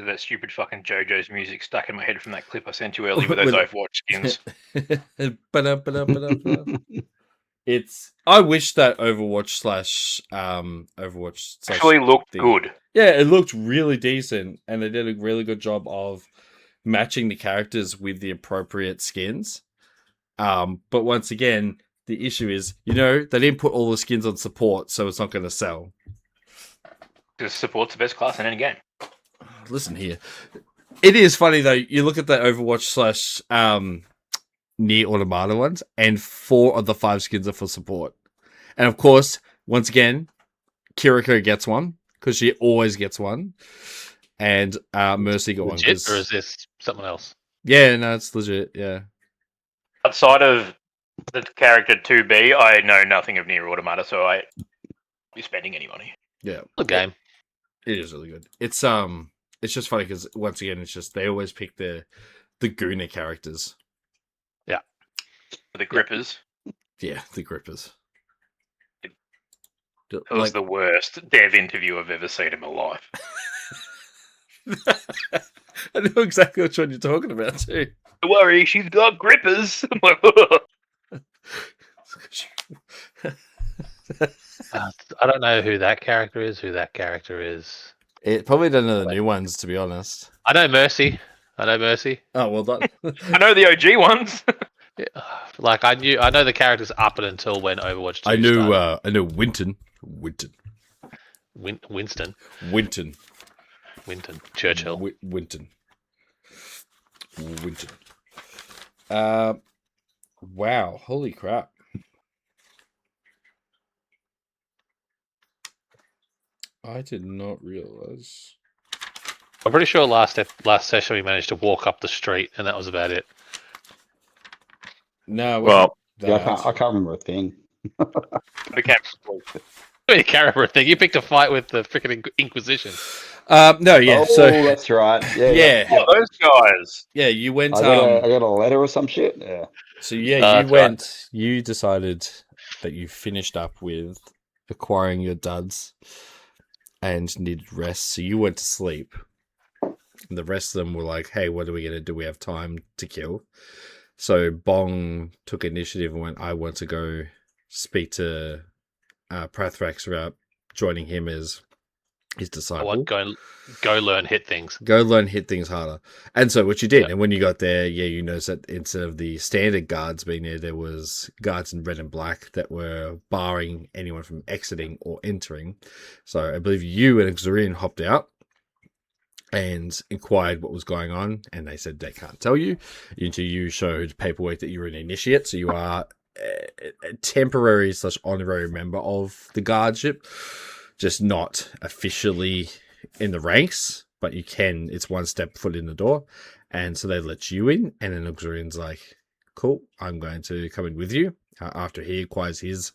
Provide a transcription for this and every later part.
that stupid fucking JoJo's music stuck in my head from that clip I sent you earlier with those Overwatch skins. I wish that Overwatch Actually looked good. Yeah, it looked really decent, and they did a really good job of matching the characters with the appropriate skins. But once again, the issue is, they didn't put all the skins on support, so it's not going to sell. Because support's the best class in any game. Listen here. It is funny, though. You look at the Overwatch / Nier Automata ones, and 4 of the 5 skins are for support. And of course, once again, Kiriko gets one, because she always gets one. And Mercy got one. Or is this something else? Yeah, no, it's legit, yeah. Outside of the character 2B, I know nothing of Nier Automata, so I won't be spending any money. Yeah. Good game. It is really good. It's just funny because once again, it's just they always pick the Guna characters. Yeah. The grippers. Yeah, the grippers. It was the worst dev interview I've ever seen in my life. I know exactly which one you're talking about too. Don't worry, she's got grippers. I don't know who that character is. It probably don't know the new ones, to be honest. I know Mercy. Oh, well done. I know the OG ones. Yeah. Like I know the characters up and until when Overwatch 2 I know started. Winston. Churchill. Winton. Wow, holy crap. I did not realize. I'm pretty sure last session we managed to walk up the street, and that was about it. No, well, yeah, I can't remember a thing. I can't remember a thing. You picked a fight with the freaking Inquisition. No, yeah. So that's right. Yeah. Oh, those guys. Yeah, you went. I got a letter or some shit. Yeah. So yeah, you went. Right. You decided that you finished up with acquiring your duds and needed rest, so you went to sleep. And the rest of them were like, "Hey, what are we gonna do? We have time to kill." So Bong took initiative and went, "I want to go speak to Prathrax about joining him as his disciple." What? Go learn hit things. Go learn hit things harder. And so what you did, and when you got there, you noticed that instead of the standard guards being there was guards in red and black that were barring anyone from exiting or entering. So I believe you and Xurian hopped out and inquired what was going on, and they said they can't tell you until you showed paperwork that you were an initiate, so you are a temporary / honorary member of the guardship, just not officially in the ranks, but you can, it's one step foot in the door, and so they let you in, and then Xurian's like, cool, I'm going to come in with you, after he acquires his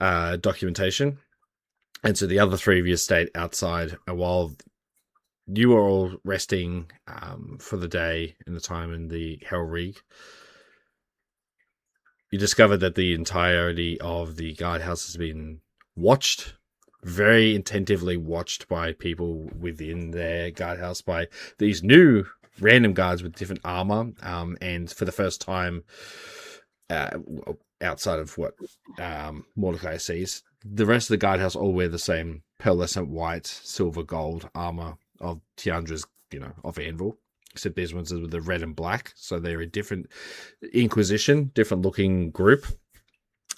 documentation, and so the other 3 of you stayed outside, and while you were all resting for the day and the time in the Hell Rig, you discovered that the entirety of the guardhouse has been watched, very attentively watched by people within their guardhouse, by these new random guards with different armor, and for the first time, outside of what Mordecai sees, the rest of the guardhouse all wear the same pearlescent white, silver, gold armor of Tiandra's, of Anvil, except these ones are with the red and black, so they're a different Inquisition, different looking group,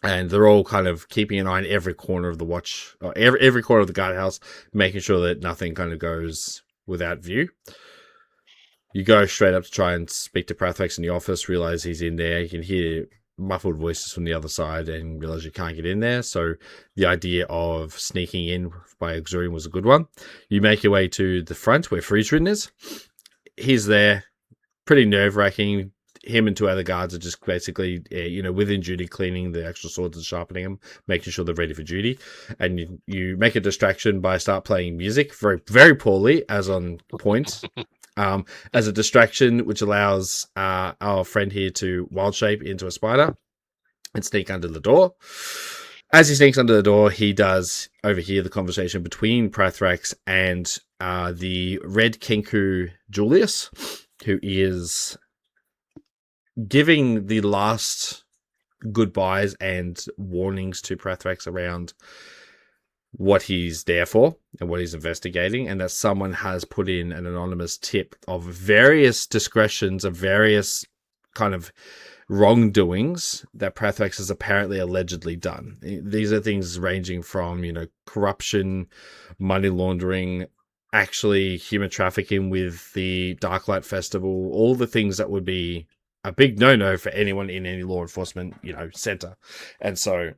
and they're all kind of keeping an eye on every corner of the watch, or every corner of the guardhouse, making sure that nothing kind of goes without view. You go straight up to try and speak to Prathrax in the office, realize he's in there, you can hear muffled voices from the other side and realize you can't get in there, so the idea of sneaking in by Xurian was a good one. You make your way to the front where Friesrin is. He's there, pretty nerve-wracking. Him and 2 other guards are just basically, within duty, cleaning the actual swords and sharpening them, making sure they're ready for duty. And you make a distraction by start playing music, very, very poorly, as on point, as a distraction, which allows our friend here to wild shape into a spider and sneak under the door. As he sneaks under the door, he does overhear the conversation between Prathrax and the Red Kenku Julius, who is giving the last goodbyes and warnings to Prathrax around what he's there for and what he's investigating, and that someone has put in an anonymous tip of various discretions of various kind of wrongdoings that Prathrax has apparently allegedly done. These are things ranging from, corruption, money laundering, actually human trafficking with the Darklight Festival, all the things that would be a big no-no for anyone in any law enforcement, center. And so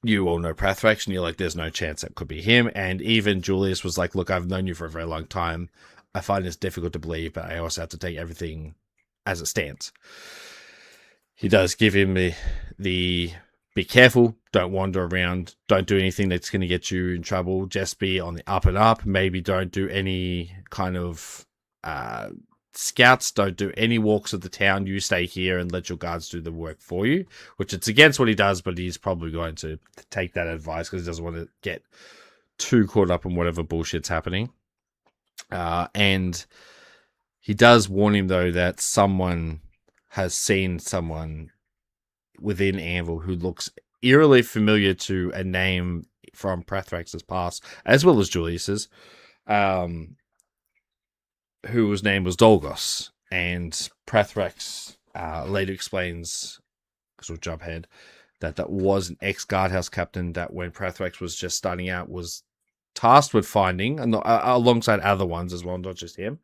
you all know Prathrax, and you're like, there's no chance that could be him. And even Julius was like, look, I've known you for a very long time. I find this difficult to believe, but I also have to take everything as it stands. He does give him the be careful, don't wander around, don't do anything that's going to get you in trouble, just be on the up and up. Maybe don't do any kind of scouts, don't do any walks of the town. You stay here and let your guards do the work for you, which it's against what he does, but he's probably going to take that advice because he doesn't want to get too caught up in whatever bullshit's happening. And he does warn him, though, that someone has seen someone within Anvil who looks eerily familiar to a name from Prathrax's past, as well as Julius's, whose name was Dolgos. And Prathrax later explains, because we'll jump ahead, that was an ex-guardhouse captain that when Prathrax was just starting out was tasked with finding, and alongside other ones as well, not just him.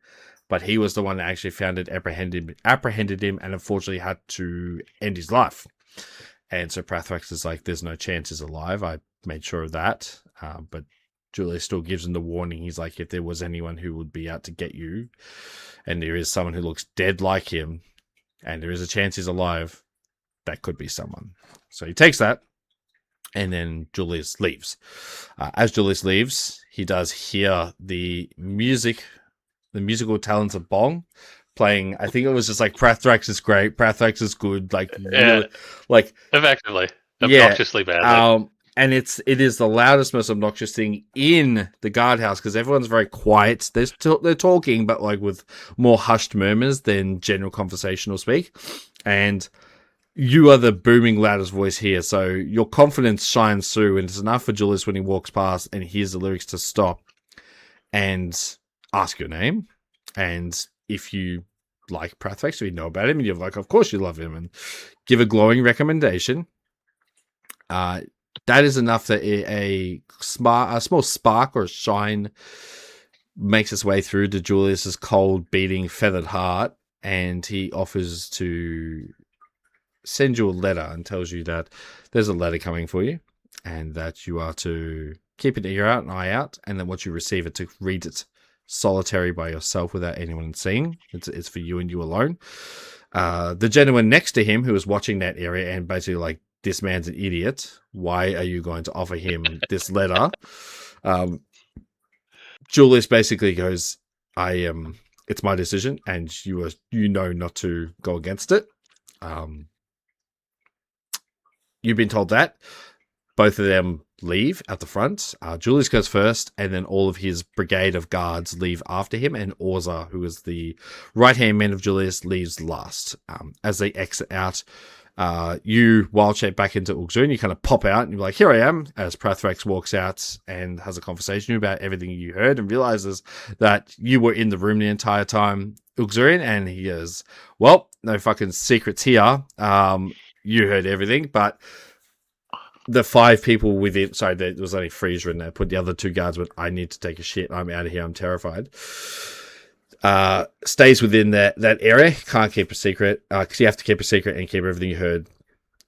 But he was the one that actually found it, apprehended him, and unfortunately had to end his life. And so Prathrax is like, there's no chance he's alive. I made sure of that. But Julius still gives him the warning. He's like, if there was anyone who would be out to get you, and there is someone who looks dead like him, and there is a chance he's alive, that could be someone. So he takes that, and then Julius leaves. As Julius leaves, he does hear the musical talents of Bong playing. I think it was just like, Prathrax is great, Prathrax is good, really, effectively obnoxiously bad. And it is the loudest, most obnoxious thing in the guardhouse because everyone's very quiet. They're talking, but like with more hushed murmurs than general conversational speak. And you are the booming loudest voice here, so your confidence shines through, and it's enough for Julius when he walks past and hears the lyrics to stop and ask your name, and if you like Prathrax, if you know about him, and you're like, of course you love him, and give a glowing recommendation. That is enough that a small spark or a shine makes its way through to Julius's cold, beating, feathered heart, and he offers to send you a letter and tells you that there's a letter coming for you, and that you are to keep an ear out, an eye out, and then once you receive it, to read it solitary by yourself without anyone seeing. It's for you and you alone. The gentleman next to him who was watching that area and basically like, this man's an idiot. Why are you going to offer him this letter? Julius basically goes, it's my decision, and you know not to go against it. You've been told that. Both of them leave at the front. Julius goes first, and then all of his brigade of guards leave after him, and Orza, who is the right-hand man of Julius, leaves last. As they exit out, you wild shape back into Uxun. You kind of pop out, and you're like, here I am, as Prathrax walks out and has a conversation about everything you heard, and realizes that you were in the room the entire time, Uxun, and he goes, well, no fucking secrets here. You heard everything, but the 5 people within, sorry, there was only Freezer in there, put the other 2 guards, but I need to take a shit, I'm out of here, I'm terrified. Stays within that area, can't keep a secret, because you have to keep a secret and keep everything you heard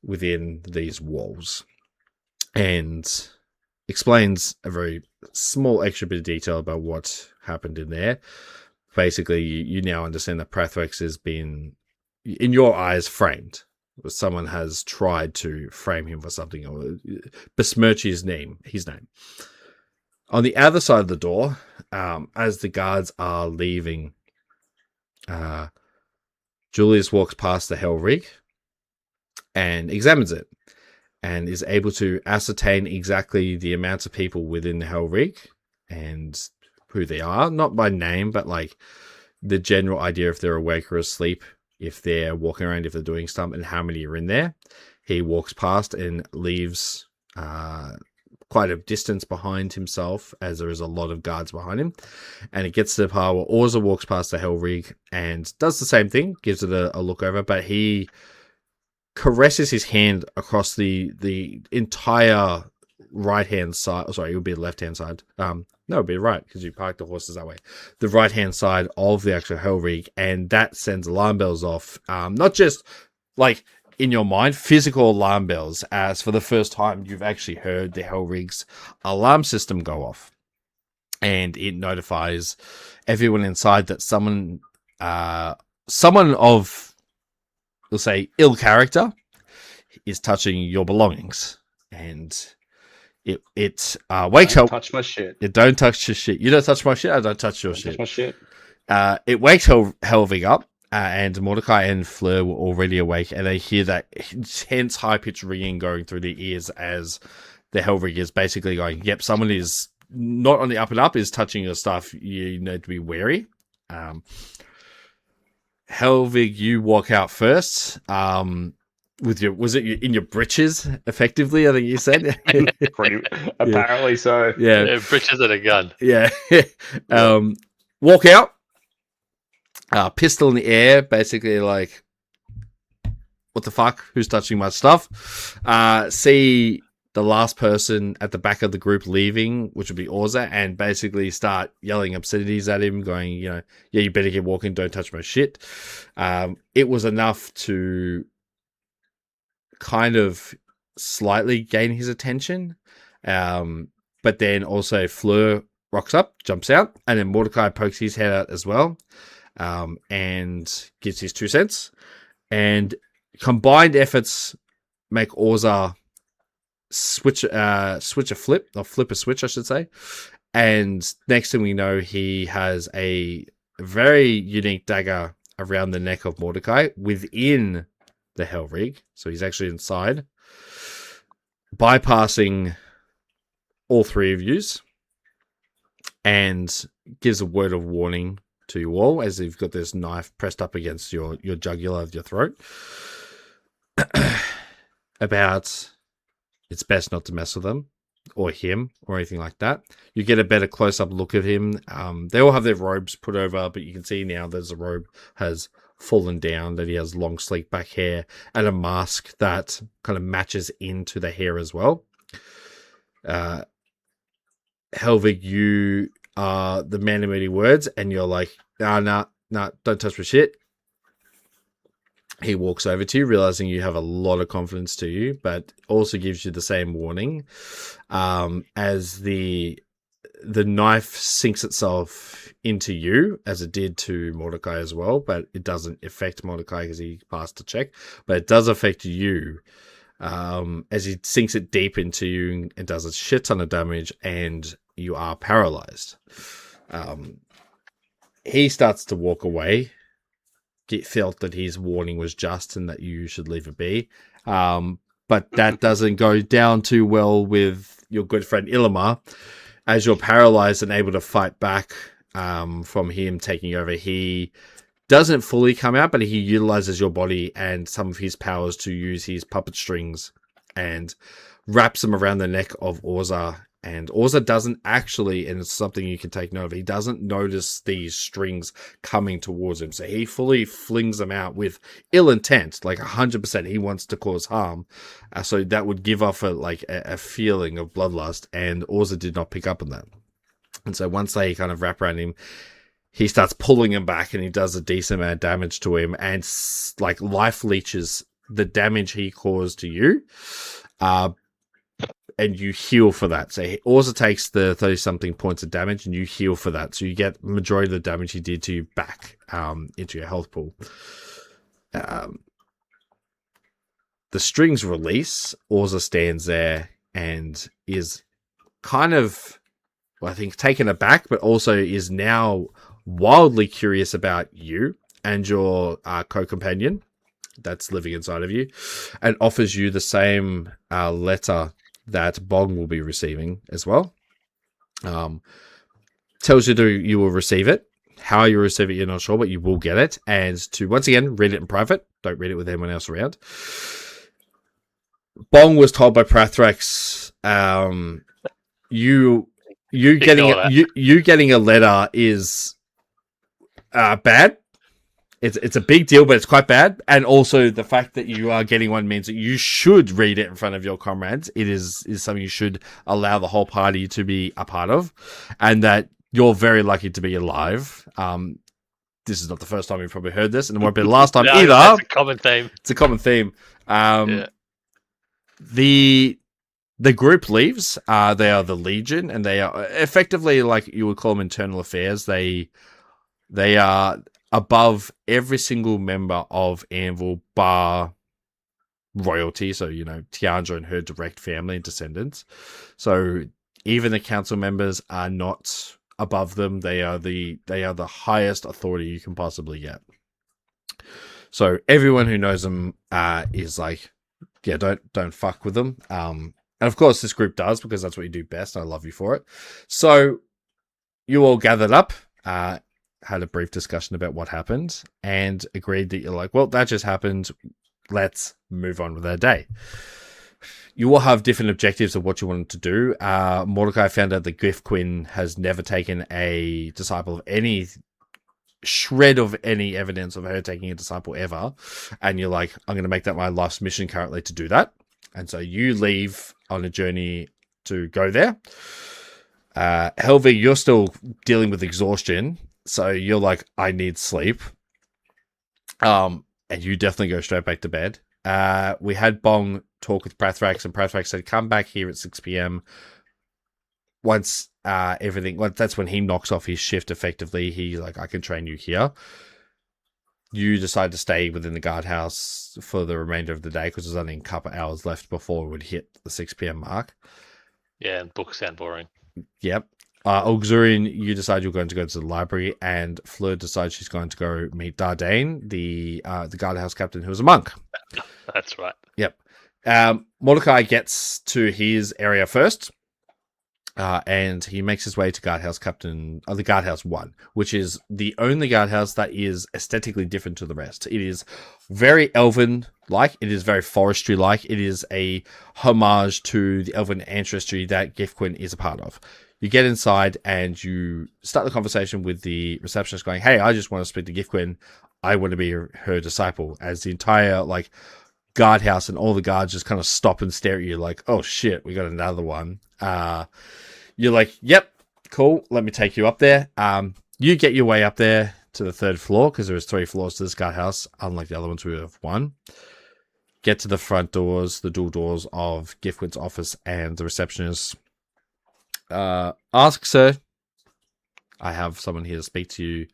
within these walls. And explains a very small extra bit of detail about what happened in there. Basically, you now understand that Prathrax has been, in your eyes, framed. Someone has tried to frame him for something or besmirch his name. On the other side of the door, as the guards are leaving, Julius walks past the Hell Rig and examines it. and is able to ascertain exactly the amounts of people within the Hellrig and who they are, not by name, but like the general idea if they're awake or asleep, if they're walking around, if they're doing stuff, and how many are in there. He walks past and leaves quite a distance behind himself, as there is a lot of guards behind him. And it gets to the part where Orza walks past the Hellrig and does the same thing, gives it a look over, but he caresses his hand across the entire right-hand side. Oh, sorry, it would be the left-hand side. No, it would be right, because you park the horses that way. The right-hand side of the actual Hellrig, and that sends alarm bells off. Not just, like, in your mind, physical alarm bells, as for the first time you've actually heard the Hellrig's alarm system go off. And it notifies everyone inside that someone of, we'll say, ill character is touching your belongings. And it wakes up. Touch my shit. It don't touch your shit. You don't touch my shit. I don't touch your shit. Touch my shit. It wakes Helvig up, and Mordecai and Fleur were already awake, and they hear that intense high-pitched ringing going through their ears as the Helvig is basically going, "Yep, someone is not on the up and up, is touching your stuff. You need to be wary." Helvig, you walk out first. With your, was it in your britches, effectively, I think you said? Apparently so. Yeah. Britches and a gun. Yeah. Walk out. Pistol in the air, basically like, what the fuck? Who's touching my stuff? See the last person at the back of the group leaving, which would be Orza, and basically start yelling obscenities at him, going, yeah, you better get walking, don't touch my shit. It was enough to kind of slightly gain his attention. But then also Fleur rocks up, jumps out, and then Mordecai pokes his head out as well, and gives his 2 cents. And combined efforts make Orza switch a flip, or flip a switch, I should say. And next thing we know, he has a very unique dagger around the neck of Mordecai within the Hellrig, so he's actually inside, bypassing all 3 of yous, and gives a word of warning to you all as you've got this knife pressed up against your jugular of your throat about it's best not to mess with them or him or anything like that. You get a better close-up look at him. They all have their robes put over, but you can see now there's a robe has fallen down, that he has long sleek back hair and a mask that kind of matches into the hair as well. Helvig, you are the man of many words, and you're like, nah, don't touch my shit. He walks over to you, realizing you have a lot of confidence to you, but also gives you the same warning. As the knife sinks itself into you, as it did to Mordecai as well, but it doesn't affect Mordecai because he passed a check, but it does affect you as he sinks it deep into you and does a shit ton of damage, and you are paralyzed. He starts to walk away. Felt that his warning was just and that you should leave it be. But that doesn't go down too well with your good friend Illimar. As you're paralyzed and able to fight back from him taking over, he doesn't fully come out, but he utilizes your body and some of his powers to use his puppet strings and wraps them around the neck of Orza. And Orza doesn't actually, and it's something you can take note of, he doesn't notice these strings coming towards him. So he fully flings them out with ill intent, like 100%. He wants to cause harm. So that would give off a feeling of bloodlust, and Orza did not pick up on that. And so once they kind of wrap around him, he starts pulling him back, and he does a decent amount of damage to him, and like life leeches the damage he caused to you. And you heal for that. So Orza takes the 30-something points of damage, and you heal for that. So you get the majority of the damage he did to you back into your health pool. The strings release. Orza stands there and is kind of, I think, taken aback, but also is now wildly curious about you and your co-companion. that's living inside of you, and offers you the same letter that Bong will be receiving as well. Tells you you will receive it. How you receive it, you're not sure, but you will get it. And to, once again, read it in private. Don't read it with anyone else around. Bong was told by Prathrax, you getting a letter is bad. It's a big deal, but it's quite bad. And also the fact that you are getting one means that you should read it in front of your comrades. It is something you should allow the whole party to be a part of, and that you're very lucky to be alive. This is not the first time you've probably heard this, and it won't be the last time either. That's a common theme. It's a common theme. Yeah. The group leaves. They are the Legion, and they are effectively, like you would call them, internal affairs. They are above every single member of Anvil, bar royalty. So, Tiandra and her direct family and descendants. So even the council members are not above them. They are the highest authority you can possibly get. So everyone who knows them is like, yeah, don't fuck with them. And of course this group does, because that's what you do best. I love you for it. So you all gathered up, had a brief discussion about what happened, and agreed that you're like, well, that just happened. Let's move on with our day. You all have different objectives of what you wanted to do. Mordecai found out that Gifquin has never taken a disciple of any shred of any evidence of her taking a disciple ever. And you're like, I'm going to make that my life's mission currently to do that. And so you leave on a journey to go there. Helvig, you're still dealing with exhaustion. So you're like, I need sleep. And you definitely go straight back to bed. We had Bong talk with Prathrax, and Prathrax said, come back here at 6 p.m. Once that's when he knocks off his shift effectively. He's like, I can train you here. You decide to stay within the guardhouse for the remainder of the day, because there's only a couple hours left before it would hit the 6 p.m. mark. Yeah, and books sound boring. Yep. Auxurian, you decide you're going to go to the library, and Fleur decides she's going to go meet Dardane, the guardhouse captain, who was a monk. That's right. Yep. Mordecai gets to his area first, and he makes his way to guardhouse captain, the guardhouse 1, which is the only guardhouse that is aesthetically different to the rest. It is very elven-like. It is very forestry-like. It is a homage to the elven ancestry that Gifquin is a part of. You get inside and you start the conversation with the receptionist going, hey, I just want to speak to Gifquin. I want to be her disciple. As the entire guardhouse and all the guards just kind of stop and stare at you like, oh shit, we got another one. You're like, yep, cool. Let me take you up there. You get your way up there to the 3rd floor, because there is 3 floors to this guardhouse, unlike the other ones we have 1. Get to the front doors, the dual doors of Gifquin's office, and the receptionist ask, sir, I have someone here to speak to you.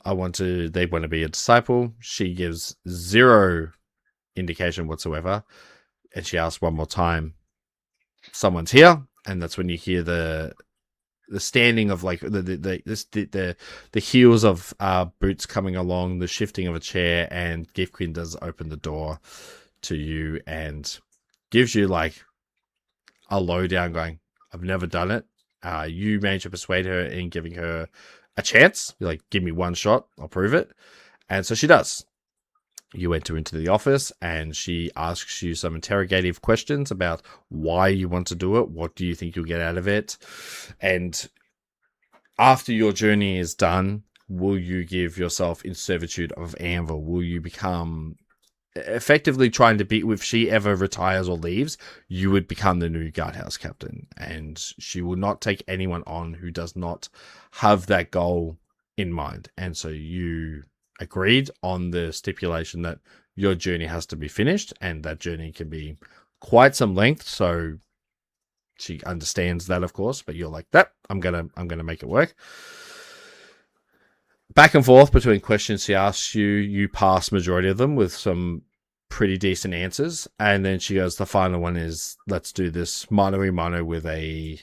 They want to be a disciple. She gives 0 indication whatsoever, and she asks one more time, someone's here. And that's when you hear the standing of the heels of boots coming along, the shifting of a chair, and Gifquin does open the door to you and gives you a lowdown going, I've never done it. You managed to persuade her in giving her a chance. You're like, give me one shot, I'll prove it. And so she does. You enter into the office and she asks you some interrogative questions about why you want to do it. What do you think you'll get out of it? And after your journey is done, will you give yourself in servitude of Anvil? Will you become effectively trying to be, if she ever retires or leaves, you would become the new guardhouse captain, and she will not take anyone on who does not have that goal in mind. And so you agreed on the stipulation that your journey has to be finished, and that journey can be quite some length. So she understands that, of course, but you're like, that I'm gonna make it work. Back and forth between questions she asks you, you pass majority of them with some pretty decent answers, and then she goes, the final one is, let's do this mano-a-mano with a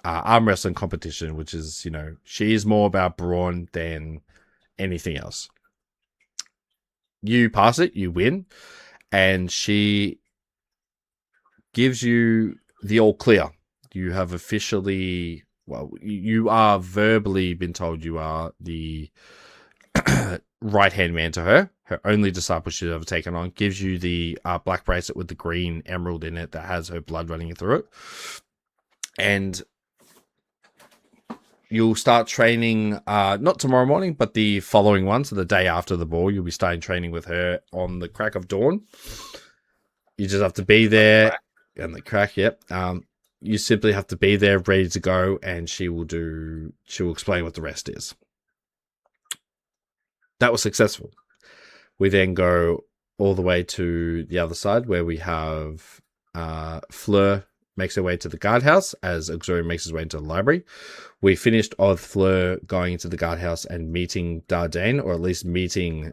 arm wrestling competition, which is, she is more about brawn than anything else. you pass it, you win, and she gives you the all clear. You have officially, well, you are verbally been told you are the right-hand man to her. Her only disciple she's ever taken on. Gives you the black bracelet with the green emerald in it that has her blood running through it. And you'll start training, not tomorrow morning, but the following one, so the day after the ball, you'll be starting training with her on the crack of dawn. You just have to be there. And the crack, yep. You simply have to be there, ready to go, and she will explain what the rest is. That was successful. We then go all the way to the other side where we have Fleur makes her way to the guardhouse as Auxiliary makes his way into the library. We finished with Fleur going into the guardhouse and meeting Dardane, or at least meeting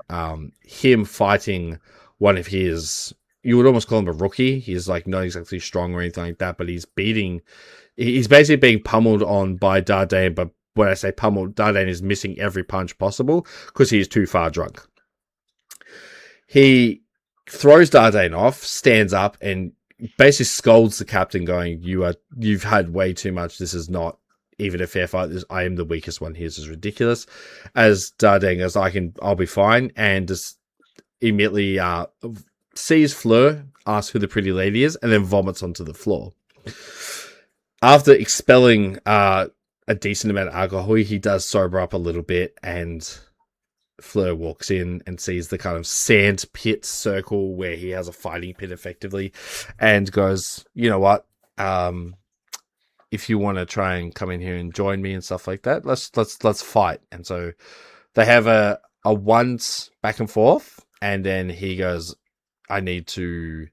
him fighting one of his... You would almost call him a rookie. He's like not exactly strong or anything like that, but he's basically being pummeled on by Dardane. But when I say pummeled, Dardane is missing every punch possible because he is too far drunk. He throws Dardane off, stands up, and basically scolds the captain, going, "You've had way too much. This is not even a fair fight. I am the weakest one here. This is ridiculous." As Dardane goes, I'll be fine, and just immediately sees Fleur, asks who the pretty lady is, and then vomits onto the floor. After expelling a decent amount of alcohol, he does sober up a little bit, and Fleur walks in and sees the kind of sand pit circle where he has a fighting pit effectively, and goes, "You know what? If you want to try and come in here and join me and stuff like that, let's fight." And so they have a once back and forth, and then he goes, "I need to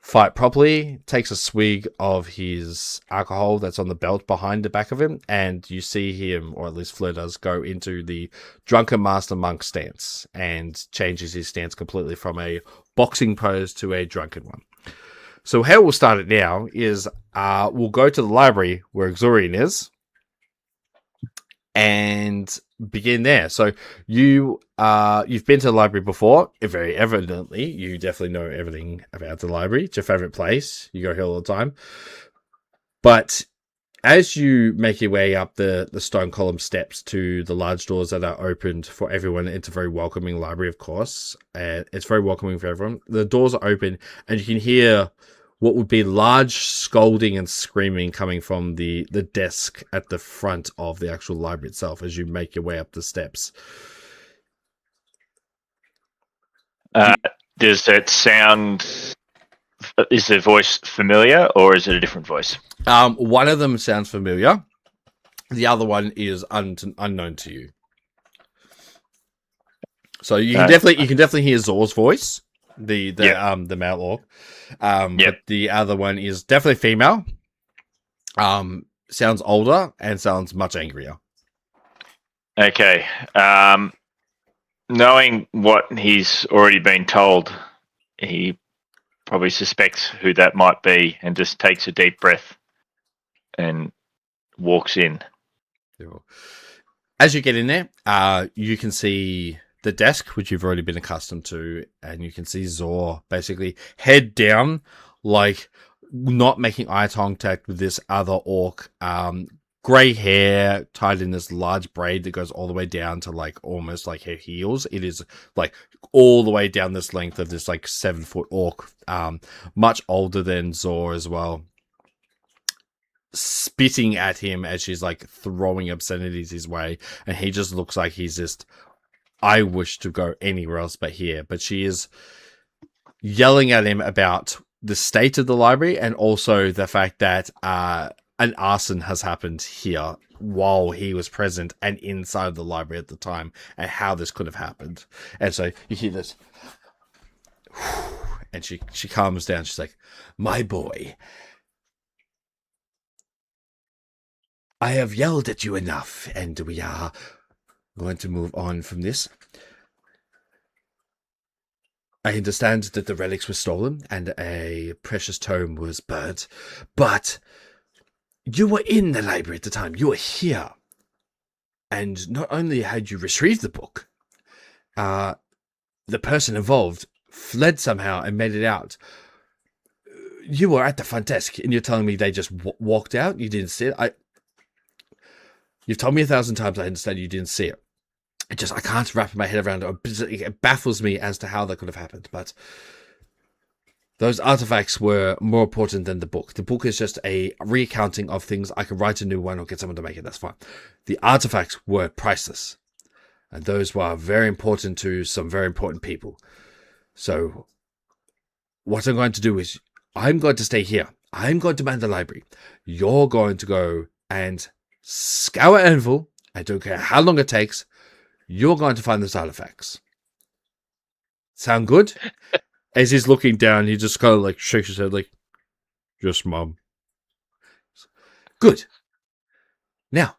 fight properly," takes a swig of his alcohol that's on the belt behind the back of him, and you see him, or at least Fleur does, go into the drunken master monk stance and changes his stance completely from a boxing pose to a drunken one. So how we'll start it now is we'll go to the library where Xorian is and begin there. So you've been to the library before. Very evidently, you definitely know everything about the library. It's your favorite place. You go here all the time. But as you make your way up the stone column steps to the large doors that are opened for everyone, it's a very welcoming library, of course. It's very welcoming for everyone. The doors are open, and you can hear what would be large scolding and screaming coming from the desk at the front of the actual library itself as you make your way up the steps. Does that sound... Is the voice familiar, or is it a different voice? One of them sounds familiar. The other one is unknown to you. So you can definitely hear Zor's voice, the male orc. But the other one is definitely female. Sounds older and sounds much angrier. Okay. Knowing what he's already been told, he probably suspects who that might be and just takes a deep breath and walks in. As you get in there, you can see the desk, which you've already been accustomed to, and you can see Zor basically head down, like not making eye contact with this other orc. Grey hair tied in this large braid that goes all the way down to like almost like her heels. It is like all the way down this length of this like 7-foot orc, much older than Zor as well, spitting at him as she's like throwing obscenities his way, and he just looks like he's just, I wish to go anywhere else but here. But she is yelling at him about the state of the library and also the fact that an arson has happened here while he was present and inside the library at the time, and how this could have happened. And so you hear this, and she calms down. She's like, "My boy, I have yelled at you enough, and we are going to move on from this. I understand that the relics were stolen and a precious tome was burnt, but you were in the library at the time. You were here. And not only had you retrieved the book, the person involved fled somehow and made it out. You were at the front desk, and you're telling me they just walked out? You didn't see it? You've told me 1,000 times, I understand you didn't see it. I can't wrap my head around it. It baffles me as to how that could have happened. But those artifacts were more important than the book. The book is just a recounting of things. I can write a new one or get someone to make it. That's fine. The artifacts were priceless. And those were very important to some very important people. So what I'm going to do is I'm going to stay here. I'm going to man the library. You're going to go and scour Anvil. I don't care how long it takes. You're going to find those artifacts. Sound good? As he's looking down, he just kind of like shakes his head like, yes, Mom. Good. Now,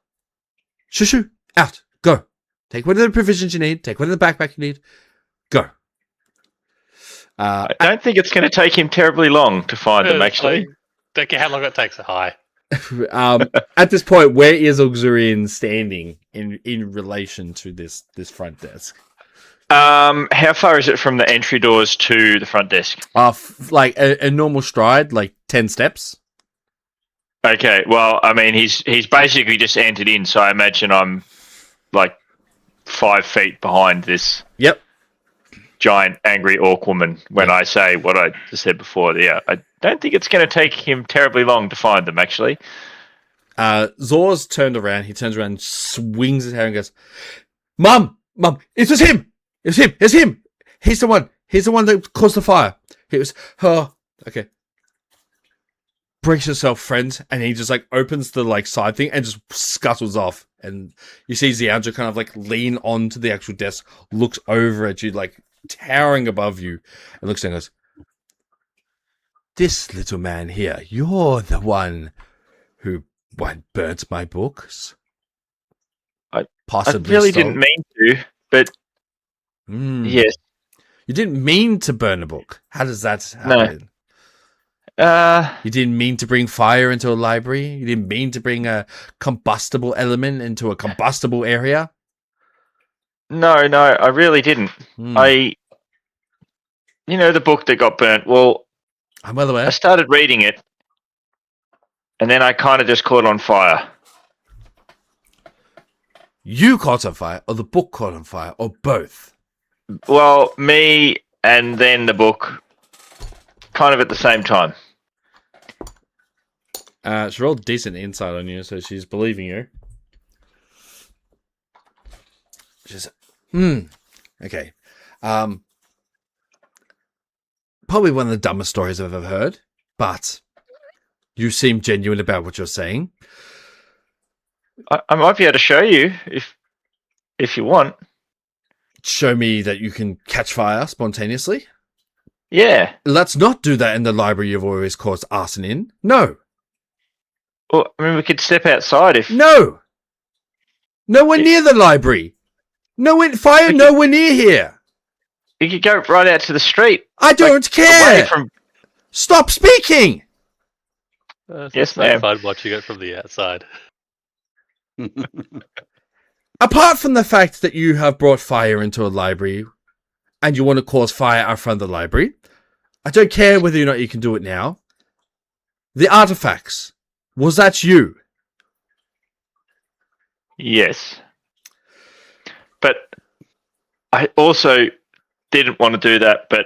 shoo, out, go. Take one of the provisions you need. Take one of the backpack you need. Go. I don't think it's going to take him terribly long to find them, actually. Don't care how long it takes. Hi. At this point, where is Auxilian standing in relation to this front desk? How far is it from the entry doors to the front desk? Like a normal stride, like 10 steps. Okay, well, I mean, he's basically just entered in, so I imagine I'm like 5 feet behind this. Yep. Giant angry orc woman when I say what I just said before. Yeah, I don't think it's going to take him terribly long to find them, actually. Zor's turned around. He turns around, swings his hair and goes, Mum, it was him. It's him. He's the one. He's the one that caused the fire. It was her. Okay. Brace yourself, friends. And he just like opens the like side thing and just scuttles off. And you see Ziandra kind of like lean onto the actual desk, looks over at you like towering above you, and looks and goes, this little man here, you're the one who burnt my books? I Possibly really didn't mean to, but yes. You didn't mean to burn a book. How does that happen? You didn't mean to bring fire into a library? You didn't mean to bring a combustible element into a combustible area? No, I really didn't. The book that got burnt, well, I'm well aware. I started reading it, and then I kind of just caught on fire. You caught on fire, or the book caught on fire, or both? Well, me and then the book, kind of at the same time. She rolled decent insight on you, so she's believing you. She's okay. Probably one of the dumbest stories I've ever heard, but you seem genuine about what you're saying. I might be able to show you if you want. Show me that you can catch fire spontaneously? Yeah. Let's not do that in the library you've always caused arson in. No. Well, I mean, we could step outside if... No! Nowhere near the library! Fire nowhere near here! You could go right out to the street. I don't care! Away from... Stop speaking! Yes, ma'am. Fun watching it from the outside. Apart from the fact that you have brought fire into a library and you want to cause fire out front of the library, I don't care whether or not you can do it now. The artifacts, was that you? Yes. But I also didn't want to do that, but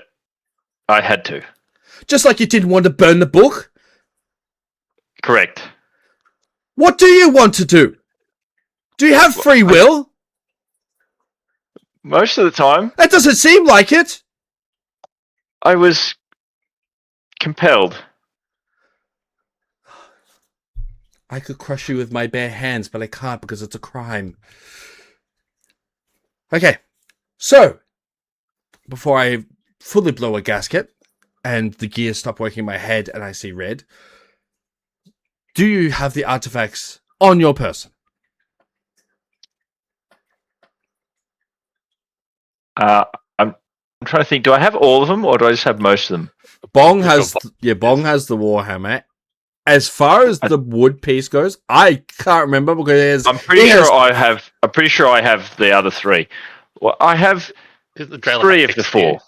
I had to. Just like you didn't want to burn the book? Correct. What do you want to do? Do you have free will? Most of the time. That doesn't seem like it. I was compelled. I could crush you with my bare hands, but I can't because it's a crime. Okay, so before I fully blow a gasket and the gears stop working in my head and I see red, do you have the artifacts on your person? I'm trying to think. Do I have all of them, or do I just have most of them? Bong has the Warhammer. As far as the wood piece goes, I can't remember because I'm pretty sure I have the other three. Well, I have Is the Drayla 3 have of the fixed you?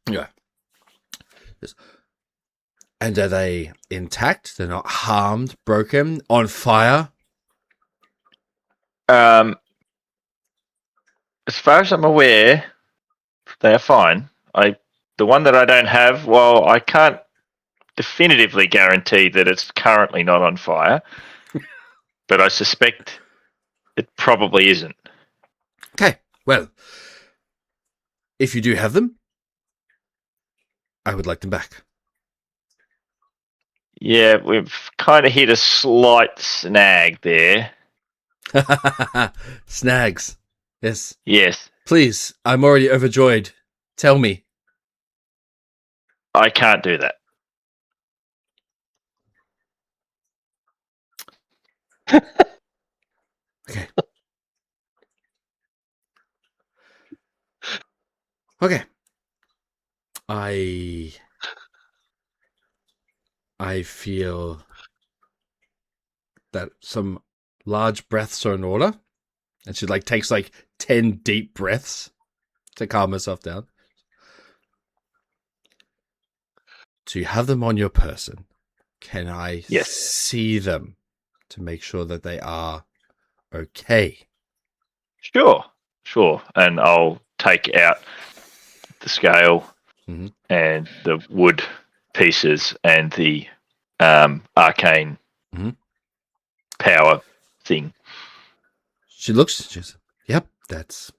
4. Yeah. Yes. And are they intact? They're not harmed, broken, on fire? As far as I'm aware, they are fine. The one that I don't have, well, I can't definitively guarantee that it's currently not on fire, but I suspect it probably isn't. Okay, well, if you do have them, I would like them back. Yeah, we've kind of hit a slight snag there. Snags. Yes. Yes, Please, I'm already overjoyed. Tell me. I can't do that. Okay. Okay. I feel that some large breaths are in order. And she takes 10 deep breaths to calm herself down. Do you have them on your person? Can I Yes. see them to make sure that they are okay? Sure. And I'll take out the scale Mhm. and the wood pieces and the arcane Mhm. power thing. She looks, she's, yep, that's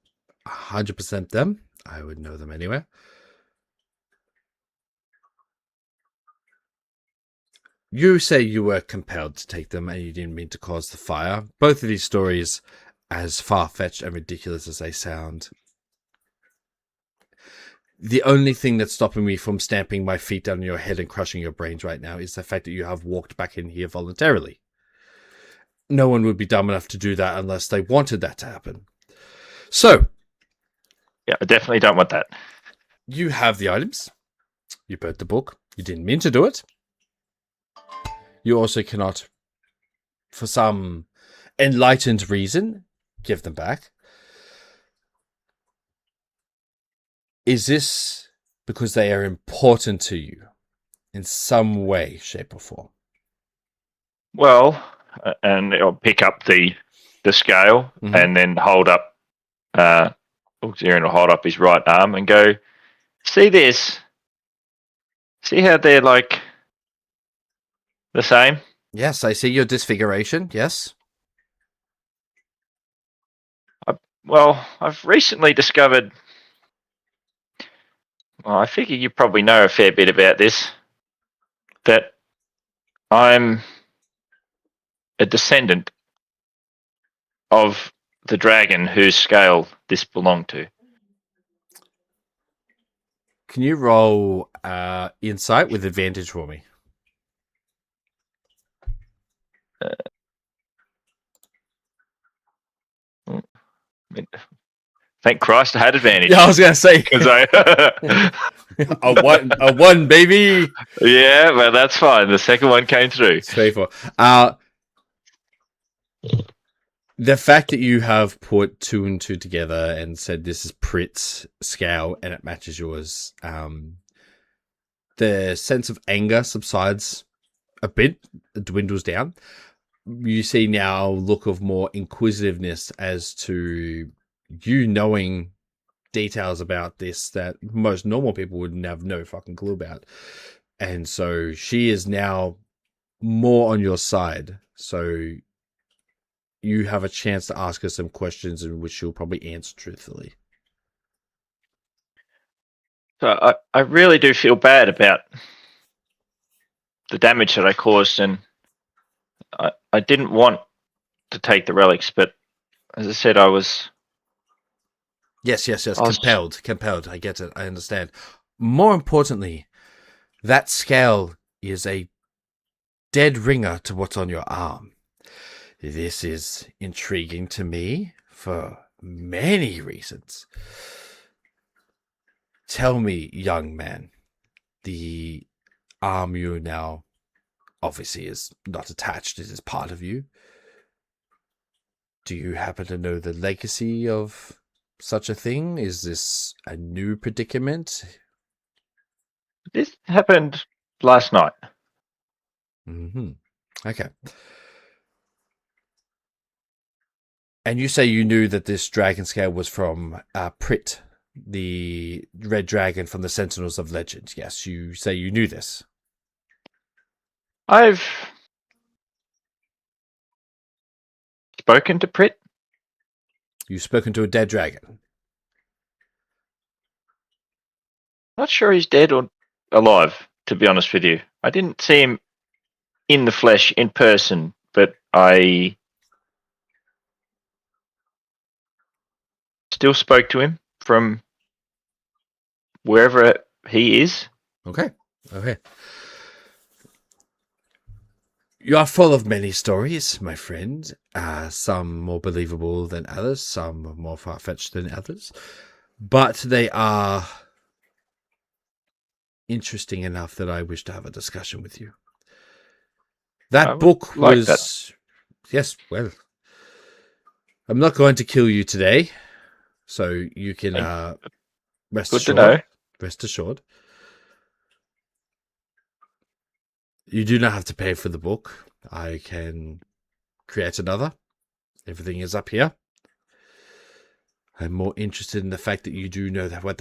100% them. I would know them anywhere. You say you were compelled to take them and you didn't mean to cause the fire. Both of these stories, as far-fetched and ridiculous as they sound, the only thing that's stopping me from stamping my feet down on your head and crushing your brains right now is the fact that you have walked back in here voluntarily. No one would be dumb enough to do that unless they wanted that to happen. So, Yeah, I definitely don't want that. you have the items. You burnt the book. You didn't mean to do it. You also cannot, for some enlightened reason, give them back. Is this because they are important to you in some way, shape, or form? Well, and I'll pick up the scale Mhm. and then hold up. Xerion will hold up his right arm and go, "See this? See how they're the same?" Yes, I see your disfiguration. Yes. Well, I've recently discovered. Well, I figure you probably know a fair bit about this. That I'm a descendant of the dragon whose scale this belonged to. Can you roll insight with advantage for me? Thank Christ I had advantage. Yeah, I was gonna say 'Cause I a one, baby. Yeah, well, that's fine. The second one came through. Straightforward. The fact that you have put 2 and 2 together and said this is Prit's scale and it matches yours, the sense of anger subsides a bit, it dwindles down. You see now a look of more inquisitiveness as to you knowing details about this that most normal people would have no fucking clue about. And so she is now more on your side. So you have a chance to ask her some questions in which she'll probably answer truthfully. So I really do feel bad about the damage that I caused, and I didn't want to take the relics, but as I said, I was. Yes. I was- Compelled. I get it. I understand. More importantly, that scale is a dead ringer to what's on your arm. This is intriguing to me for many reasons. Tell me, young man, the arm you now obviously is not attached, it is part of you. Do you happen to know the legacy of such a thing? Is this a new predicament? This happened last night. Okay. And you say you knew that this dragon scale was from Prit, the red dragon from the Sentinels of Legend. Yes, you say you knew this. I've spoken to Prit. You've spoken to a dead dragon. Not sure he's dead or alive, to be honest with you. I didn't see him in the flesh, in person, but I still spoke to him from wherever he is. Okay. You are full of many stories, my friend. Some more believable than others, some more far-fetched than others. But they are interesting enough that I wish to have a discussion with you. That book was... That. Yes, well... I'm not going to kill you today, so you can rest assured. Good to know. Rest assured. You do not have to pay for the book. I can create another. Everything is up here. I'm more interested in the fact that you do know that who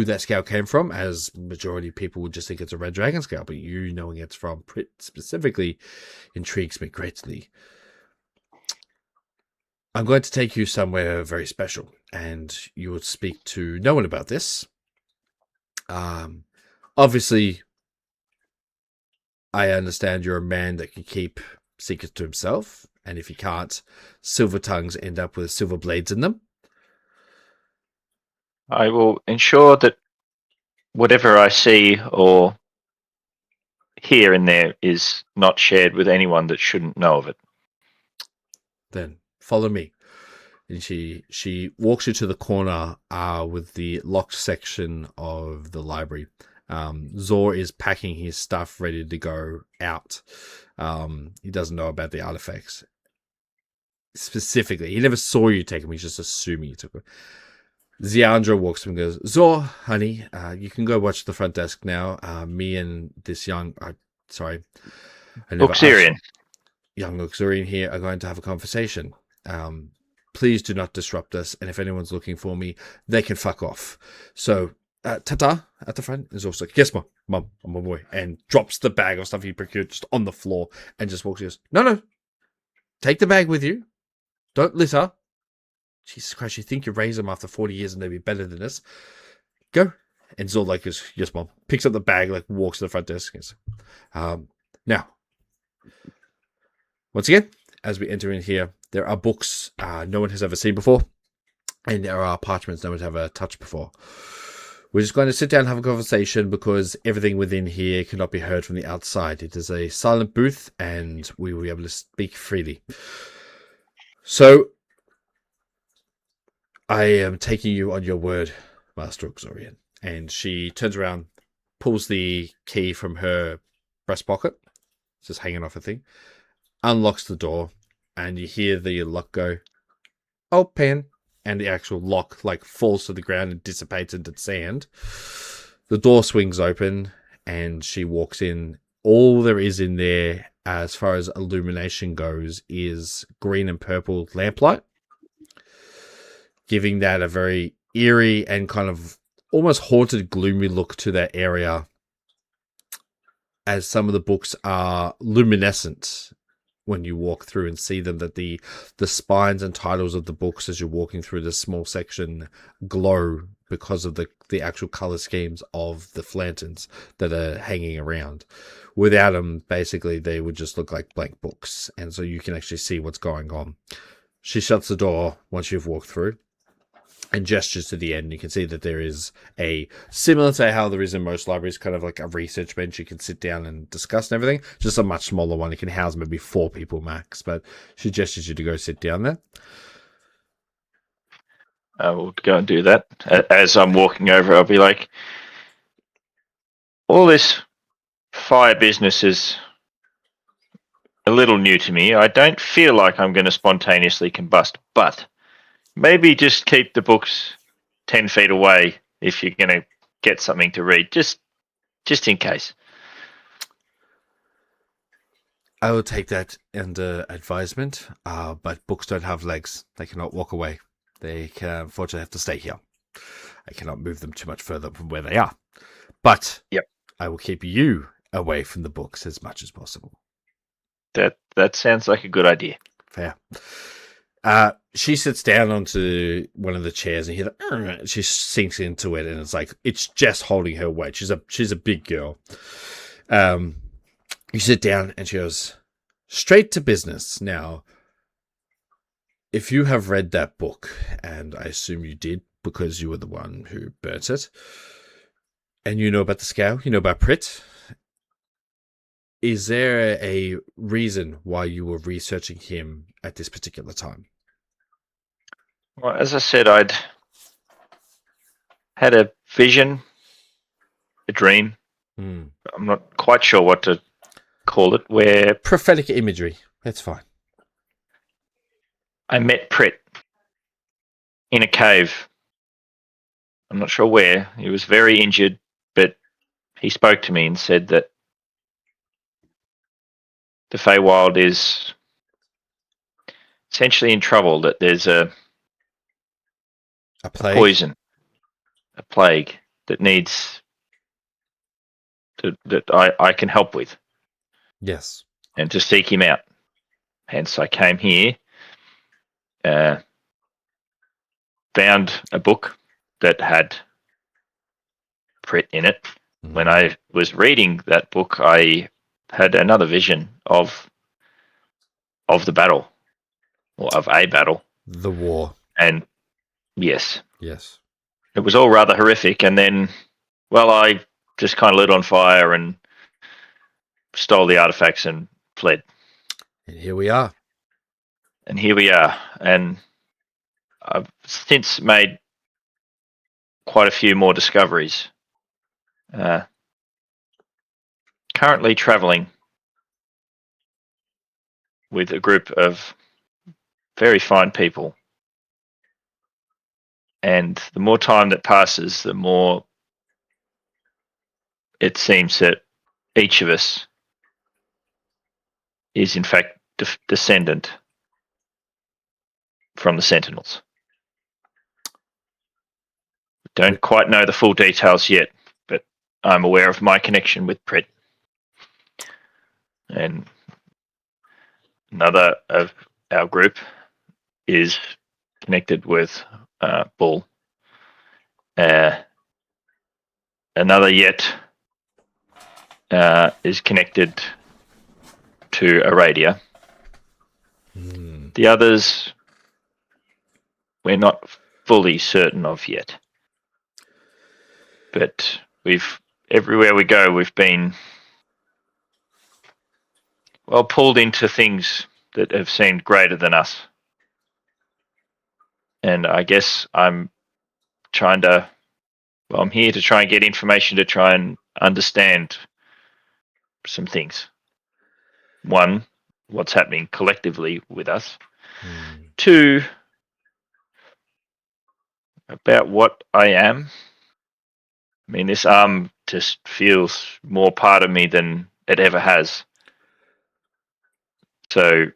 that scale came from, as majority of people would just think it's a red dragon scale, but you knowing it's from Prit specifically intrigues me greatly. I'm going to take you somewhere very special, and you will speak to no one about this. Obviously, I understand you're a man that can keep secrets to himself, and if he can't, silver tongues end up with silver blades in them. I will ensure that whatever I see or hear in there is not shared with anyone that shouldn't know of it. Then follow me. And she walks you to the corner with the locked section of the library. Zor is packing his stuff ready to go out. He doesn't know about the artifacts. Specifically, he never saw you take them. He's just assuming you took them. Ziandra walks up and goes, Zor, honey, you can go watch the front desk now. Me and this young... Uxorian. Young Uxorian here are going to have a conversation. Please do not disrupt us, and if anyone's looking for me, they can fuck off. So, ta-ta, at the front, is also like, yes, Mom, I'm on my way, and drops the bag of stuff he procured just on the floor, and just walks and goes, no, take the bag with you. Don't litter. Jesus Christ, you think you raise them after 40 years and they'll be better than this? Go. And Zor like goes, yes, Mom. Picks up the bag, like walks to the front desk. And goes, now, once again, as we enter in here, there are books no one has ever seen before, and there are parchments no one's ever touched before. We're just going to sit down and have a conversation because everything within here cannot be heard from the outside. It is a silent booth, and we will be able to speak freely. So, I am taking you on your word, Master Uxorian. And she turns around, pulls the key from her breast pocket, it's just hanging off a thing, unlocks the door, and you hear the lock go, open, and the actual lock like falls to the ground and dissipates into sand. The door swings open, and she walks in. All there is in there, as far as illumination goes, is green and purple lamplight, giving that a very eerie and kind of almost haunted, gloomy look to that area, as some of the books are luminescent when you walk through and see them, that the spines and titles of the books as you're walking through this small section glow because of the actual color schemes of the lanterns that are hanging around. Without them, basically, they would just look like blank books, and so you can actually see what's going on. She shuts the door once you've walked through and gestures to the end. You can see that there is similar to how there is in most libraries, kind of like a research bench you can sit down and discuss and everything. Just a much smaller one. It can house maybe 4 people max, but she gestures you to go sit down there. I will go and do that. As I'm walking over, I'll be like, all this fire business is a little new to me. I don't feel like I'm going to spontaneously combust, but maybe just keep the books 10 feet away if you're going to get something to read, just in case. I will take that under advisement, but books don't have legs. They cannot walk away. They can unfortunately have to stay here. I cannot move them too much further from where they are. But Yep. I will keep you away from the books as much as possible. That sounds like a good idea. Fair. She sits down onto one of the chairs and she sinks into it, and it's just holding her weight. She's a big girl. You sit down and she goes, straight to business. Now, if you have read that book, and I assume you did because you were the one who burnt it, and you know about the scale, you know about Prit, is there a reason why you were researching him at this particular time? Well, as I said, I'd had a vision, a dream. I'm not quite sure what to call it, where Prophetic imagery. That's fine. I met Prit in a cave. I'm not sure where. He was very injured, but he spoke to me and said that the Feywild is essentially in trouble, that there's a plague? poison, a plague that needs that I can help with. Yes. And to seek him out. Hence, I came here, found a book that had Prit in it. Mm-hmm. When I was reading that book, I had another vision of the battle, or of a battle. The war. And yes, Yes. it was all rather horrific. And then, well, I just kind of lit on fire and stole the artifacts and fled. And here we are. And here we are. And I've since made quite a few more discoveries. Currently traveling with a group of very fine people. And the more time that passes, the more it seems that each of us is in fact descendant from the Sentinels. Don't quite know the full details yet, but I'm aware of my connection with Prit. And another of our group is connected with Bull. Another yet is connected to Aradia. The others we're not fully certain of yet. But everywhere we go, we've been pulled into things that have seemed greater than us. And I guess I'm here to try and get information to try and understand some things. One, what's happening collectively with us. Two, about what I am. I mean, this arm just feels more part of me than it ever has. So,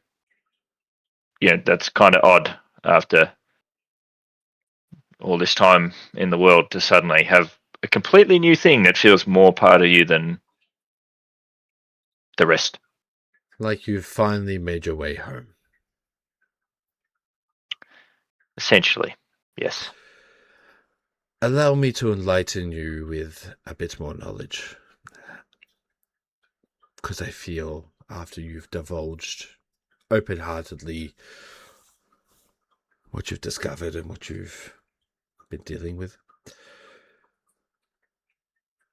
that's kind of odd after all this time in the world to suddenly have a completely new thing that feels more part of you than the rest. Like you've finally made your way home. Essentially, yes. Allow me to enlighten you with a bit more knowledge. Because I feel after you've divulged open-heartedly what you've discovered and what you've been dealing with,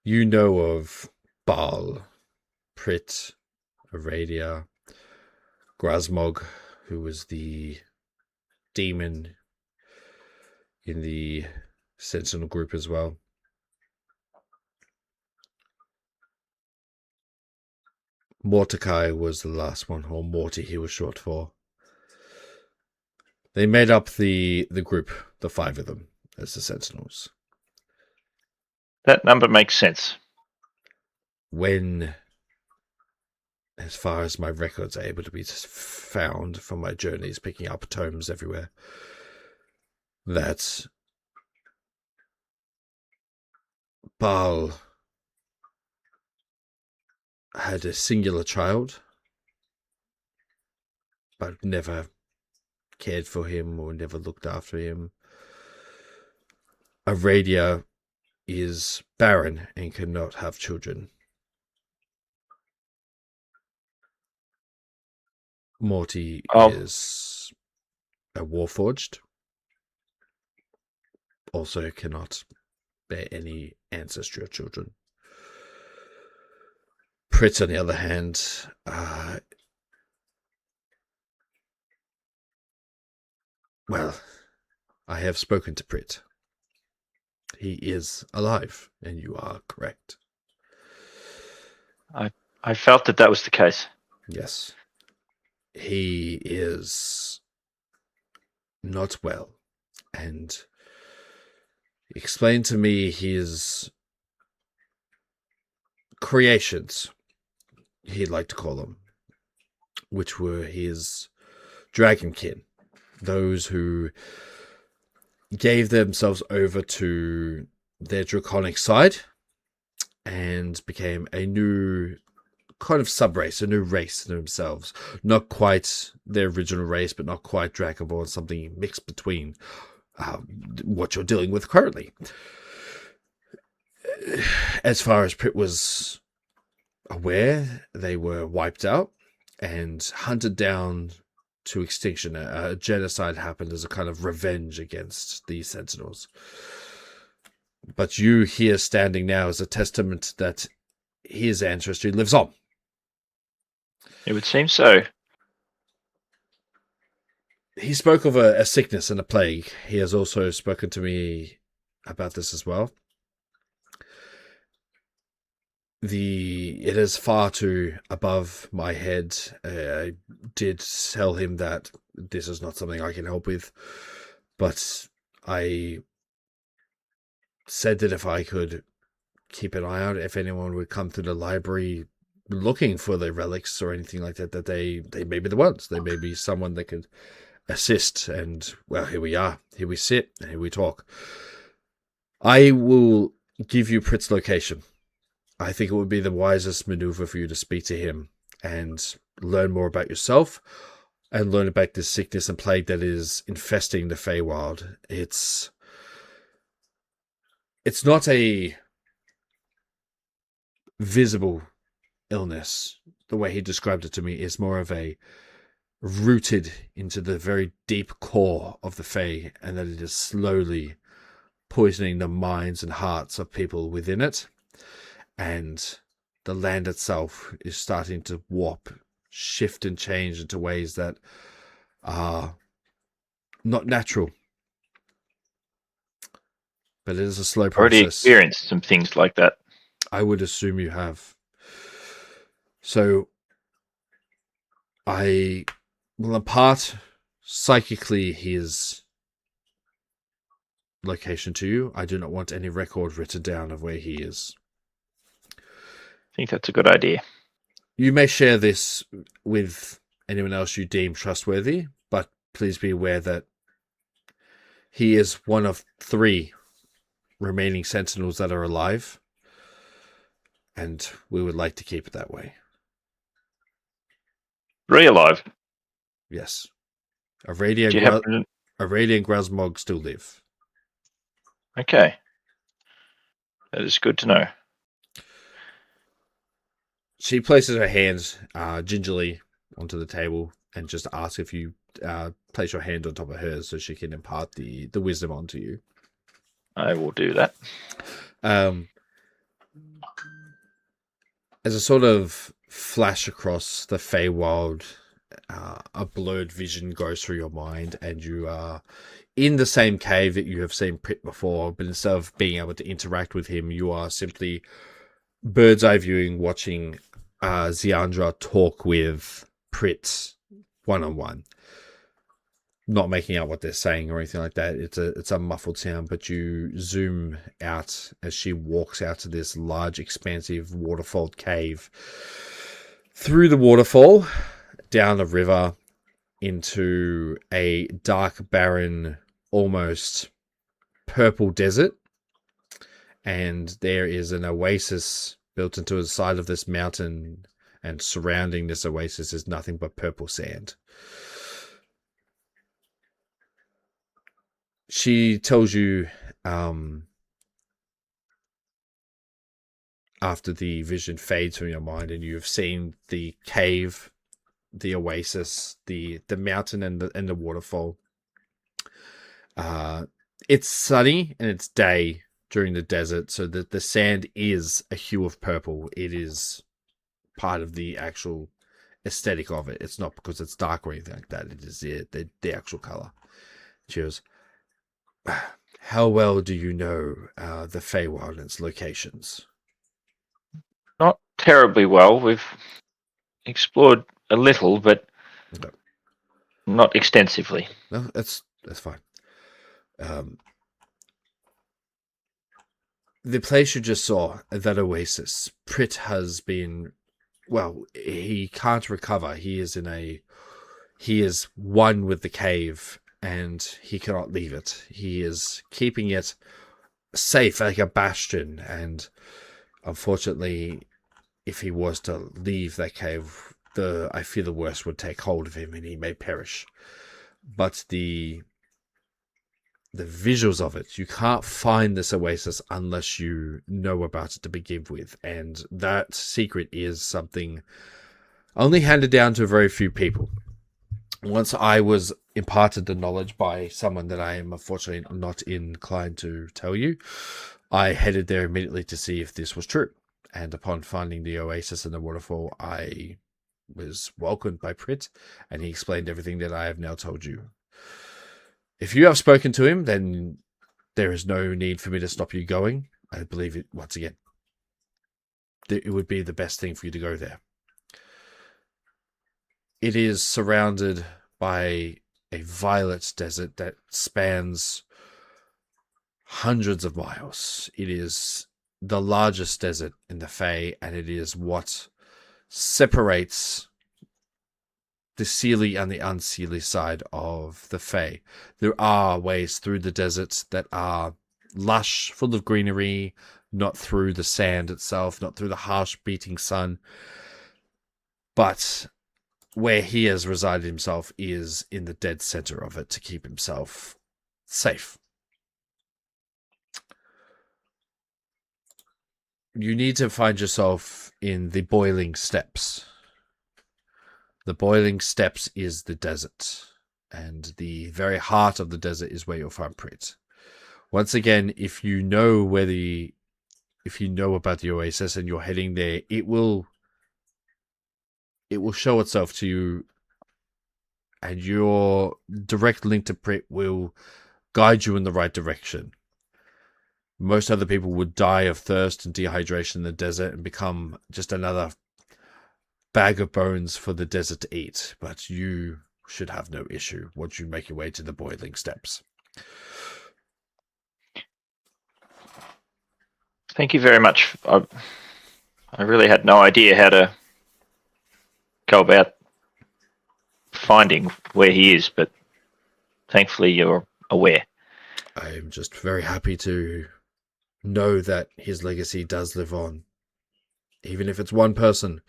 you know of Baal, Prit, Aradia, Grasmog, who was the demon in the Sentinel group as well. Mordecai was the last one, or Morty he was short for. They made up the group, the 5 of them, as the Sentinels. That number makes sense. When, as far as my records are able to be found from my journeys, picking up tomes everywhere, that Baal had a singular child, but never cared for him or never looked after him. Aradia is barren and cannot have children. Morty is a warforged, also cannot bear any ancestral children. Prit, on the other hand, well, I have spoken to Prit. He is alive, and you are correct. I felt that was the case. Yes. He is not well, and explained to me his creations, he'd like to call them, which were his dragonkin, those who gave themselves over to their draconic side and became a new kind of subrace, a new race in themselves. Not quite their original race, but not quite Dragonborn, something mixed between what you're dealing with currently. As far as Prit was aware, they were wiped out and hunted down to extinction. A genocide happened as a kind of revenge against the Sentinels. But you here standing now is a testament that his ancestry lives on. It would seem so. He spoke of a sickness and a plague. He has also spoken to me about this as well. It is far too above my head. I did tell him that this is not something I can help with, but I said that if I could keep an eye out, if anyone would come to the library looking for the relics or anything like that, that they may be the ones. They may be someone that could assist. And, well, here we are. Here we sit, and here we talk. I will give you Prit's location. I think it would be the wisest maneuver for you to speak to him and learn more about yourself and learn about this sickness and plague that is infesting the Feywild. It's not a visible illness. The way he described it to me is more of a rooted into the very deep core of the Fey, and that it is slowly poisoning the minds and hearts of people within it. And the land itself is starting to warp, shift and change into ways that are not natural. But it is a slow process. Already experienced some things like that. I would assume you have. So I will impart psychically his location to you. I do not want any record written down of where he is. I think that's a good idea. You may share this with anyone else you deem trustworthy, but please be aware that he is one of 3 remaining Sentinels that are alive, and we would like to keep it that way. 3 alive. Yes. Aradia Do you happen and Grasmog still live. Okay. That is good to know. She places her hands gingerly onto the table and just asks if you place your hand on top of hers so she can impart the wisdom onto you. I will do that. As a sort of flash across the Feywild, a blurred vision goes through your mind, and you are in the same cave that you have seen Prit before, but instead of being able to interact with him, you are simply bird's eye viewing, watching Ziandra talk with Prit one-on-one. not making out what they're saying or anything like that. It's a muffled sound, but you zoom out as she walks out to this large, expansive waterfall cave. Through the waterfall, down a river, into a dark, barren, almost purple desert. And there is an oasis built into the side of this mountain, and surrounding this oasis is nothing but purple sand. She tells you, after the vision fades from your mind and you've seen the cave, the oasis, the mountain, and the waterfall. It's sunny and it's day during the desert, so that the sand is a hue of purple. It is part of the actual aesthetic of it. It's not because it's dark or anything like that. It is the actual color. She goes, how well do you know the Feywild and its locations? Not terribly well. We've explored a little, but Okay. not extensively. No, that's fine. The place you just saw, that oasis, Prit has been, well, he can't recover. He is one with the cave, and he cannot leave it. He is keeping it safe, like a bastion, and unfortunately, if he was to leave that cave, I fear the worst would take hold of him and he may perish. But the visuals of it, you can't find this oasis unless you know about it to begin with, and that secret is something only handed down to very few people. Once I was imparted the knowledge by someone that I am unfortunately not inclined to tell you, I headed there immediately to see if this was true. And upon finding the oasis and the waterfall, I was welcomed by Prit, and he explained everything that I have now told you. If you have spoken to him, then there is no need for me to stop you going. I believe it, once again, it would be the best thing for you to go there. It is surrounded by a violet desert that spans hundreds of miles. It is the largest desert in the Fey, and it is what separates the Seelie and the unseelie side of the Fey. There are ways through the deserts that are lush, full of greenery, not through the sand itself, not through the harsh beating sun. But where he has resided himself is in the dead center of it to keep himself safe. You need to find yourself in the Boiling Steppes. The Boiling Steppes is the desert, and the very heart of the desert is where you'll find Prit. Once again, if you know about the oasis and you're heading there, it will show itself to you, and your direct link to Prit will guide you in the right direction. Most other people would die of thirst and dehydration in the desert and become just another bag of bones for the desert to eat. But you should have no issue once you make your way to the Boiling Steppes. Thank you very much. I really had no idea how to go about finding where he is, but thankfully you're aware. I am just very happy to know that his legacy does live on. Even if it's one person,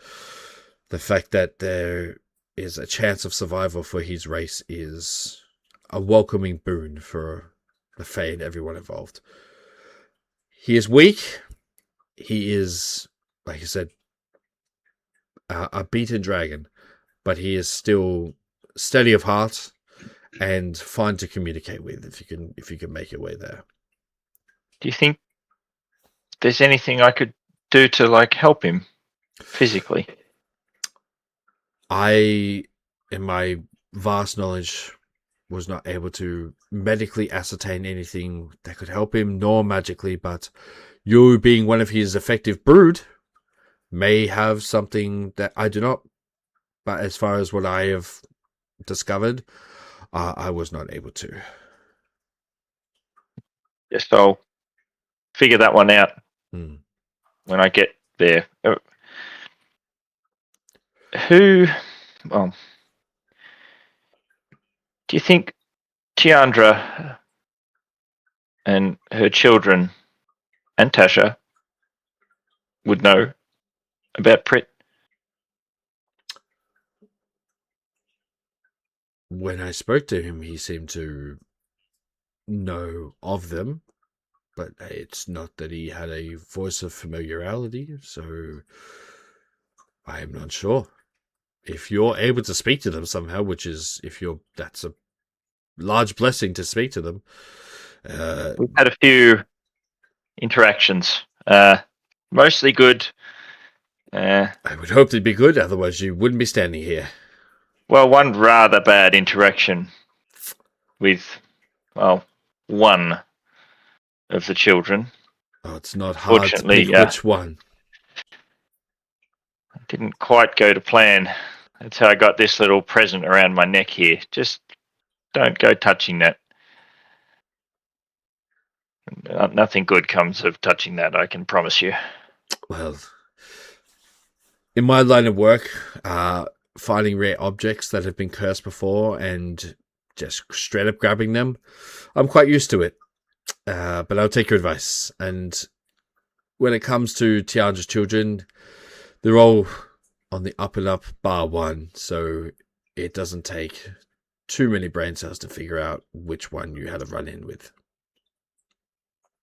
the fact that there is a chance of survival for his race is a welcoming boon for the Fae and everyone involved. He is weak. He is, like I said, a beaten dragon, but he is still steady of heart and fine to communicate with if you can make your way there. Do you think there's anything I could do to help him physically? I, in my vast knowledge, was not able to medically ascertain anything that could help him, nor magically, but you being one of his effective brood may have something that I do not. But as far as what I have discovered, I was not able to. Yes, I'll figure that one out Hmm. when I get there. Who? Well, do you think Tiandra and her children and Tasha would know about Prit? When I spoke to him, he seemed to know of them, but it's not that he had a voice of familiarity, so I am not sure. If you're able to speak to them somehow, which is, that's a large blessing to speak to them. We've had a few interactions, mostly good. I would hope they'd be good, otherwise you wouldn't be standing here. Well, one rather bad interaction with, well, one of the children. Oh, it's not hard to Fortunately, pick which one. Didn't quite go to plan. That's how I got this little present around my neck here. Just don't go touching that. Nothing good comes of touching that, I can promise you. Well, in my line of work, finding rare objects that have been cursed before and just straight up grabbing them, I'm quite used to it. But I'll take your advice. And when it comes to Tiandra's children, they're all on the up and up, bar one, so it doesn't take too many brain cells to figure out which one you had a run in with.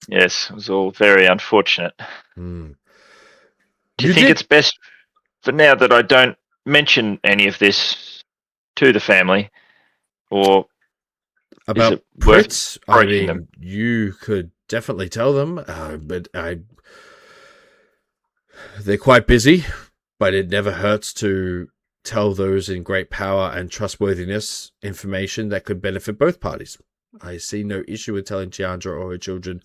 Yes, it was all very unfortunate. Hmm. Do you think it's best for now that I don't mention any of this to the family? Or about is it worth Pritz? I breaking mean, them? you could definitely tell them, but they're quite busy, but it never hurts to tell those in great power and trustworthiness information that could benefit both parties. I see no issue with telling Tiandra or her children,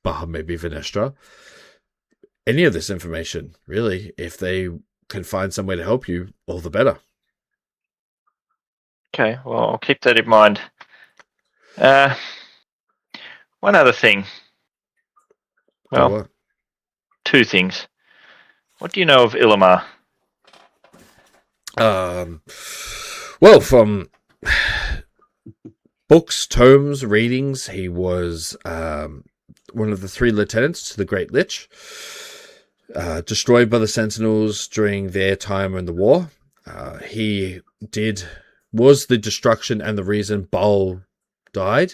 bar maybe Vanestra, any of this information, really. If they can find some way to help you, all the better. Okay, well, I'll keep that in mind. One other thing. Well, What? two things. What do you know of Illimar? Well, from books, tomes, readings, he was one of the 3 lieutenants to the Great Lich, destroyed by the Sentinels during their time in the war. He was the destruction and the reason Bol died,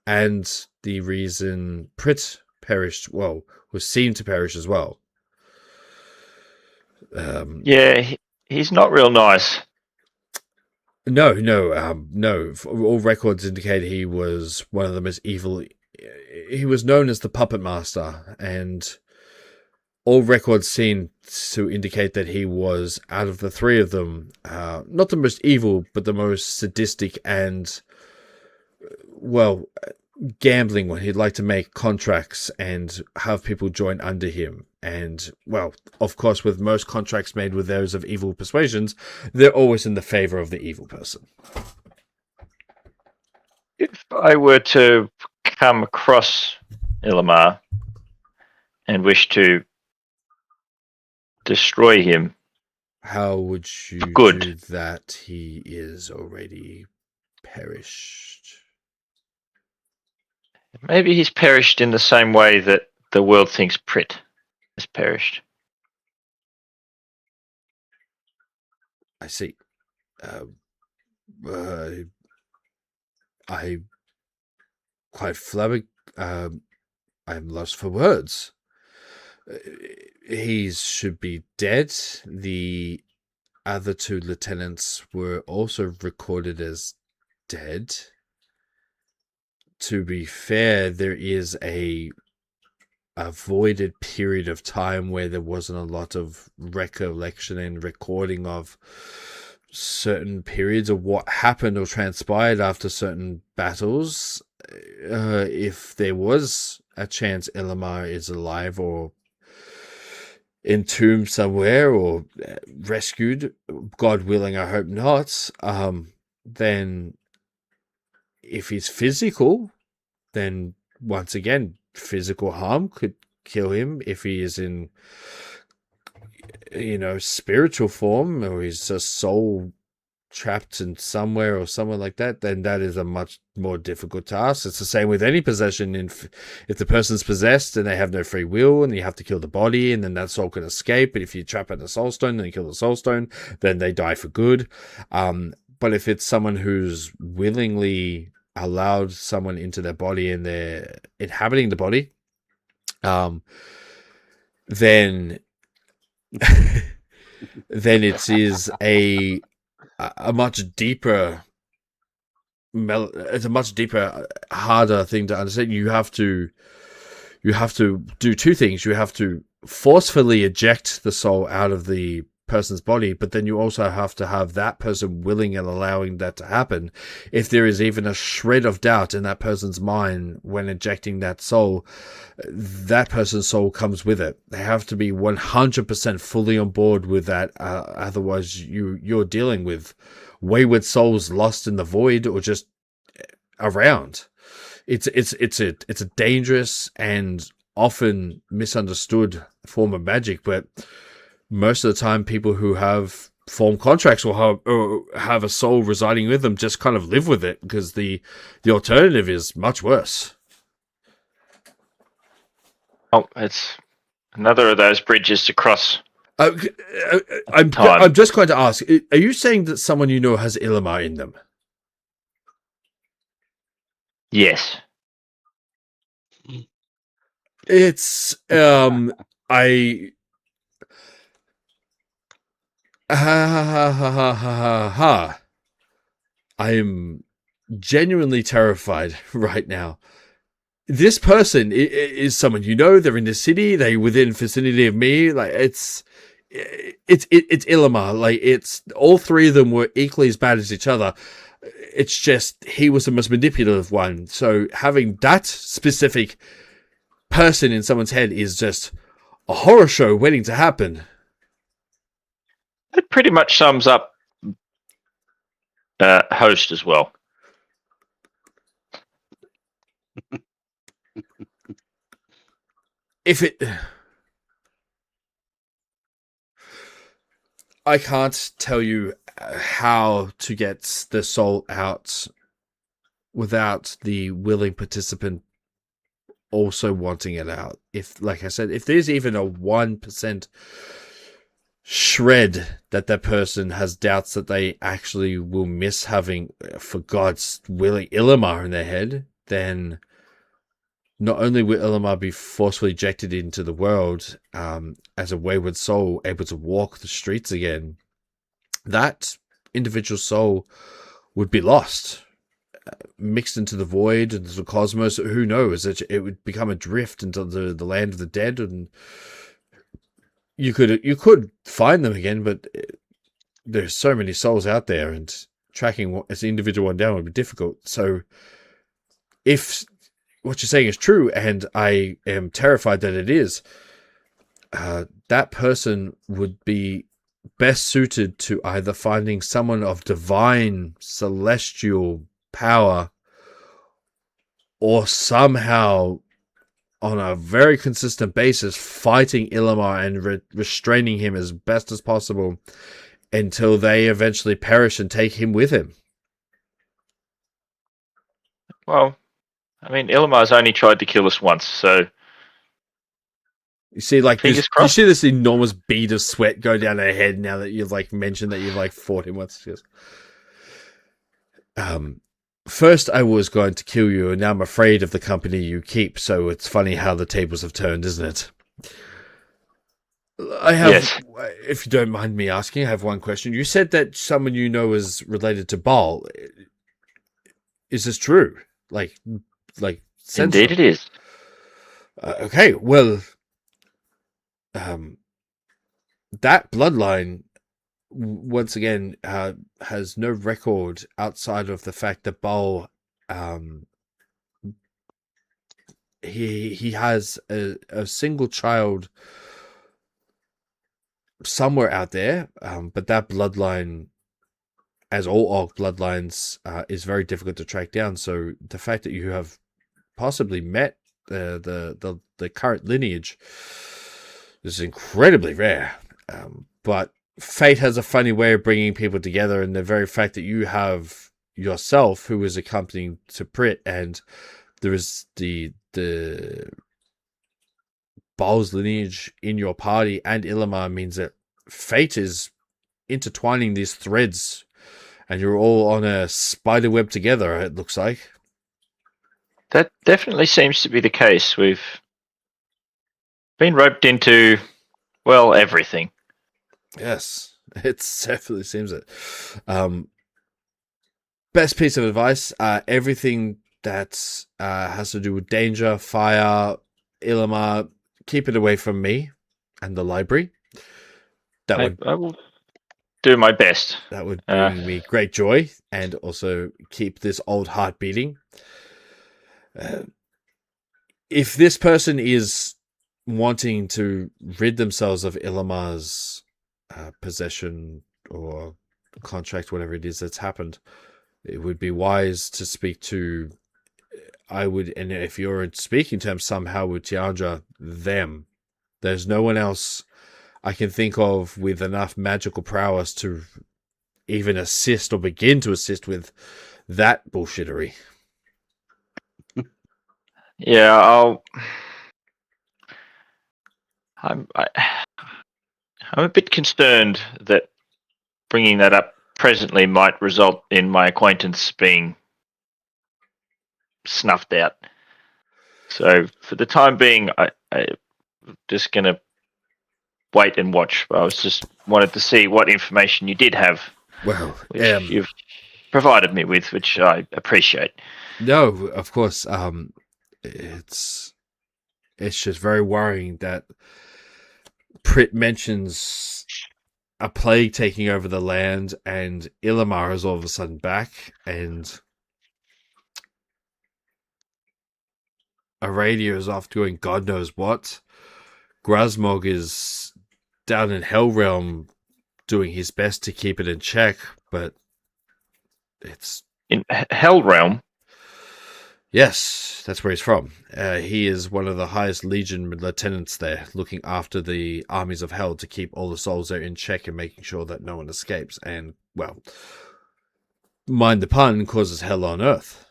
and the reason Prit perished, well, was seen to perish as well. Yeah, he's not real nice. No. All records indicate he was one of the most evil. He was known as the Puppet Master, and all records seem to indicate that he was, out of the 3 of them, not the most evil, but the most sadistic and, well, gambling one. He'd like to make contracts and have people join under him. And, well, of course, with most contracts made with those of evil persuasions, they're always in the favor of the evil person. If I were to come across Illimar and wish to destroy him, How would you good. do that? He is already perished. maybe he's perished in the same way that the world thinks Prit has perished. I see. I quite I'm lost for words. He should be dead. The other 2 lieutenants were also recorded as dead. To be fair, there is a voided period of time where there wasn't a lot of recollection and recording of certain periods of what happened or transpired after certain battles. If there was a chance Illimar is alive or entombed somewhere or rescued, God willing, I hope not, then if he's physical, then once again, physical harm could kill him. If he is in, spiritual form, or he's a soul trapped in somewhere or somewhere like that, then that is a much more difficult task. It's the same with any possession. If the person's possessed and they have no free will, and you have to kill the body, and then that soul can escape. But if you trap in a soul stone and you kill the soul stone, then they die for good. But if it's someone who's willingly allowed someone into their body and they're inhabiting the body, then then it is a much deeper, it's a much deeper, harder thing to understand. You have to do two things. You have to forcefully eject the soul out of the person's body, but then you also have to have that person willing and allowing that to happen. If there is even a shred of doubt in that person's mind when ejecting that soul, that person's soul comes with it. They have to be 100% fully on board with that. Otherwise, you're dealing with wayward souls lost in the void or just around. It's a dangerous and often misunderstood form of magic, but most of the time, people who have formed contracts or have a soul residing with them just kind of live with it, because the alternative is much worse. Oh, it's another of those bridges to cross. I'm just going to ask, are you saying that someone you know has Illimar in them? Yes. It's I I am genuinely terrified right now. This person is someone you know. They're in the city. They're within vicinity of me. Like it's Illimar. Like it's all three of them were equally as bad as each other. It's just he was the most manipulative one. So having that specific person in someone's head is just a horror show waiting to happen. That pretty much sums up host as well. I can't tell you how to get the soul out without the willing participant also wanting it out. If, like I said, if there's even a 1% shred that person has doubts that they actually will miss having, for God's willing, Illimar in their head, then not only will Illimar be forcefully ejected into the world as a wayward soul able to walk the streets again, that individual soul would be lost, mixed into the void and the cosmos. Who knows? It would become adrift into the land of the dead, and you could find them again, but there's so many souls out there, and tracking as an individual one down would be difficult. So if what you're saying is true, and I am terrified that it is, that person would be best suited to either finding someone of divine celestial power, or somehow on a very consistent basis fighting Illimar and restraining him as best as possible until they eventually perish and take him with him. Well, I mean, Illimar's only tried to kill us once, so you see, like fingers this, you crossed. see this enormous bead of sweat go down their head now that you've like mentioned that you've like fought him once. Just, first I was going to kill you, and now I'm afraid of the company you keep. So it's funny how the tables have turned, isn't it? I have, Yes. If you don't mind me asking, I have one question. You said that someone you know is related to Baal. Is this true? Like Indeed, it is. Okay, well, that bloodline once again has no record outside of the fact that Baal he has a single child somewhere out there, but that bloodline as all orc bloodlines, is very difficult to track down. So the fact that you have possibly met the current lineage is incredibly rare. But fate has a funny way of bringing people together, and the very fact that you have yourself, who is accompanying to Prit, and there is the Baal's lineage in your party and Illimar, means that fate is intertwining these threads, and you're all on a spider web together, it looks like. That definitely seems to be the case. We've been roped into, well, everything. Yes, it definitely seems it. Best piece of advice, everything that has to do with danger, fire, Illimar, keep it away from me and the library. I will do my best. That would bring me great joy, and also keep this old heart beating. If this person is wanting to rid themselves of Illimar's possession or contract, whatever it is that's happened, it would be wise to speak to, and if you're in speaking terms somehow with Tiandra, them. There's no one else I can think of with enough magical prowess to even assist or begin to assist with that bullshittery. Yeah, I'm a bit concerned that bringing that up presently might result in my acquaintance being snuffed out. So for the time being, I'm just going to wait and watch. I was just wanted to see what information you did have, Well, which you've provided me with, which I appreciate. No, of course. It's just very worrying that Prit mentions a plague taking over the land, and Illimar is all of a sudden back, and Aradia is off doing God knows what. Grasmog is down in Hell Realm doing his best to keep it in check, but it's... In Hell Realm? Yes, that's where he's from. He is one of the highest Legion lieutenants there, looking after the armies of Hell to keep all the souls there in check and making sure that no one escapes. And, well, mind the pun, causes hell on earth.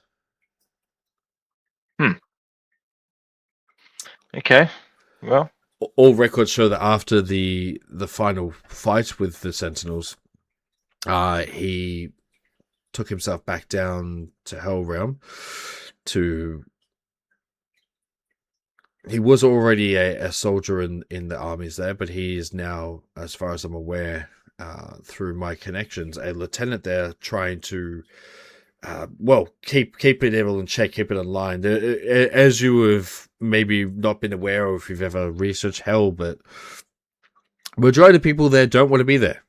Okay, well... All records show that after the final fight with the Sentinels, he took himself back down to Hell Realm he was already a soldier in the armies there, but he is now, as far as I'm aware, through my connections, a lieutenant there, trying to keep it in check, keep it in line. As you have maybe not been aware of if you've ever researched Hell, but majority of people there don't want to be there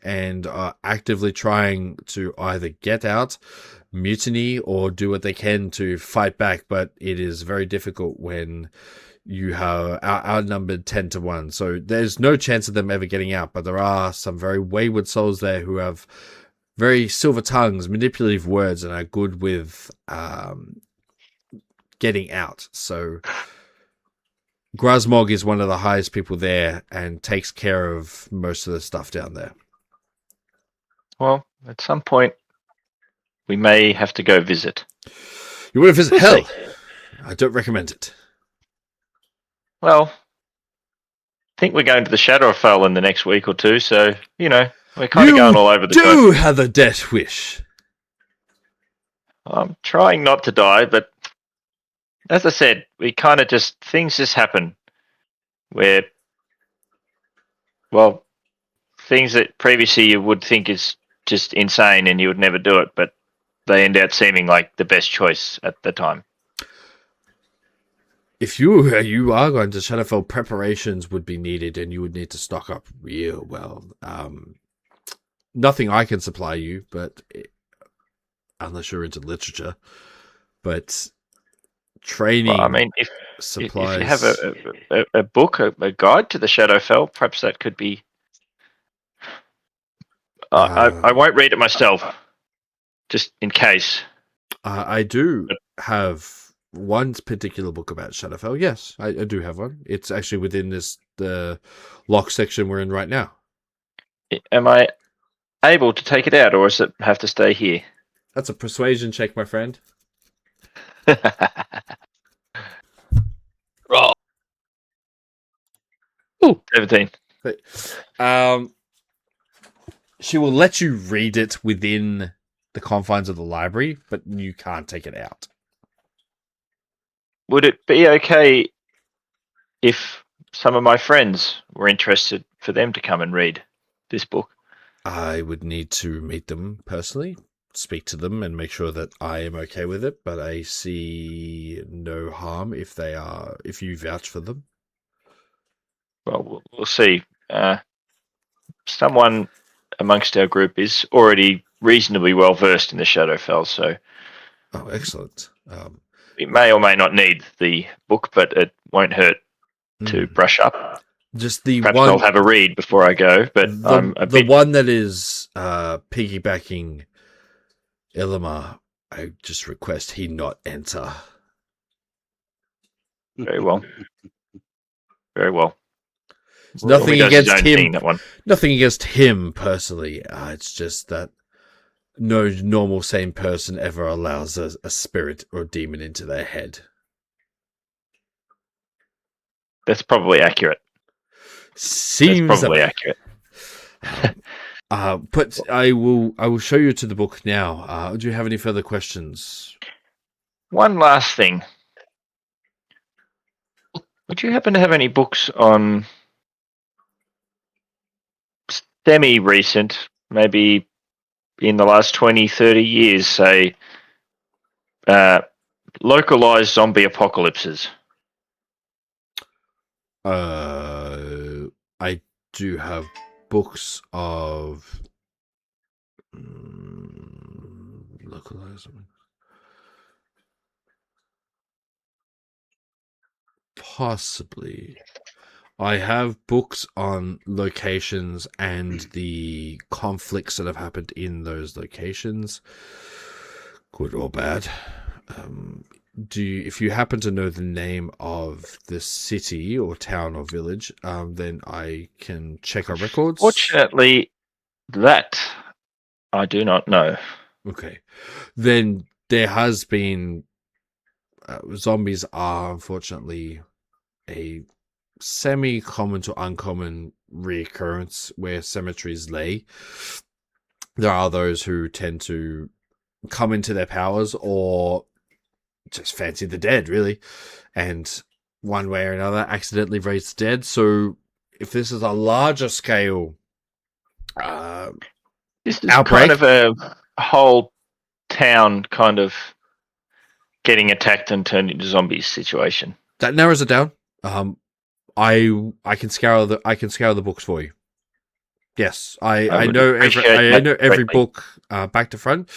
and are actively trying to either get out, mutiny, or do what they can to fight back. But it is very difficult when you have outnumbered 10-1. So there's no chance of them ever getting out, but there are some very wayward souls there who have very silver tongues, manipulative words, and are good with getting out. So Grasmog is one of the highest people there and takes care of most of the stuff down there. Well, at some point, we may have to go visit. You want to visit We'll Hell? see. I don't recommend it. Well, I think we're going to the Shadowfell in the next week or two, so, we're kind of going all over the place. You do have a death wish. I'm trying not to die, but as I said, things just happen where, well, things that previously you would think is just insane and you would never do it, but they end up seeming like the best choice at the time. If you are going to Shadowfell, preparations would be needed, and you would need to stock up real well. Nothing I can supply you, but unless you're into literature, but training. Well, I mean, if supplies. you have a book, a guide to the Shadowfell, perhaps that could be I won't read it myself, just in case. I do have one particular book about Shadowfell. Yes, I do have one. It's actually within the lock section we're in right now. Am I able to take it out, or does it have to stay here? That's a persuasion check, my friend. Roll. 17. She will let you read it within the confines of the library, but you can't take it out. Would it be okay if some of my friends were interested for them to come and read this book? I would need to meet them personally, speak to them, and make sure that I am okay with it. But I see no harm if you vouch for them. Well, we'll see. Someone amongst our group is already reasonably well versed in the Shadowfell, so Oh, excellent. we may or may not need the book, but it won't hurt to brush up. Just the Perhaps one. I'll have a read before I go, but I'm a the bit... one that is piggybacking Ilima. I just request he not enter. Very well. Very well. It's nothing Normally does his against own him. thing, that one. Nothing against him personally. It's just that no normal sane person ever allows a spirit or demon into their head. That's probably accurate. Seems That's probably accurate. but I will show you to the book now. Do you have any further questions? One last thing. Would you happen to have any books on semi-recent, maybe in the last 20, 30 years, say, localized zombie apocalypses? I do have books of localized. Possibly. I have books on locations and the conflicts that have happened in those locations, good or bad. If you happen to know the name of the city or town or village, then I can check our records. Fortunately, that I do not know. Okay. Then there has been... zombies are unfortunately a semi-common to uncommon reoccurrence where cemeteries lay. There are those who tend to come into their powers or just fancy the dead, really, and one way or another accidentally raise the dead. So if this is a larger scale This is outbreak, kind of a whole town kind of getting attacked and turned into zombies situation. that narrows it down. I can scour the books for you. Yes, I would know appreciate I know that every greatly. book back to front.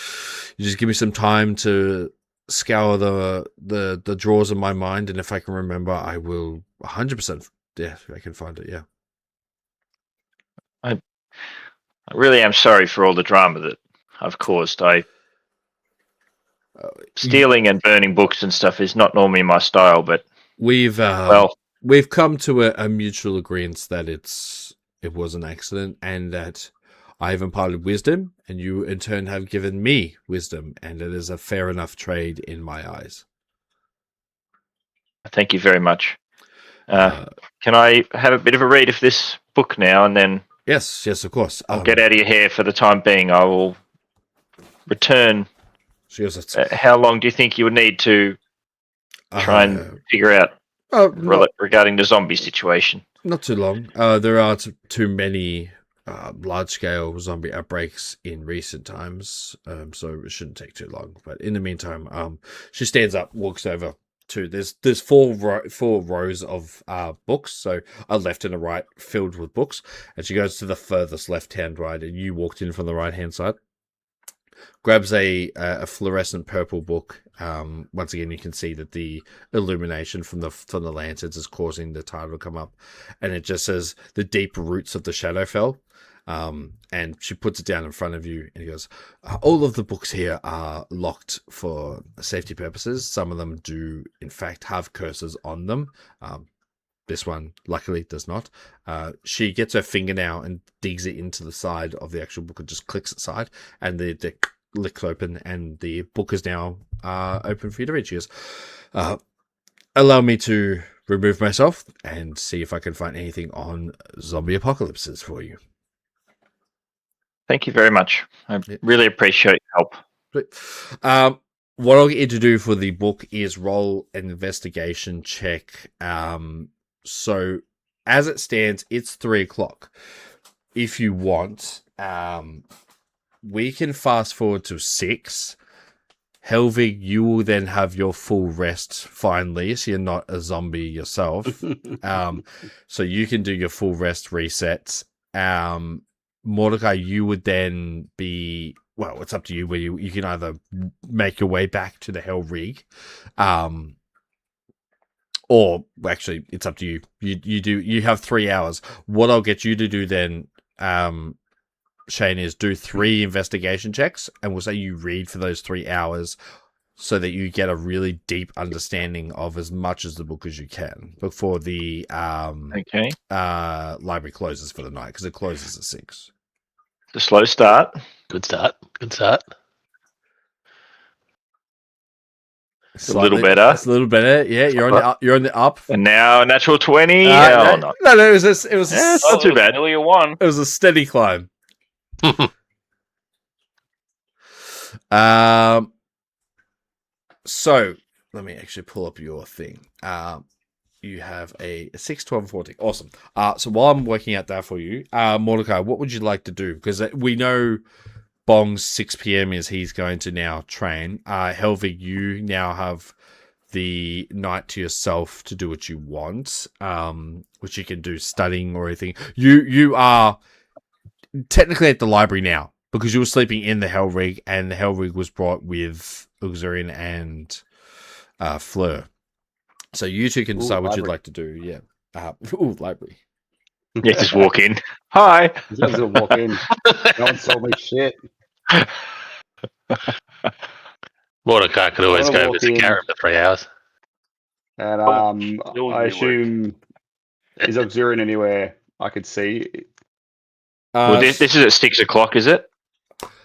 You just give me some time to scour the drawers in my mind, and if I can remember, I will 100%. Yeah, I can find it. Yeah. I really am sorry for all the drama that I've caused. Stealing and burning books and stuff is not normally my style, but We've come to a mutual agreement that it was an accident, and that I have imparted wisdom, and you in turn have given me wisdom, and it is a fair enough trade in my eyes. thank you very much. Can I have a bit of a read of this book now, and then Yes, of course. I'll get out of your hair for the time being. I will return. She goes, How long do you think you would need to try and figure out regarding the zombie situation? Not too long. There are too many large-scale zombie outbreaks in recent times, so it shouldn't take too long. But in the meantime, she stands up, walks over to there's four rows of books, so a left and a right filled with books, and she goes to the furthest left-hand right, and you walked in from the right-hand side. Grabs a fluorescent purple book. Once again, you can see that the illumination from the lanterns is causing the title to come up, and it just says "The Deep Roots of the Shadowfell." And she puts it down in front of you, and he goes, all of the books here are locked for safety purposes. Some of them do, in fact, have curses on them. This one, luckily, does not. She gets her finger now and digs it into the side of the actual book and just clicks its side, and the licks open, and the book is now open for you to read. She goes, allow me to remove myself and see if I can find anything on zombie apocalypses for you. Thank you very much. I really appreciate your help. What I'll get you to do for the book is roll an investigation check. So as it stands, it's 3:00. If you want, we can fast forward to 6. Helvig, you will then have your full rest finally, so you're not a zombie yourself. So you can do your full rest resets. Mordecai, you would then be, well, it's up to you where you can either make your way back to the Hell Rig, or actually it's up to you. You have 3 hours. What I'll get you to do then, Shane, is do 3 investigation checks, and we'll say you read for those 3 hours so that you get a really deep understanding of as much as the book as you can before the library closes for the night, because it closes at 6. The slow start. Good start. Good start. It's a little better. It's a little better. Yeah, you're on the up. And now a natural 20. No, it was not too bad. Nearly a 1. It was a steady climb. So let me actually pull up your thing. You have a 6, 12, 14. Awesome. So while I'm working out that for you, Mordecai, what would you like to do? Because we know Bong's 6 p.m. is he's going to now train. Helvig, you now have the night to yourself to do what you want, which you can do studying or anything. You are technically at the library now because you were sleeping in the Hell Rig, and the Hell Rig was brought with Uxorian and Fleur. So you two can decide what you'd like to do. Yeah. Library. Yeah, just walk in. Hi. Just walk in. No one told me shit. Mordecai could always go visit Karen for 3 hours. And I assume, is Uxorian anywhere I could see? Well, this is at 6 o'clock, is it?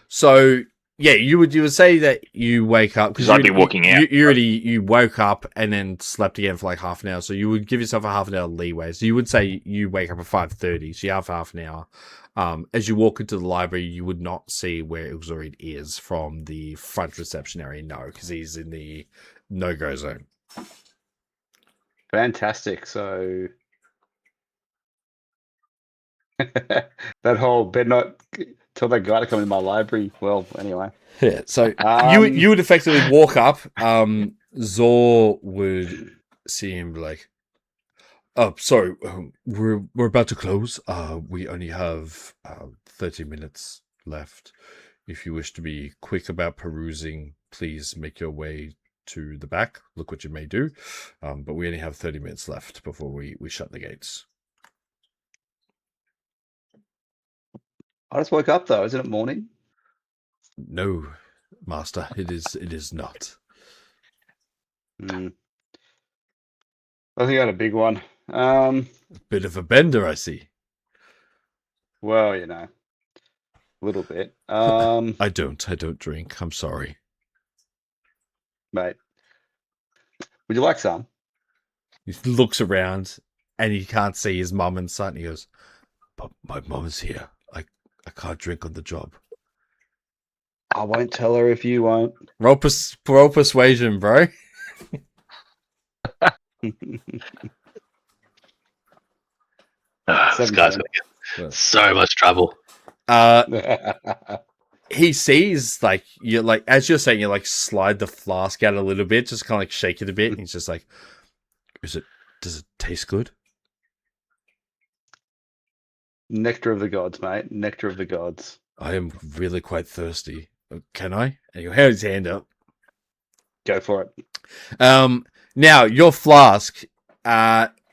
So yeah, you would say that you wake up because I'd be walking out. You woke up and then slept again for like half an hour, so you would give yourself a half an hour leeway. So you would say you wake up at 5:30, so you have half an hour. As you walk into the library, you would not see where Uxorian is from the front reception area, no, because he's in the no-go zone. Fantastic. So that whole better not tell that guy to come in my library. Well, anyway. Yeah. So you would effectively walk up. Zor would see him like, "Oh, sorry, we're about to close. We only have 30 minutes left. If you wish to be quick about perusing, please make your way to the back. Look what you may do. But we only have 30 minutes left before we shut the gates." I just woke up though. Isn't it morning? No, Master. It is not. I think I had a big one. Bit of a bender, I see. Well, a little bit. I don't drink. I'm sorry. Mate, would you like some? He looks around and he can't see his mum and son. He goes, "But my mum's here. I can't drink on the job." I won't tell her if you won't. Roll persuasion, bro. This guy's gonna get so much trouble. He sees you're as you're saying, you slide the flask out a little bit, just kind of shake it a bit, and he's just like, does it taste good? Nectar of the gods, mate. Nectar of the gods. I am really quite thirsty. Can I? And he held his hand up. Go for it. Now your flask,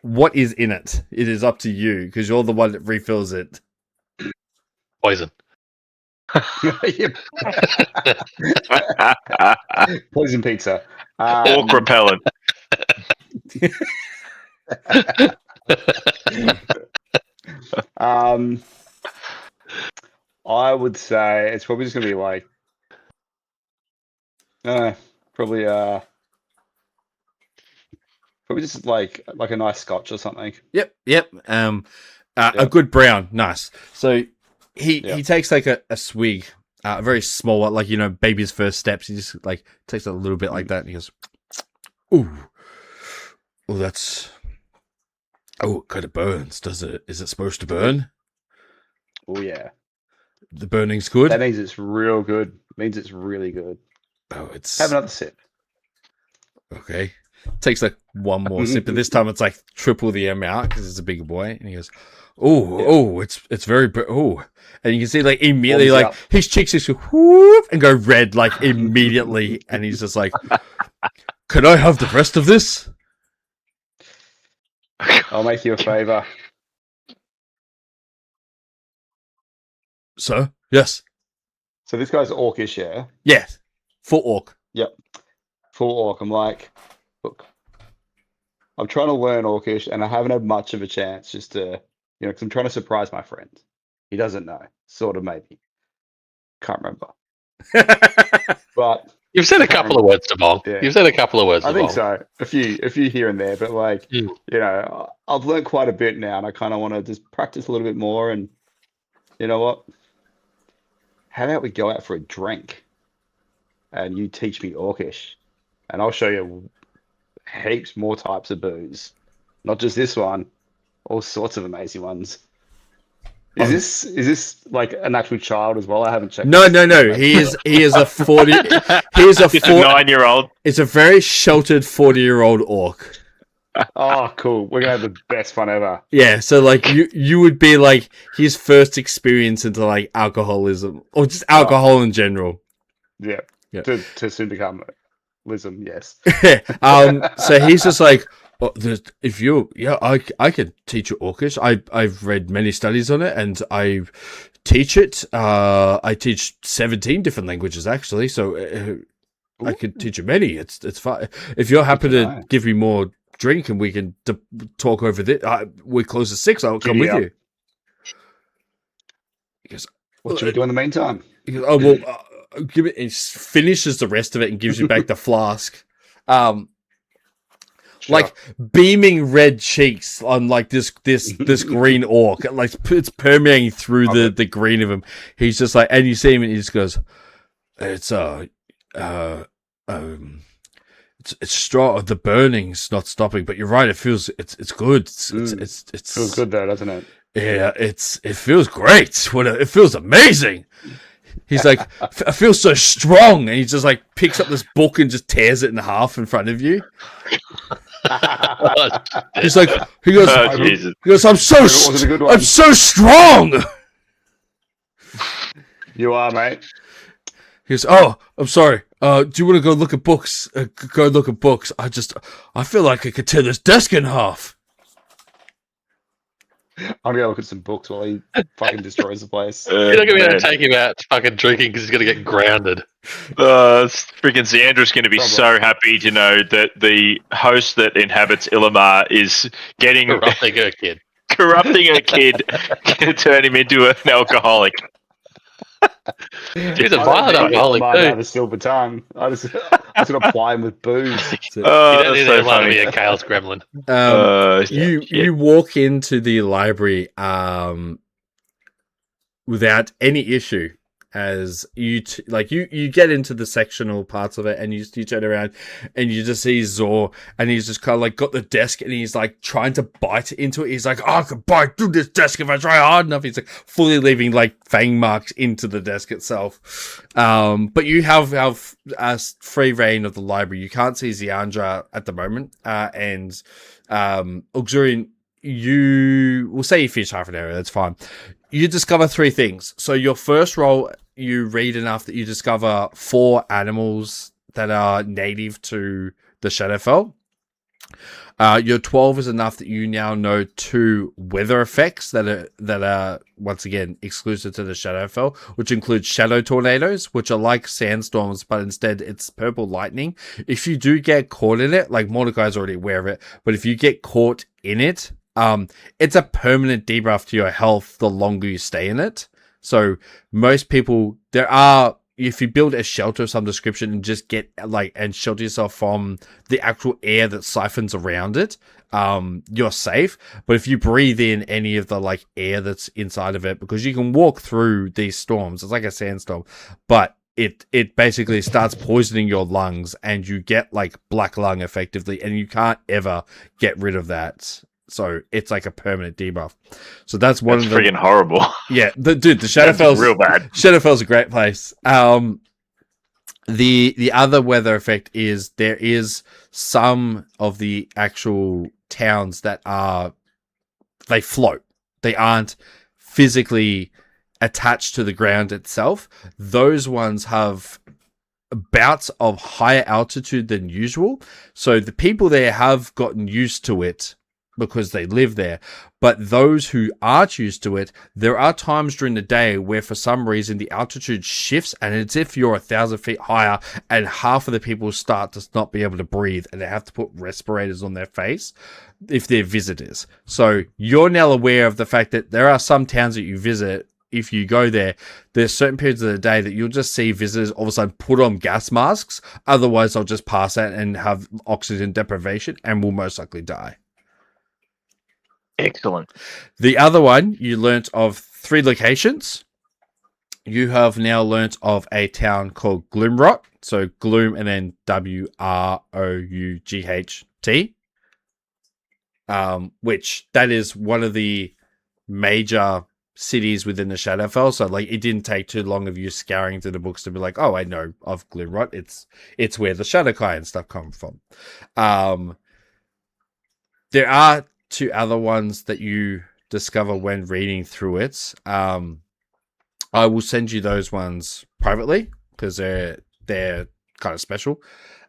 what is in it? It is up to you because you're the one that refills it. Poison. Poison pizza. Orc repellent. I would say it's probably just gonna be like, probably just like a nice scotch or something. Yep. A good brown, nice. So he takes like a swig, a very small one, like baby's first steps. He just like takes a little bit like that, and he goes, "Ooh, that's it kind of burns. Does it? Is it supposed to burn? Oh yeah, the burning's good. That means it's real good. It means it's really good. Oh, it's have another sip. Okay." Takes like one more sip, but this time it's like triple the amount because it's a bigger boy. And he goes, it's very, and you can see like immediately like his cheeks just go whoop and go red like immediately, and he's just like, "Could I have the rest of this?" I'll make you a favor. Sir? Yes. So this guy's orcish, yeah? Yes. Full orc. Yep. Full orc. I'm like, look, I'm trying to learn orcish, and I haven't had much of a chance just to, because I'm trying to surprise my friend. He doesn't know. Sort of, maybe. Can't remember. But you've said a couple of words to Bong. Yeah. You've said a couple of words. I think so. A few here and there, but like, I've learned quite a bit now, and I kind of want to just practice a little bit more. And you know what? How about we go out for a drink, and you teach me orcish, and I'll show you heaps more types of booze, not just this one, all sorts of amazing ones. Is this like an actual child as well? I haven't checked. No. He is a 40. He is a 9-year-old. It's a very sheltered 40-year-old orc. Oh, cool! We're gonna have the best fun ever. Yeah, so like you would be like his first experience into like alcoholism or just alcohol in general. Yeah. To soon become lism, yes. So he's just like, I can teach you orcish. I've read many studies on it, and I teach it. I teach 17 different languages actually, so I could teach you many. It's fine if you're happy to give me more drink and we can talk over this. We're close to 6. I'll come with you. He goes, what should we do in the meantime? He goes, oh well. Give it. He finishes the rest of it and gives you back the flask. Sure. Like beaming red cheeks on like this green orc, like it's permeating through the green of him. He's just like, and you see him, and he just goes, "It's straw. The burning's not stopping, but you're right. It feels it's good. It feels good though, doesn't it? Yeah, it feels great. It feels amazing." He's like, I feel so strong, and he just like picks up this book and just tears it in half in front of you. He's like, he goes, I'm so strong. You are, mate. He goes, oh, I'm sorry. Do you want to go look at books? Go look at books. I feel like I could tear this desk in half. I'm gonna look at some books while he fucking destroys the place. You're not gonna be able to take him out to fucking drinking because he's gonna get grounded. Freaking Xandra's gonna be so happy to know that the host that inhabits Illimar is getting corrupting her kid. Corrupting a kid to turn him into an alcoholic. He's a violent alcoholic too. I have a silver tongue. I just apply him with booze. You don't need to be a chaos gremlin. You walk into the library without any issue, as you get into the sectional parts of it, and you turn around and you just see Zor, and he's just kind of like got the desk, and he's like trying to bite into it. He's like, I could bite through this desk if I try hard enough. He's like fully leaving like fang marks into the desk itself. But you have free reign of the library. You can't see Ziandra at the moment, and Auxurian, we'll say you finish half an hour. That's fine. You discover 3 things. So your first roll, you read enough that you discover 4 animals that are native to the Shadowfell. Your 12 is enough that you now know 2 weather effects that are once again exclusive to the Shadowfell, which include shadow tornadoes, which are like sandstorms, but instead it's purple lightning. If you do get caught in it, like Mordecai's already aware of it, but if you get caught in it, it's a permanent debuff to your health the longer you stay in it. So most people, if you build a shelter of some description and just get and shelter yourself from the actual air that siphons around it, you're safe. But if you breathe in any of the air that's inside of it, because you can walk through these storms, it's like a sandstorm, but it basically starts poisoning your lungs and you get black lung effectively, and you can't ever get rid of that. So it's like a permanent debuff. So that's one of the freaking horrible. Yeah, the Shadowfell's real bad. Shadowfell's a great place. The other weather effect is there is some of the actual towns that they float. They aren't physically attached to the ground itself. Those ones have bouts of higher altitude than usual. So the people there have gotten used to it because they live there. But those who aren't used to it, there are times during the day where for some reason the altitude shifts and it's if you're 1,000 feet higher, and half of the people start to not be able to breathe and they have to put respirators on their face if they're visitors. So you're now aware of the fact that there are some towns that you visit. If you go there, there's certain periods of the day that you'll just see visitors all of a sudden put on gas masks. Otherwise, they'll just pass out and have oxygen deprivation and will most likely die. Excellent. The other one, you learnt of 3 locations. You have now learnt of a town called Gloomrot. So Gloom and then WROUGHT. Which that is one of the major cities within the Shadowfell. So it didn't take too long of you scouring through the books to be like, oh, I know of Gloomrot. It's where the Shadowkai and stuff come from. There are 2 other ones that you discover when reading through it. I will send you those ones privately because they're kind of special.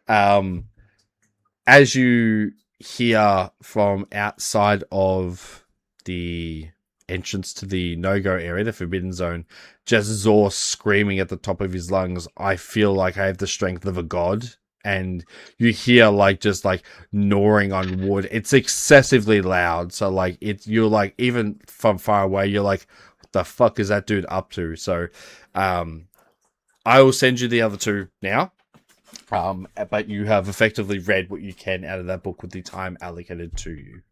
As you hear from outside of the entrance to the no-go area, the Forbidden Zone, just Zor screaming at the top of his lungs, I feel like I have the strength of a god. And you hear just gnawing on wood. It's excessively loud. So you're even from far away, you're like, what the fuck is that dude up to? So I will send you the other 2 now. But you have effectively read what you can out of that book with the time allocated to you.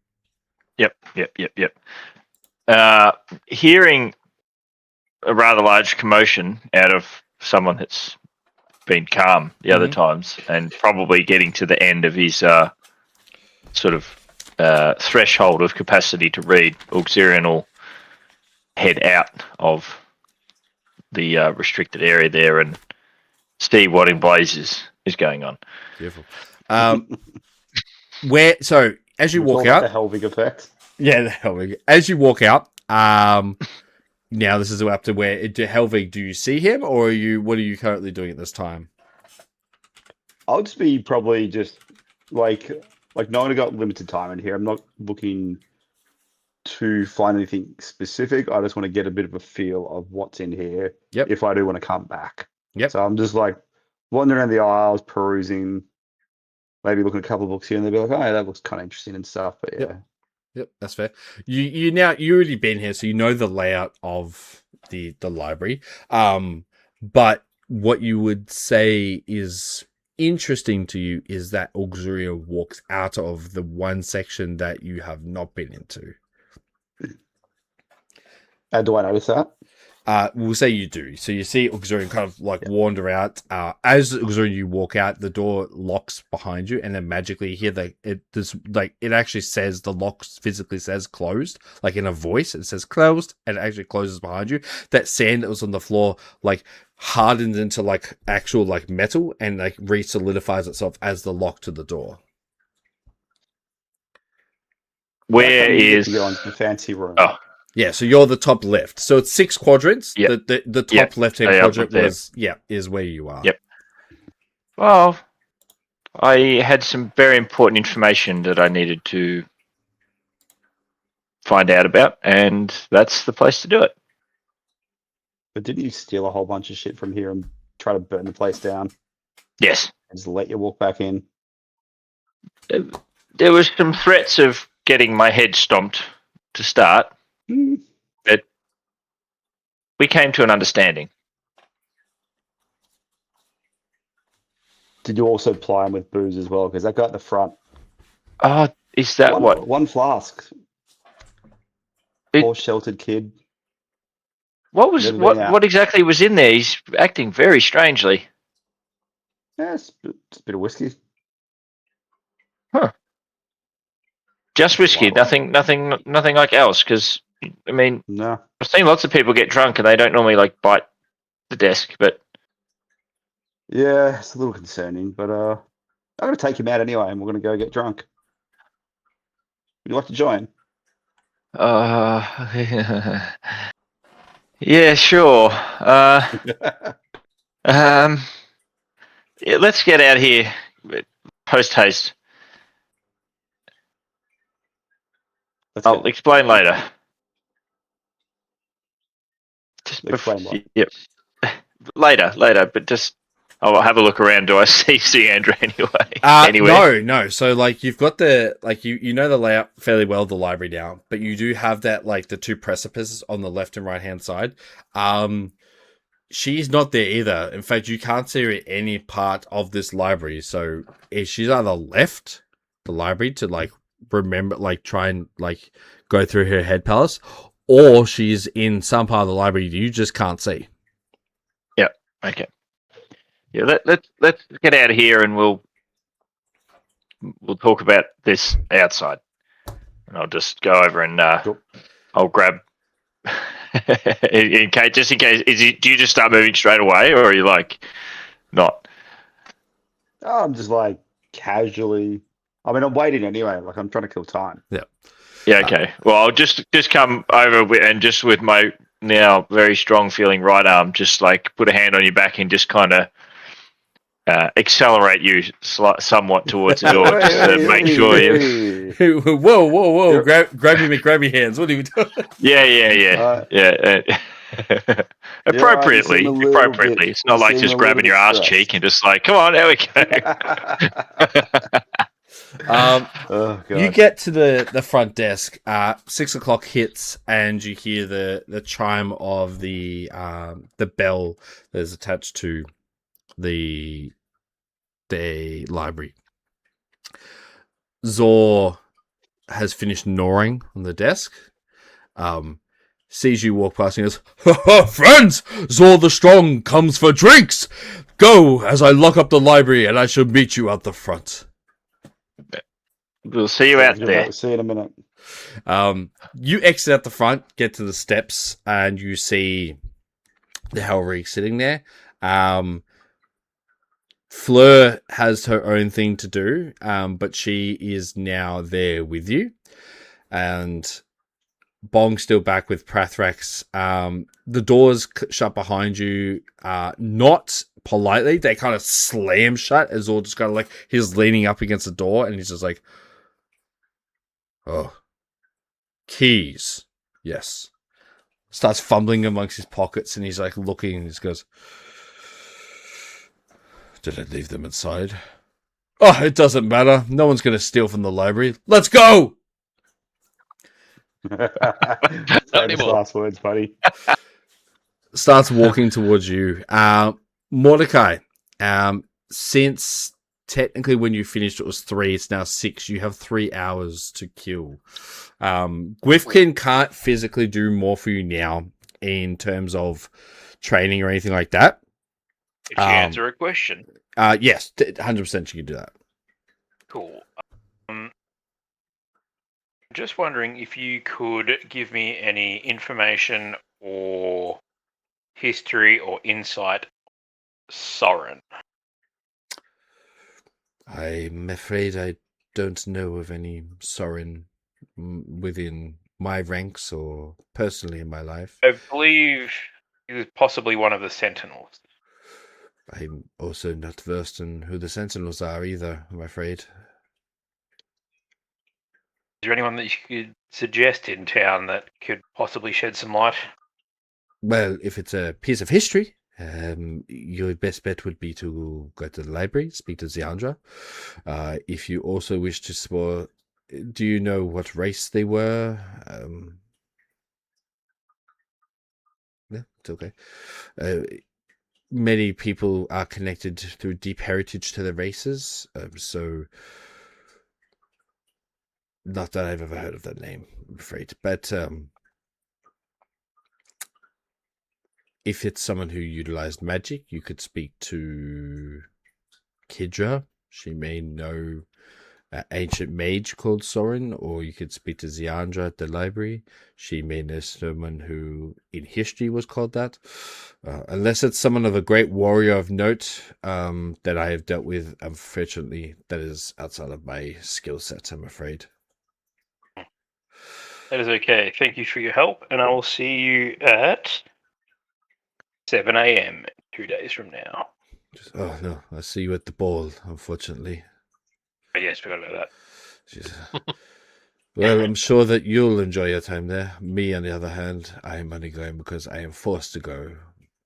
Yep. Hearing a rather large commotion out of someone that's been calm the other times, and probably getting to the end of his threshold of capacity to read, Auxerian will head out of the restricted area there and see what in blazes is going on. Beautiful. So as you walk out, the Helvig effect. Yeah, the Helvig. As you walk out, now this is up to where Helvig. Do you see him, or what are you currently doing at this time? I'll just be probably just knowing I got limited time in here. I'm not looking to find anything specific. I just want to get a bit of a feel of what's in here. Yep. If I do want to come back. Yep. So I'm just wandering around the aisles, perusing, maybe looking at a couple of books here, and they'll be like, "Oh, that looks kind of interesting and stuff." But yeah. Yep, that's fair. You already been here, so you know the layout of the library. But what you would say is interesting to you is that Auxeria walks out of the one section that you have not been into. Do I notice that? We'll say you do. So you see Auxerian kind of wander out. As Auxerian you walk out, the door locks behind you, and then magically you hear it actually says, the lock physically says closed, in a voice. It says closed, and it actually closes behind you. That sand that was on the floor hardens into actual metal and re-solidifies itself as the lock to the door. Where is go into the fancy room? Oh. Yeah, so you're the top left. So it's 6 quadrants. Yep. The top left-hand quadrant is where you are. Yep. Well, I had some very important information that I needed to find out about, and that's the place to do it. But didn't you steal a whole bunch of shit from here and try to burn the place down Yes. and just let you walk back in? There was some threats of getting my head stomped to start, but we came to an understanding. Did you also ply him with booze as well? Because that guy at the front, Oh, is that what? one flask. Poor sheltered kid. What was Never been out. what exactly was in there? He's acting very strangely. Yeah, it's a bit of whiskey. Just whiskey, nothing like else. Because I mean, No. I've seen lots of people get drunk and they don't normally like bite the desk, but Yeah, it's a little concerning, but I'm gonna take him out anyway, and we're gonna go get drunk. Would you like to join? yeah, sure. Yeah, let's get out here post haste. I'll explain later. Just Explain what? Yep. Later, but just I'll have a look around. Do I see Andrew anyway? Anywhere? No. So like you've got the you know the layout fairly well, the library now, but you do have that like the two precipices on the left and right hand side. She's not there either. In fact, you can't see her at any part of this library. So if she's either left the library to like remember, like try and like go through her head palace, or she's in some part of the library you just can't see. Yeah. Okay. Yeah. Let's get out of here and we'll talk about this outside. And I'll just go over and I'll grab. in case, do you just start moving straight away, or are you like not? Oh, I'm just like casually. I mean, I'm waiting anyway. Like I'm trying to kill time. Yeah. Yeah. Okay. Well, I'll just come over and just with my now very strong feeling right arm, just like put a hand on your back and just kind of accelerate you somewhat towards the door, just to make sure you. Whoa! Grab your hands. What are you doing? Yeah. Appropriately. It's not like just grabbing your ass cheek and just like, come on, there we go. You get to the front desk. 6 o'clock hits, and you hear the chime of the bell that is attached to the library. Zor has finished gnawing on the desk. Sees you walk past and goes, "Ha, friends! Zor the Strong comes for drinks! Go, as I lock up the library, and I shall meet you out the front." We'll see you out there. See you in a minute. You exit out the front, get to the steps, and you see the Hellreek sitting there. Fleur has her own thing to do, but she is now there with you. And Bong's still back with Prathrax. The doors shut behind you, not politely. They kind of slam shut as all just kind of like he's leaning up against the door and he's just like, "Oh, keys. Yes." Starts fumbling amongst his pockets and he's like looking and he just goes, "Did I leave them inside? Oh, it doesn't matter. No one's going to steal from the library. Let's go!" Famous last words, buddy. Starts walking towards you. Mordecai, since technically when you finished it was 3, it's now 6. You have 3 hours to kill. Gwifkin can't physically do more for you now in terms of training or anything like that. If you answer a question. Yes, 100% you can do that. Cool. Just wondering if you could give me any information or history or insight, Soren. I'm afraid I don't know of any Soren within my ranks or personally in my life. I believe he was possibly one of the Sentinels. I'm also not versed in who the Sentinels are either, I'm afraid. Is there anyone that you could suggest in town that could possibly shed some light? Well, if it's a piece of history, your best bet would be to go to the library, speak to Ziandra. If you also wish to explore, do you know what race they were? Yeah, it's okay. Many people are connected through deep heritage to the races, so not that I've ever heard of that name, I'm afraid. But if it's someone who utilized magic, you could speak to Kidra. She may know an ancient mage called Sorin, or you could speak to Ziandra at the library. She may know someone who in history was called that. Unless it's someone of a great warrior of note that I have dealt with, unfortunately, that is outside of my skill set, I'm afraid. That is okay. Thank you for your help, and I will see you at 7 a.m. 2 days from now. Oh, no, I'll see you at the ball, unfortunately. But yes, forgot about that. Jeez. Well, I'm sure that you'll enjoy your time there. Me, on the other hand, I am only going because I am forced to go,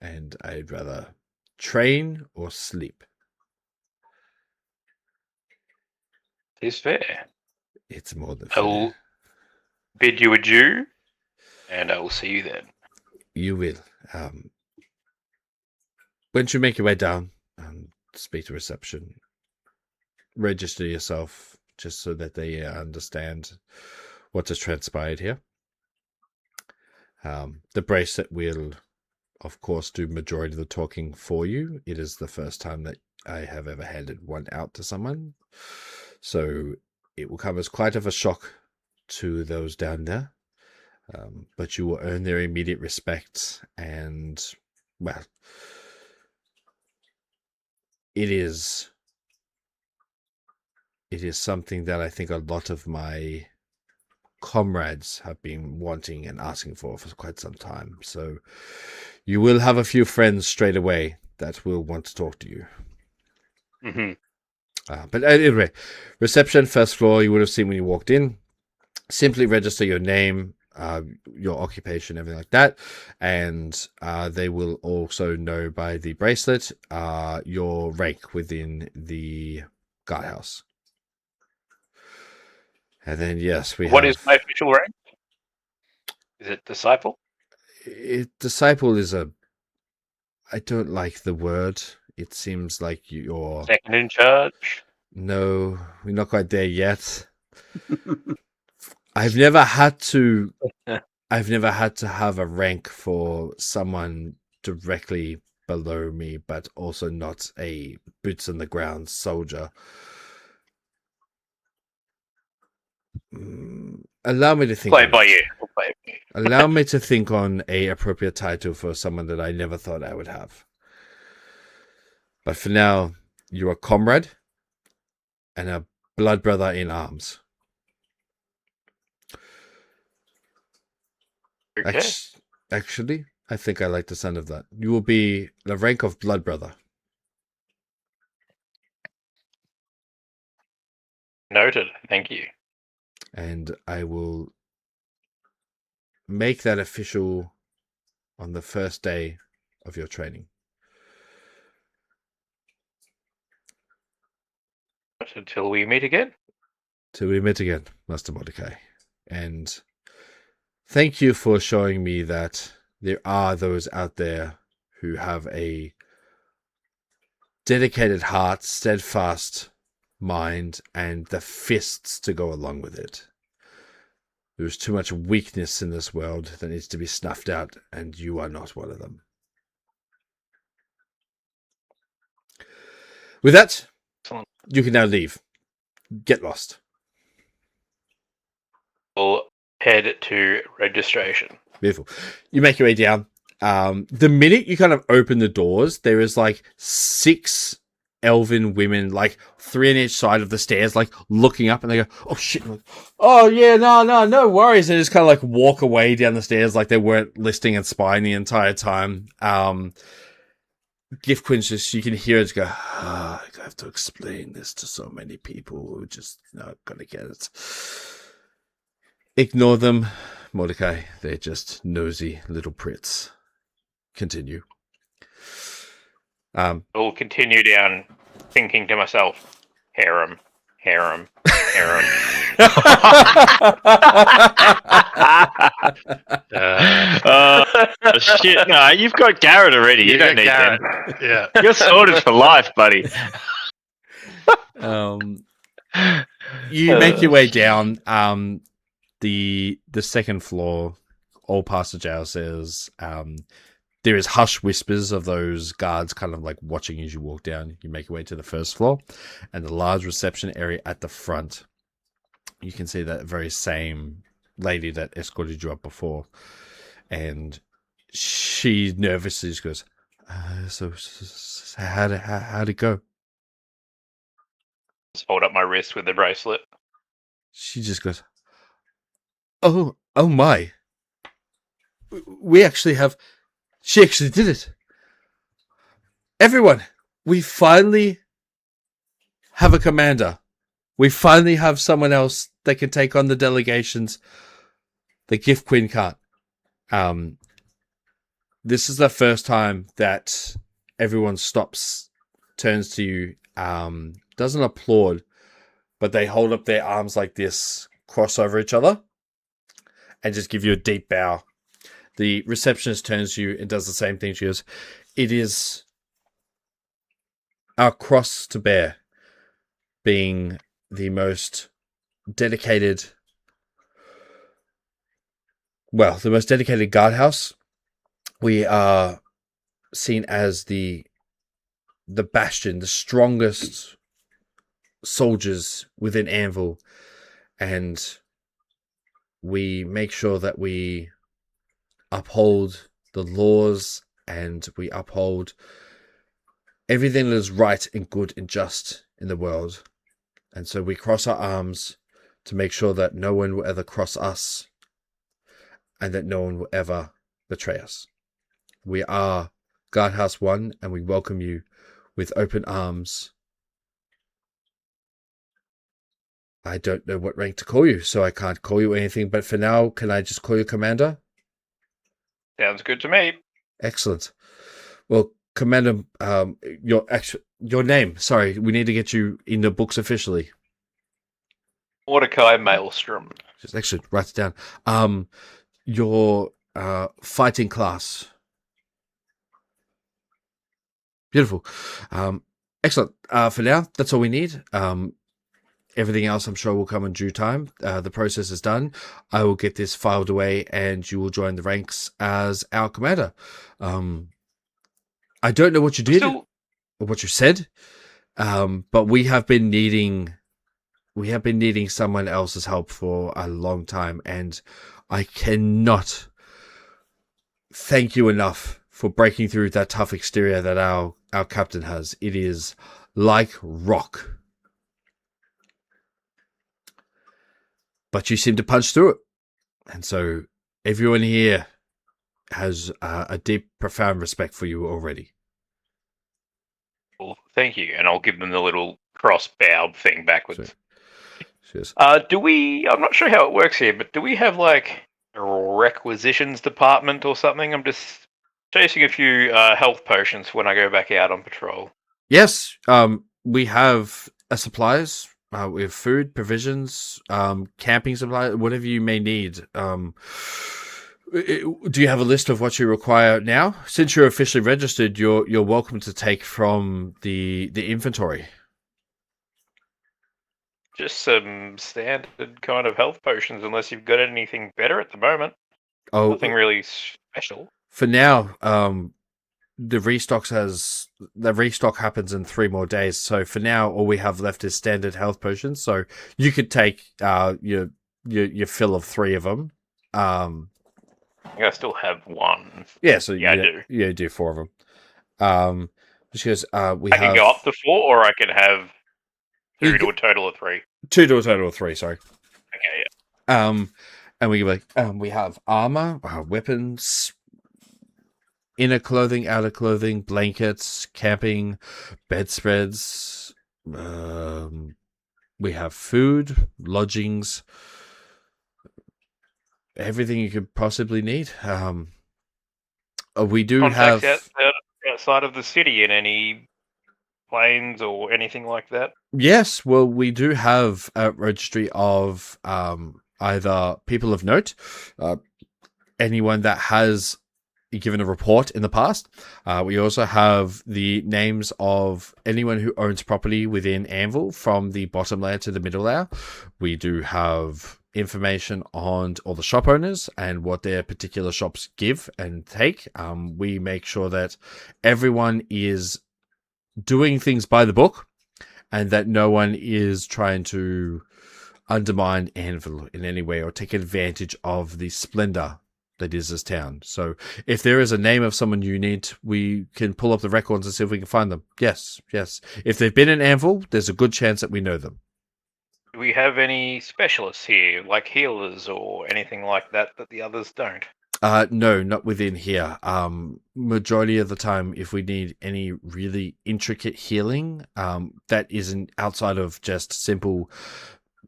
and I'd rather train or sleep. It is fair. It's more than I fair. will bid you adieu, and I will see you then. You will. Once you make your way down and speak to reception, register yourself just so that they understand what has transpired here. The bracelet will, of course, do majority of the talking for you. It is the first time that I have ever handed one out to someone, so it will come as quite of a shock to those down there. But you will earn their immediate respect, and well, it is something that I think a lot of my comrades have been wanting and asking for quite some time. So you will have a few friends straight away that will want to talk to you. Mm-hmm. But anyway, reception, first floor, you would have seen when you walked in. Simply register your name, your occupation, everything like that, and they will also know by the bracelet your rank within the guardhouse. And then, yes, What is my official rank? Is it disciple? Disciple is I don't like the word. It seems like you're... Second in charge? No, we're not quite there yet. I've never had to have a rank for someone directly below me, but also not a boots on the ground soldier. Allow me to think. Play by you. We'll play by you. Allow me to think on a appropriate title for someone that I never thought I would have. But for now, you're a comrade and a blood brother in arms. Okay. Actually, I think I like the sound of that. You will be the rank of blood brother. Noted. Thank you. And I will make that official on the first day of your training. Until we meet again. Till we meet again, Master Mordecai. And thank you for showing me that there are those out there who have a dedicated heart, steadfast mind, and the fists to go along with it. There's too much weakness in this world that needs to be snuffed out, and you are not one of them. With that, Excellent. you can now leave. Get lost. We'll head to registration. Beautiful. You make your way down. The minute you kind of open the doors, there is like 6 elven women, like 3 on each side of the stairs, like looking up, and they go, "Oh shit! Oh yeah, no worries." And just kind of like walk away down the stairs, like they weren't listing and spying the entire time. Gift Queen's just, you can hear it go, I have to explain this to so many people who are just not going to get it. Ignore them, Mordecai. They're just nosy little prits. Continue. I'll continue down, thinking to myself, harem, harem, harem. Shit, no, you've got Garrett already. You don't need Garrett. them. Yeah. You're sorted for life, buddy. You make your way down. The second floor, all past the jail cells. There is hushed whispers of those guards kind of like watching as you walk down. You make your way to the first floor and the large reception area at the front. You can see that very same lady that escorted you up before. And she nervously just goes, so how'd it go? Just hold up my wrist with the bracelet. She just goes, oh my. We actually have... She actually did it. Everyone, we finally have a commander. We finally have someone else that can take on the delegations. The Gift Queen can't. This is the first time that everyone stops, turns to you, doesn't applaud, but they hold up their arms like this, cross over each other, and just give you a deep bow. The receptionist turns to you and does the same thing. She goes, it is our cross to bear, being the most dedicated, guardhouse. We are seen as the bastion, the strongest soldiers within Anvil, and we make sure that we uphold the laws and we uphold everything that is right and good and just in the world. And so we cross our arms to make sure that no one will ever cross us and that no one will ever betray us. We are Guardhouse 1 and we welcome you with open arms. I don't know what rank to call you, so I can't call you anything, but for now, can I just call you Commander? Sounds good to me. Excellent. Well, Commander, your name. Sorry, we need to get you in the books officially. Mordecai Maelstrom. Just actually write it down. Your fighting class. Beautiful. Excellent. For now, that's all we need. Everything else, I'm sure, will come in due time. The process is done. I will get this filed away, and you will join the ranks as our commander. I don't know what you did or what you said, but we have been needing someone else's help for a long time, and I cannot thank you enough for breaking through that tough exterior that our captain has. It is like rock. But you seem to punch through it. And so everyone here has a deep, profound respect for you already. Well, thank you. And I'll give them the little cross bow thing backwards. Cheers. I'm not sure how it works here, but do we have like a requisitions department or something? I'm just chasing a few health potions when I go back out on patrol. Yes, we have supplies. We have food, provisions, camping supplies, whatever you may need. Do you have a list of what you require now? Since you're officially registered, you're welcome to take from the inventory. Just some standard kind of health potions, unless you've got anything better at the moment. Oh, nothing really special. For now, the restock happens in 3 more days. So for now, all we have left is standard health potions. So you could take your fill of 3 of them. I think I still have 1. Yeah, so yeah, I do. Yeah, do 4 of them. Because I can go up to 4, or I can have 2 to a total of 3. 2 to a total of 3. Sorry. Okay. Yeah. And we have armor, weapons, inner clothing, outer clothing, blankets, camping, bedspreads. We have food, lodgings, everything you could possibly need. We do Contacts have. outside of the city in any planes or anything like that. Yes, well, we do have a registry of either people of note, anyone that has given a report in the past. We also have the names of anyone who owns property within Anvil from the bottom layer to the middle layer. We do have information on all the shop owners and what their particular shops give and take. We make sure that everyone is doing things by the book and that no one is trying to undermine Anvil in any way or take advantage of the splendor that is this town. So if there is a name of someone you need, we can pull up the records and see if we can find them. Yes. If they've been in Anvil, there's a good chance that we know them. Do we have any specialists here, like healers or anything like that the others don't? No, not within here. Majority of the time, if we need any really intricate healing, that isn't outside of just simple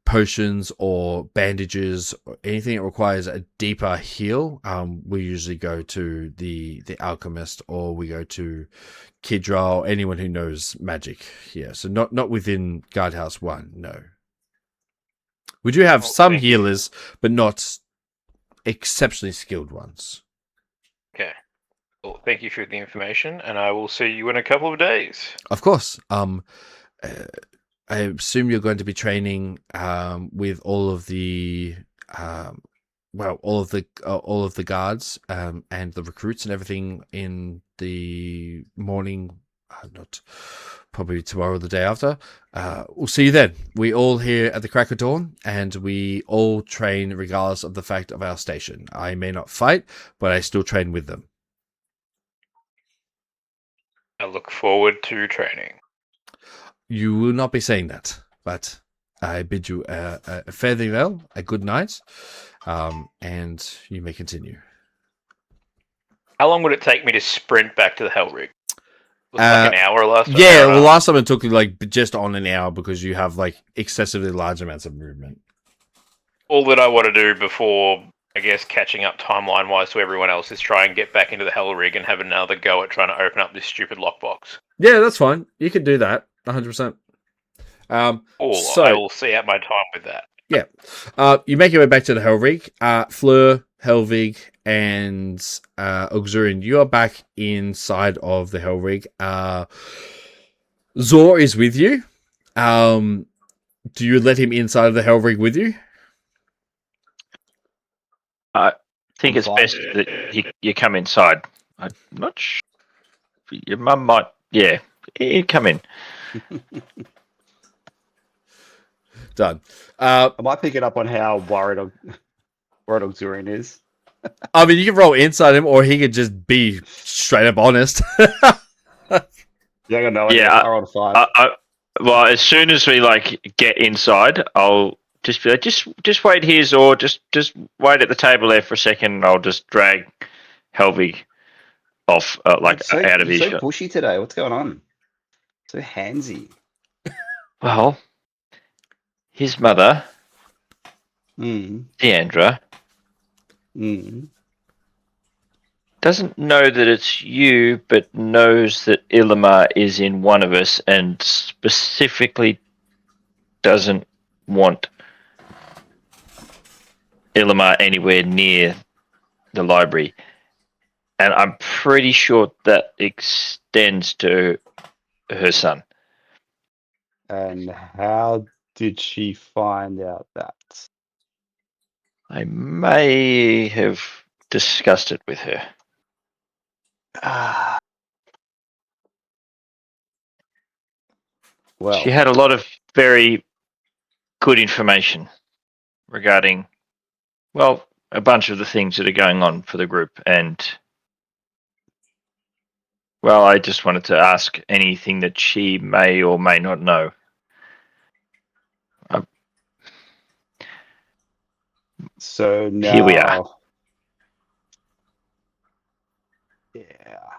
potions or bandages or anything that requires a deeper heal, we usually go to the alchemist, or we go to Kidra, or anyone who knows magic here. So not within Guardhouse 1, no. We do have some healers, but not exceptionally skilled ones. Okay. Well, thank you for the information, and I will see you in a couple of days. Of course. I assume you're going to be training with all of the all of the guards and the recruits and everything in the morning. Not probably tomorrow or the day after. We'll see you then. We all here at the crack of dawn, and we all train regardless of the fact of our station. I may not fight, but I still train with them. I look forward to training. You will not be saying that, but I bid you a farewell, a good night, and you may continue. How long would it take me to sprint back to the Hell Rig? Was it like an hour last time? Yeah, well, last time it took you like just on an hour because you have like excessively large amounts of movement. All that I want to do before, I guess, catching up timeline-wise to everyone else is try and get back into the Hell Rig and have another go at trying to open up this stupid lockbox. Yeah, that's fine. You can do that, 100%. I will see out my time with that. Yeah. You make your way back to the Hell Rig. Fleur, Helvig, and Auxurian, you are back inside of the Hell Rig. Zor is with you. Do you let him inside of the Hell Rig with you? I think it's best that you come inside. I'm not sure. Your mum might. Yeah, you come in. Done. Am I picking up on how worried Auxurian is? I mean, you can roll inside him, or he could just be straight up honest. Yeah, I know. Yeah, I rolled a 5. Well, as soon as we get inside, I'll just be like, just wait here, or just wait at the table there for a second, and I'll just drag Helvig off, out of his. So pushy today. What's going on? So handsy. Well, his mother, Deandra, doesn't know that it's you, but knows that Illimar is in one of us, and specifically doesn't want Illimar anywhere near the library. And I'm pretty sure that extends to her son. And how did she find out that? I may have discussed it with her. Well, she had a lot of very good information regarding, well, a bunch of the things that are going on for the group. And, well, I just wanted to ask anything that she may or may not know. So now, here we are. Yeah.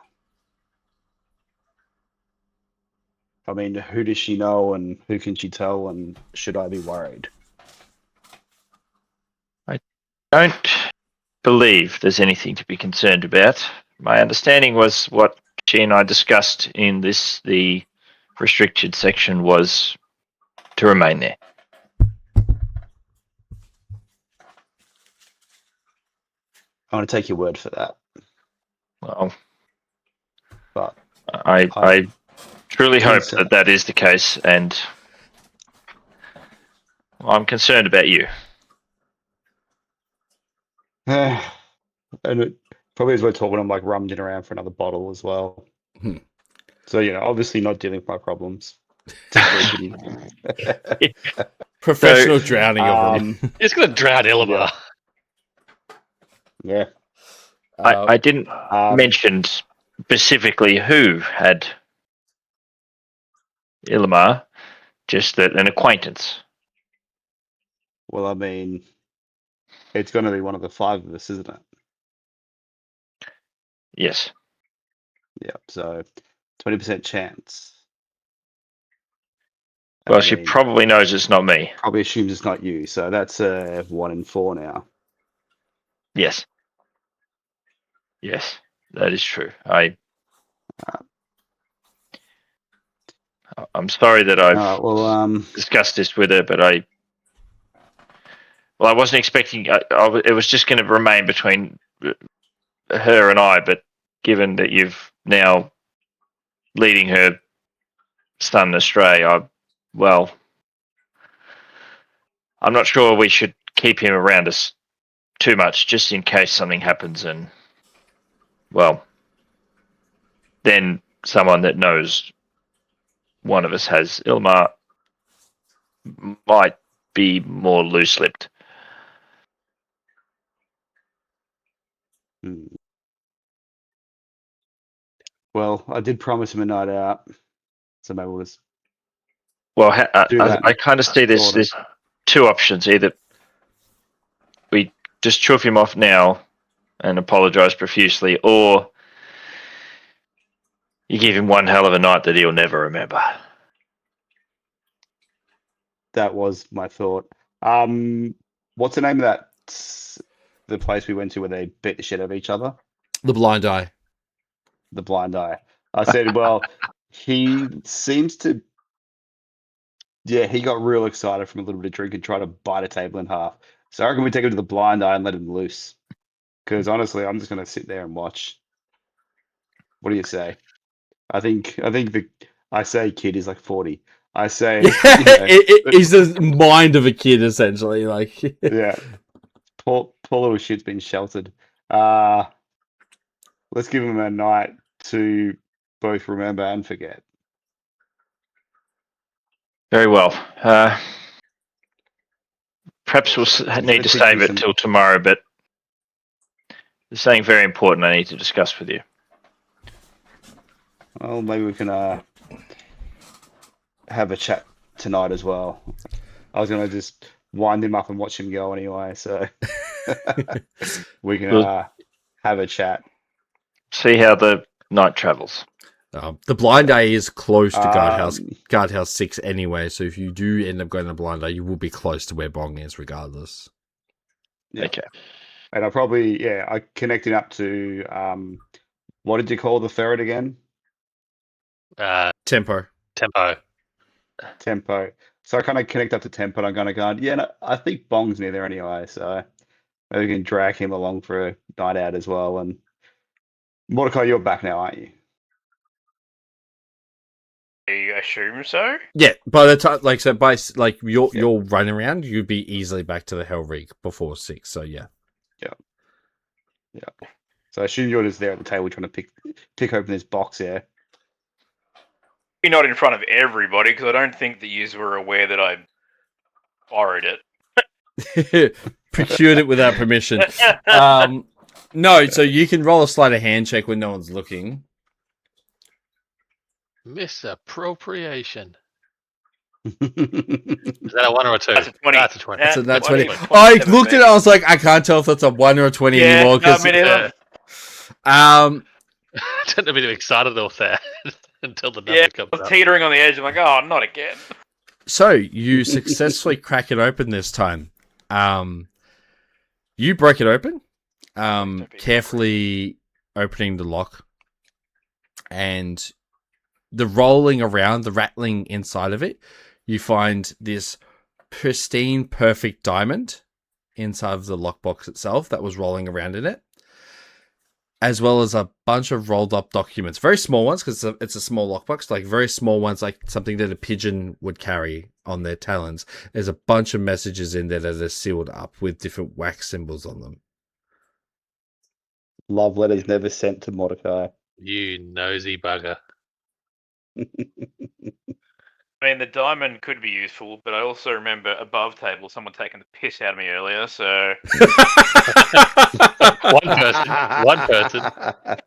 I mean, who does she know, and who can she tell, and should I be worried? Don't believe there's anything to be concerned about. My understanding was what she and I discussed in the restricted section was to remain there. I want to take your word for that. Well, But I truly hope Concern. that is the case, and I'm concerned about you. and it probably as we're talking, I'm like rummaging around for another bottle as well. Hmm. So, obviously not dealing with my problems. It's very shitty. Professional drowning of them. It's going to drown Illimer. Yeah. I didn't mention specifically who had Illimar, just that an acquaintance. Well, I mean, it's going to be one of the 5 of us, isn't it? Yes. Yeah. So, 20% chance. Well, I she mean, probably knows it's not me. probably assumes it's not you. So that's 1 in 4 now. Yes. Yes, that is true. I'm sorry that I've All right. Well, discussed this with her, but I wasn't expecting. It was just going to remain between her and I. But given that you've now leading her son astray, I'm not sure we should keep him around us too much, just in case something happens, and then someone that knows one of us has Ilmar might be more loose-lipped. well, I did promise him a night out, so maybe we'll just Well, do that. I kind of see there's 2 options. Either we just chuff him off now and apologise profusely, or you give him one hell of a night that he'll never remember. That was my thought. What's the name of the place we went to where they beat the shit out of each other? The Blind Eye. The Blind Eye. I said, well, he seems to. Yeah, he got real excited from a little bit of drink and tried to bite a table in half. So I reckon we take him to the Blind Eye and let him loose. Because honestly, I'm just going to sit there and watch. What do you say? I think I say kid is like 40. I say He's the mind of a kid essentially. Like yeah, poor little shit's been sheltered. Let's give him a night to both remember and forget. Very well. Perhaps we'll need to save it till tomorrow, but there's something very important I need to discuss with you. Well, maybe we can have a chat tonight as well. I was going to just wind him up and watch him go anyway, so we can have a chat. See how the night travels. the Blind Eye is close to Guardhouse 6 anyway, so if you do end up going to the Blind Eye, you will be close to where Bong is regardless. Yeah. Okay. And I connected up to, what did you call the ferret again? Tempo. Tempo. So I kind of connect up to Tempo and I'm going to go, yeah, no, I think Bong's near there anyway. So maybe we can drag him along for a night out as well. And Mordecai, you're back now, aren't you? I assume so. Yeah, by the time, you're running around, you'd be easily back to the Hell Rig before 6. So yeah. So I assume you're just there at the table trying to pick open this box here. You're not in front of everybody because I don't think that you were aware that I borrowed it. Procured it without permission. No, so you can roll a sleight of hand check when no one's looking. Misappropriation. Is that a 1 or a 2? That's a 20. That's a 20. So that's 20. 20. I looked at it, I was like, I can't tell if that's a 1 or a 20 anymore. I mean, Turned a bit excited off there. until the Yeah, number I comes was up. teetering on the edge. I'm like, oh, not again. So you successfully crack it open this time. You break it open, carefully opening the lock, and the rolling around, the rattling inside of it, you find this pristine, perfect diamond inside of the lockbox itself that was rolling around in it, as well as a bunch of rolled up documents, very small ones because it's a small lockbox, like very small ones, like something that a pigeon would carry on their talons. There's a bunch of messages in there that are sealed up with different wax symbols on them. Love letters never sent to Mordecai. You nosy bugger. I mean, the diamond could be useful, but I also remember above table someone taking the piss out of me earlier, so... One person. I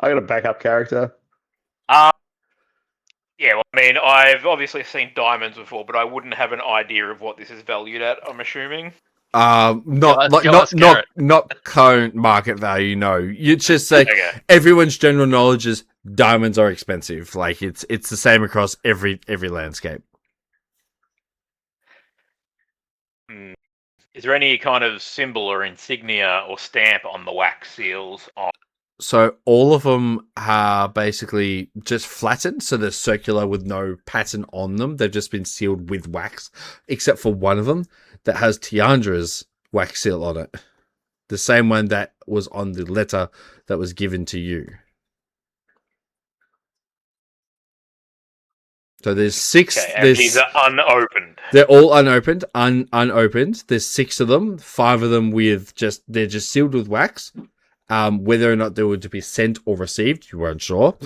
got a backup character. Yeah, well, I mean, I've obviously seen diamonds before, but I wouldn't have an idea of what this is valued at, I'm assuming. Not current market value. No, it's just like everyone's general knowledge is diamonds are expensive. Like it's the same across every landscape. Is there any kind of symbol or insignia or stamp on the wax seals? So all of them are basically just flattened, so they're circular with no pattern on them. They've just been sealed with wax, except for one of them that has Tiandra's wax seal on it. The same one that was on the letter that was given to you. So there's 6. Okay, and these are unopened. They're all unopened, unopened. There's 6 of them. 5 of them they're just sealed with wax. Whether or not they were to be sent or received, you weren't sure.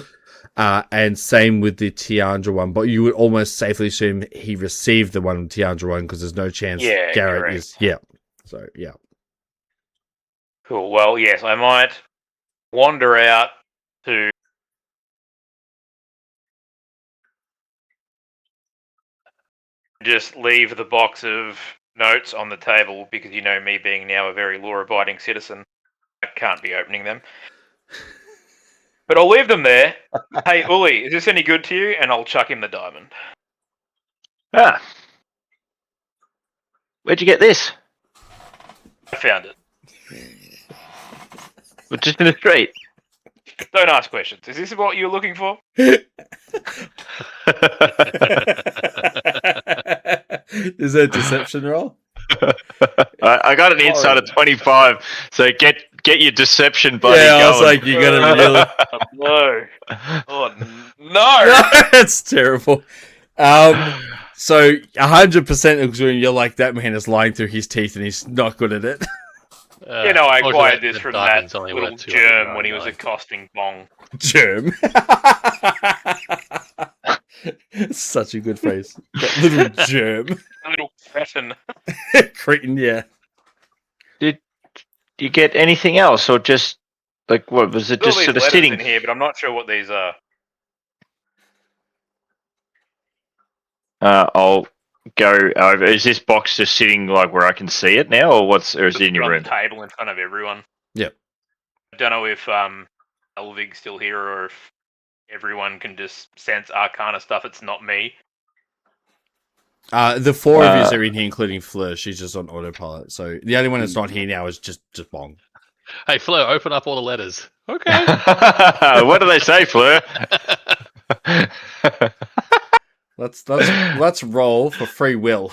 And same with the Tiandra one, but you would almost safely assume he received the one Tiandra one because there's no chance Garrett correct. is. Yeah. So, yeah. Cool. Well, yes, I might wander out to just leave the box of notes on the table because you know me being now a very law-abiding citizen, I can't be opening them. But I'll leave them there. Hey, Uli, is this any good to you? And I'll chuck him the diamond. Ah. Where'd you get this? I found it. We're just in the street. Don't ask questions. Is this what you're looking for? Is that a deception roll? I got an inside of 25, so get your deception buddy Yeah, I was going. like, you gotta really... No. Oh, no! That's terrible. So 100% you're like, that man is lying through his teeth and he's not good at it. You know, I acquired this the from diamond's that only little worth germ when he was $299. accosting Bong. Germ. Such a good phrase. That little germ. A little cretin. Cretin, yeah. Did you get anything else, or just like what was it? All Just these sort of letters sitting. in here, but I'm not sure what these are. I'll go over. Is this box just sitting like where I can see it now, or is it in your on room? the table in front of everyone. Yep. I don't know if Elvig's still here or if everyone can just sense Arcana stuff. It's not me. The 4 of you are in here, including Fleur. She's just on autopilot. So the only one that's not here now is just Bong. Hey, Flo, open up all the letters. Okay. What do they say, Fleur? Let's roll for free will.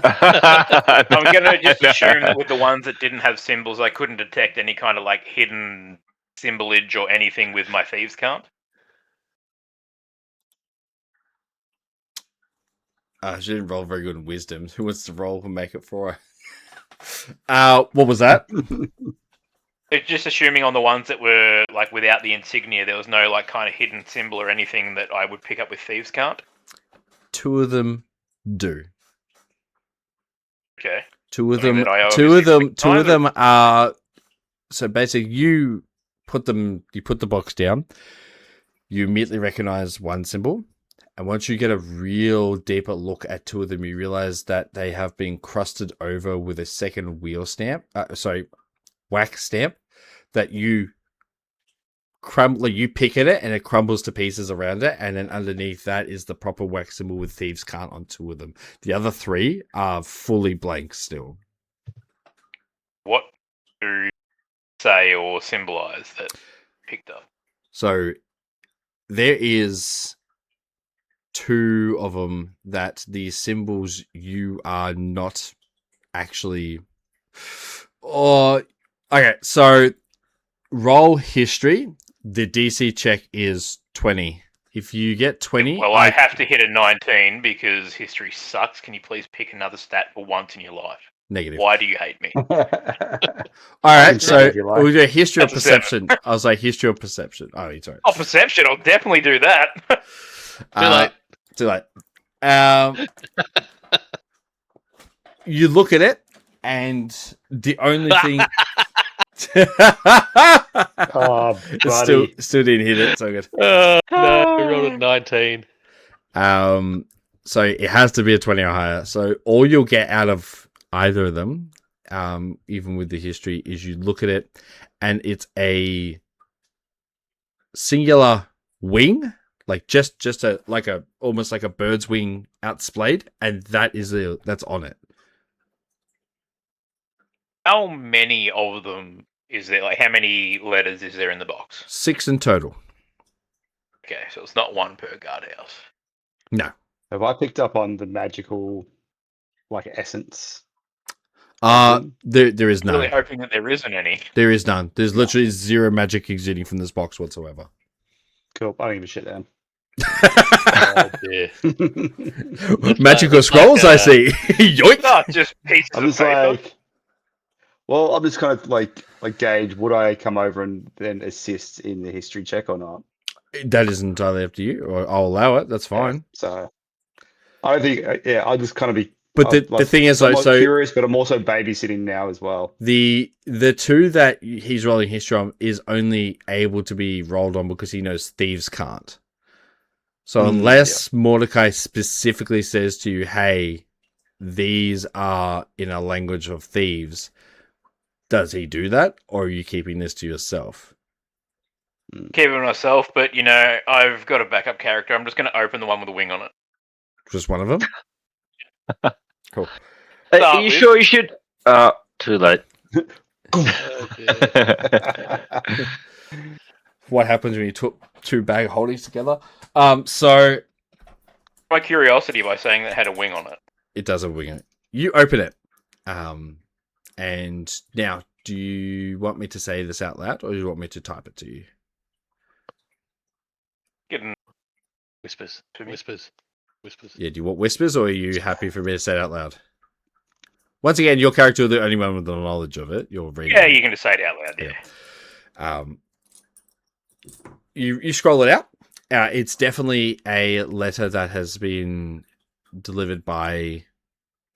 I'm gonna just assume that with the ones that didn't have symbols, I couldn't detect any kind of like hidden symbolage or anything with my thieves' count. She didn't roll very good in wisdom. Who wants to roll and make it for her? What was that? It's just assuming on the ones that were like without the insignia, there was no like kind of hidden symbol or anything that I would pick up with thieves' count. 2 of them do. Okay. 2 of I mean, them. that I 2 of them. obviously 2 of them are. So basically, you put the box down. You immediately recognize one symbol, and once you get a real deeper look at 2 of them, you realize that they have been crusted over with a second wheel stamp. Wax stamp that you like you pick at it and it crumbles to pieces around it, and then underneath that is the proper wax symbol with thieves can't on 2 of them. The other 3 are fully blank still. What do you say or symbolize that picked up? So there is 2 of them that the symbols you are not actually. Oh, okay. So roll history. The DC check is 20. If you get 20, Well, I have to hit a 19 because history sucks. Can you please pick another stat for once in your life? negative. Why do you hate me? All right, so if you like. we'll do history or That's a 7. perception. I was like history or perception. Oh, it's alright. Oh, perception. I'll definitely do that. Too late. You look at it, and the only thing. Oh, It buddy. still didn't hit it. So good. No, we rolled a 19. So it has to be a 20 or higher. So all you'll get out of either of them, even with the history, is you look at it, and it's a singular wing, like just almost like a bird's wing outsplayed, and that's on it. How many of them is there? Like, how many letters is there in the box? 6 in total. Okay, so it's not 1 per guardhouse. No. Have I picked up on the magical, like, essence? There is none. Really hoping that there isn't any. There is none. There's literally 0 magic exuding from this box whatsoever. Cool. I don't give a shit then. Oh, dear. Magical scrolls, I see. Yoink! Not just pieces I'm of just paper. like, well, I'm just kind of like gauge, would I come over and then assist in the history check or not? That is entirely up to you, or I'll allow it. That's fine. Yeah, so I don't think, I'll just kind of be. But the thing is, I'm though, not so curious, but I'm also babysitting now as well. the 2 that he's rolling history on is only able to be rolled on because he knows thieves can't. So unless Mordecai specifically says to you, "Hey, these are in a language of thieves," does he do that, or are you keeping this to yourself? Keeping myself, but I've got a backup character. I'm just going to open the one with a wing on it. Just one of them. Cool. Are Start you with- sure you should? Too late. Oh, dear. What happens when you took 2 bag holdings together? So My curiosity by saying that it had a wing on it. it doesn't wing it. You open it. And now, do you want me to say this out loud, or do you want me to type it to you? Getting Whispers. To me. Whispers. Yeah, do you want whispers, or are you happy for me to say it out loud? Once again, your character is the only one with the knowledge of it. You're reading. Yeah, you can just say it out loud. Yeah. You scroll it out. It's definitely a letter that has been delivered by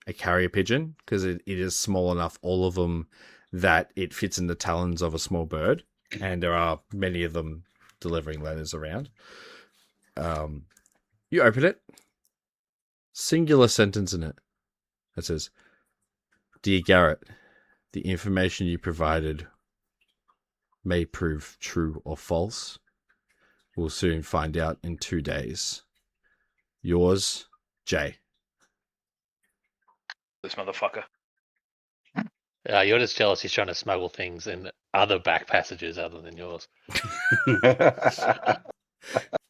a carrier pigeon, because it is small enough, all of them, that it fits in the talons of a small bird, and there are many of them delivering letters around. You open it. Singular sentence in it. It says, "Dear Garrett, the information you provided may prove true or false. We'll soon find out in 2 days. Yours, Jay." This motherfucker. You're just jealous he's trying to smuggle things in other back passages other than yours.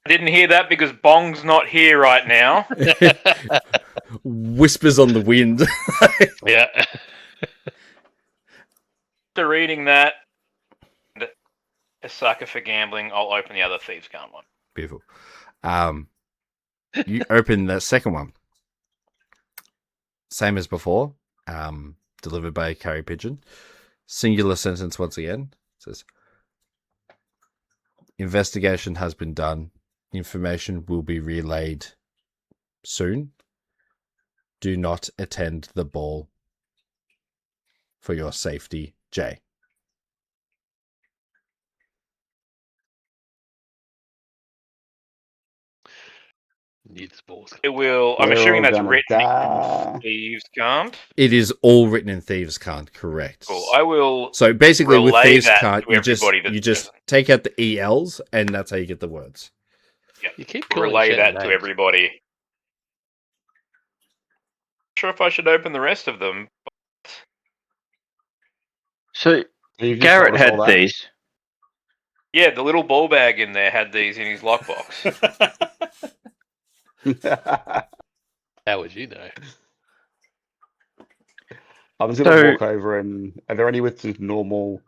I didn't hear that because Bong's not here right now. Whispers on the wind. Yeah. After reading that, and a sucker for gambling, I'll open the other Thieves Can't one. Beautiful. You open the second one. Same as before. Delivered by a carrier pigeon. Singular sentence once again. It says, "Investigation has been done. Information will be relayed soon. Do not attend the ball. For your safety, Jay." Needs balls. It will. I'm We're assuming all that's gonna written die. in Thieves' Cant. It is all written in Thieves' Cant, correct. Cool. I will So basically, with relay Thieves' that Cant, to you just everybody that's present. take out the ELs, and that's how you get the words. You keep calling relay shit that names. to everybody. Not sure if I should open the rest of them. So You've just Garrett told us all had that? these. Yeah, the little ball bag in there had these in his lockbox. How would you know? I'm just gonna So- walk over and are there any with just normal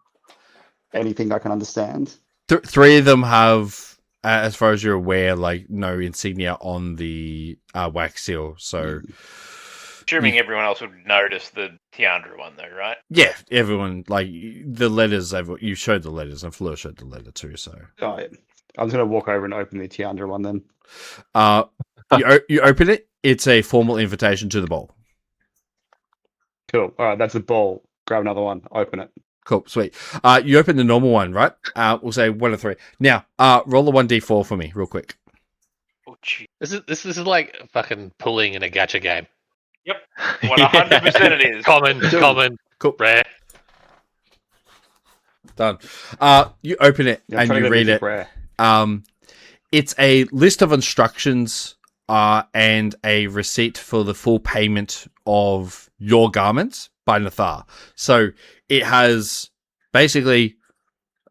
anything I can understand? Three of them have, as far as you're aware, like no insignia on the wax seal. So Assuming everyone else would notice the Tiandra one, though, right? yeah, everyone like the letters. You showed the letters, and Fleur showed the letter too. So Oh, yeah. I'm just gonna walk over and open the Tiandra one then. you open it. It's a formal invitation to the ball. Cool. All right, that's a ball. Grab another one. Open it. Cool, sweet. You open the normal one, right? We'll say 1 of 3. Now, roll a 1d4 for me, real quick. Oh, gee. This is like fucking pulling in a gacha game. 100% it is. Common, Cool. rare. Done. You open it I'm and trying to you get read music it. rare. It's a list of instructions and a receipt for the full payment of your garments by Nathar. So it has basically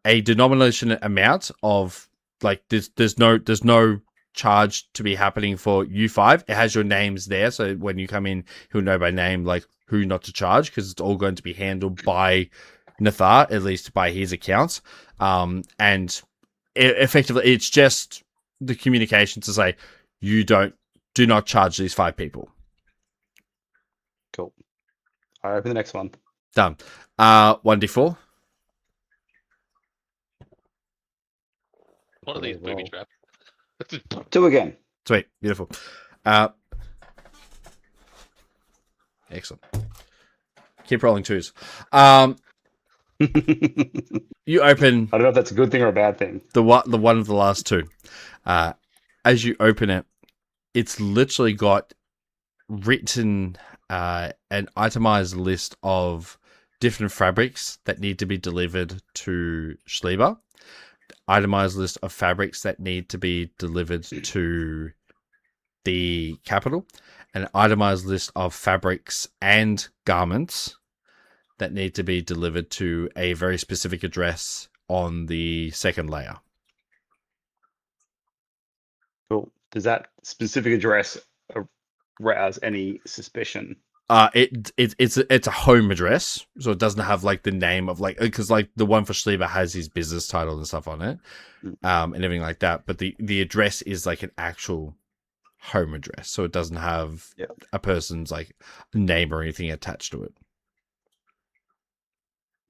a denomination amount of like there's no charge to be happening for U5. It has your names there, so when you come in, he'll know by name like who not to charge because it's all going to be handled by Nathar, at least by his accounts. And effectively, it's just the communication to say do not charge these 5 people. Cool. All right, open the next one. Done. 1d4. One of these Very booby well. traps. 2 again. Sweet, beautiful. Excellent. Keep rolling 2s. You open I don't know if that's a good thing or a bad thing. the one of the last 2. As you open it, it's literally got written an itemized list of different fabrics that need to be delivered to Schlieber. Itemized list of fabrics that need to be delivered to the capital. An itemized list of fabrics and garments that need to be delivered to a very specific address on the second layer. Cool. Does that specific address arouse any suspicion? It's a home address, so it doesn't have like the name of like because like the one for Schlieber has his business title and stuff on it, and everything like that. But the address is like an actual home address, so it doesn't have a person's like name or anything attached to it.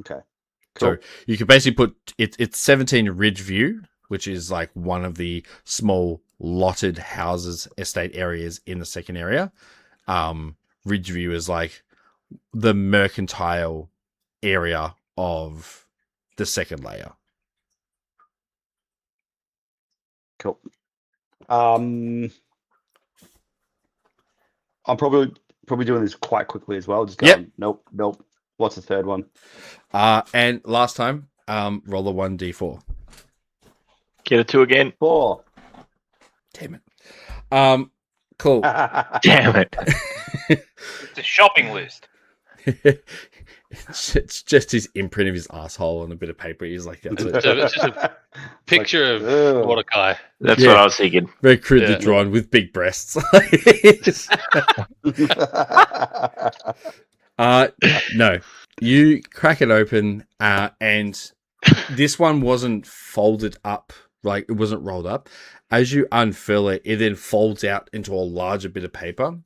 Okay. Cool. So you could basically put it's 17 Ridgeview, which is like one of the small lotted houses, estate areas in the second area. Ridgeview is like the mercantile area of the second layer. Cool. I'm probably doing this quite quickly as well. Just going, nope. What's the third one? And last time, roll a 1d4. Get a 2 again. 4. Damn it. Cool. Damn it. It's a shopping list. It's just his imprint of his asshole on a bit of paper. He's like, that's it. It's just a picture of ugh. Mordecai. That's Yeah. what I was thinking. Very crudely Yeah. drawn with big breasts. No, you crack it open, and this one wasn't folded up, like it wasn't rolled up. As you unfurl it, it then folds out into a larger bit of paper,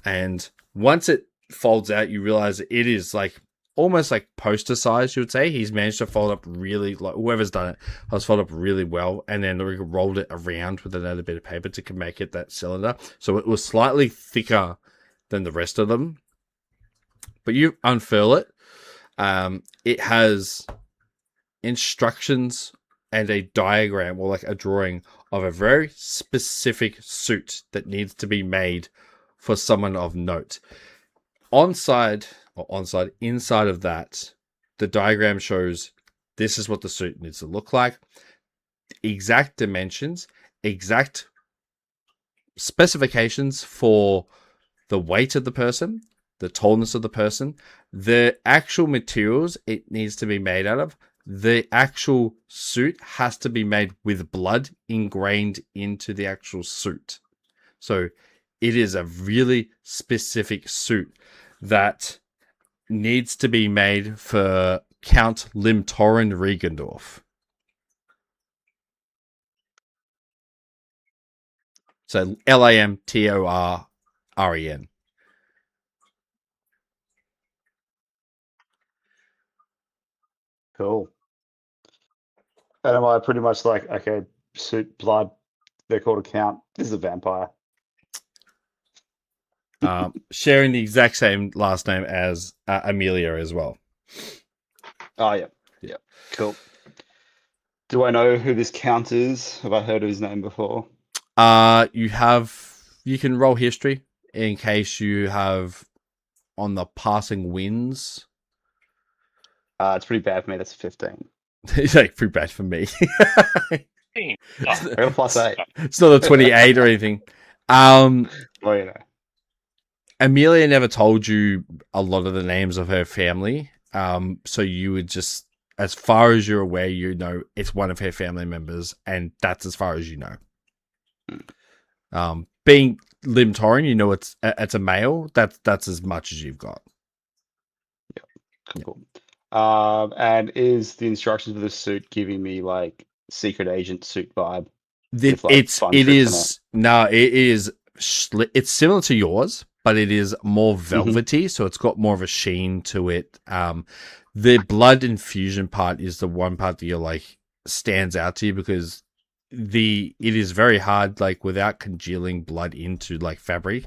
and once it folds out, you realize it is like almost like poster size. You would say he's managed to fold up really, like whoever's done it has folded up really well, and then rolled it around with another bit of paper to make it that cylinder. So it was slightly thicker than the rest of them. But you unfurl it. It has instructions and a diagram or like a drawing of a very specific suit that needs to be made for someone of note. Inside of that, the diagram shows this is what the suit needs to look like. Exact dimensions, exact specifications for the weight of the person, the tallness of the person, the actual materials it needs to be made out of. The actual suit has to be made with blood ingrained into the actual suit. So it is a really specific suit that needs to be made for Count Limtorin Regendorf. So Lamtorren. Cool. And am I pretty much like, okay, suit, blood, they're called a count. This is a vampire. Sharing the exact same last name as Amelia as well. Oh, yeah. Yeah. Cool. Do I know who this count is? Have I heard of his name before? You can roll history in case you have on the passing winds. It's pretty bad for me. That's a 15. It's like pretty bad for me. Oh, I got a +8. It's not a 28 or anything. Well, you know. Amelia never told you a lot of the names of her family. So you would just, as far as you're aware, you know it's one of her family members, and that's as far as you know. Being Limtorin, you know it's a male. That's as much as you've got. Cool. And is the instructions for the suit giving me like secret agent suit vibe? It's similar to yours, but it is more velvety, so it's got more of a sheen to it. The blood infusion part is the one part that you're like stands out to you because it is very hard, like without congealing blood into like fabric,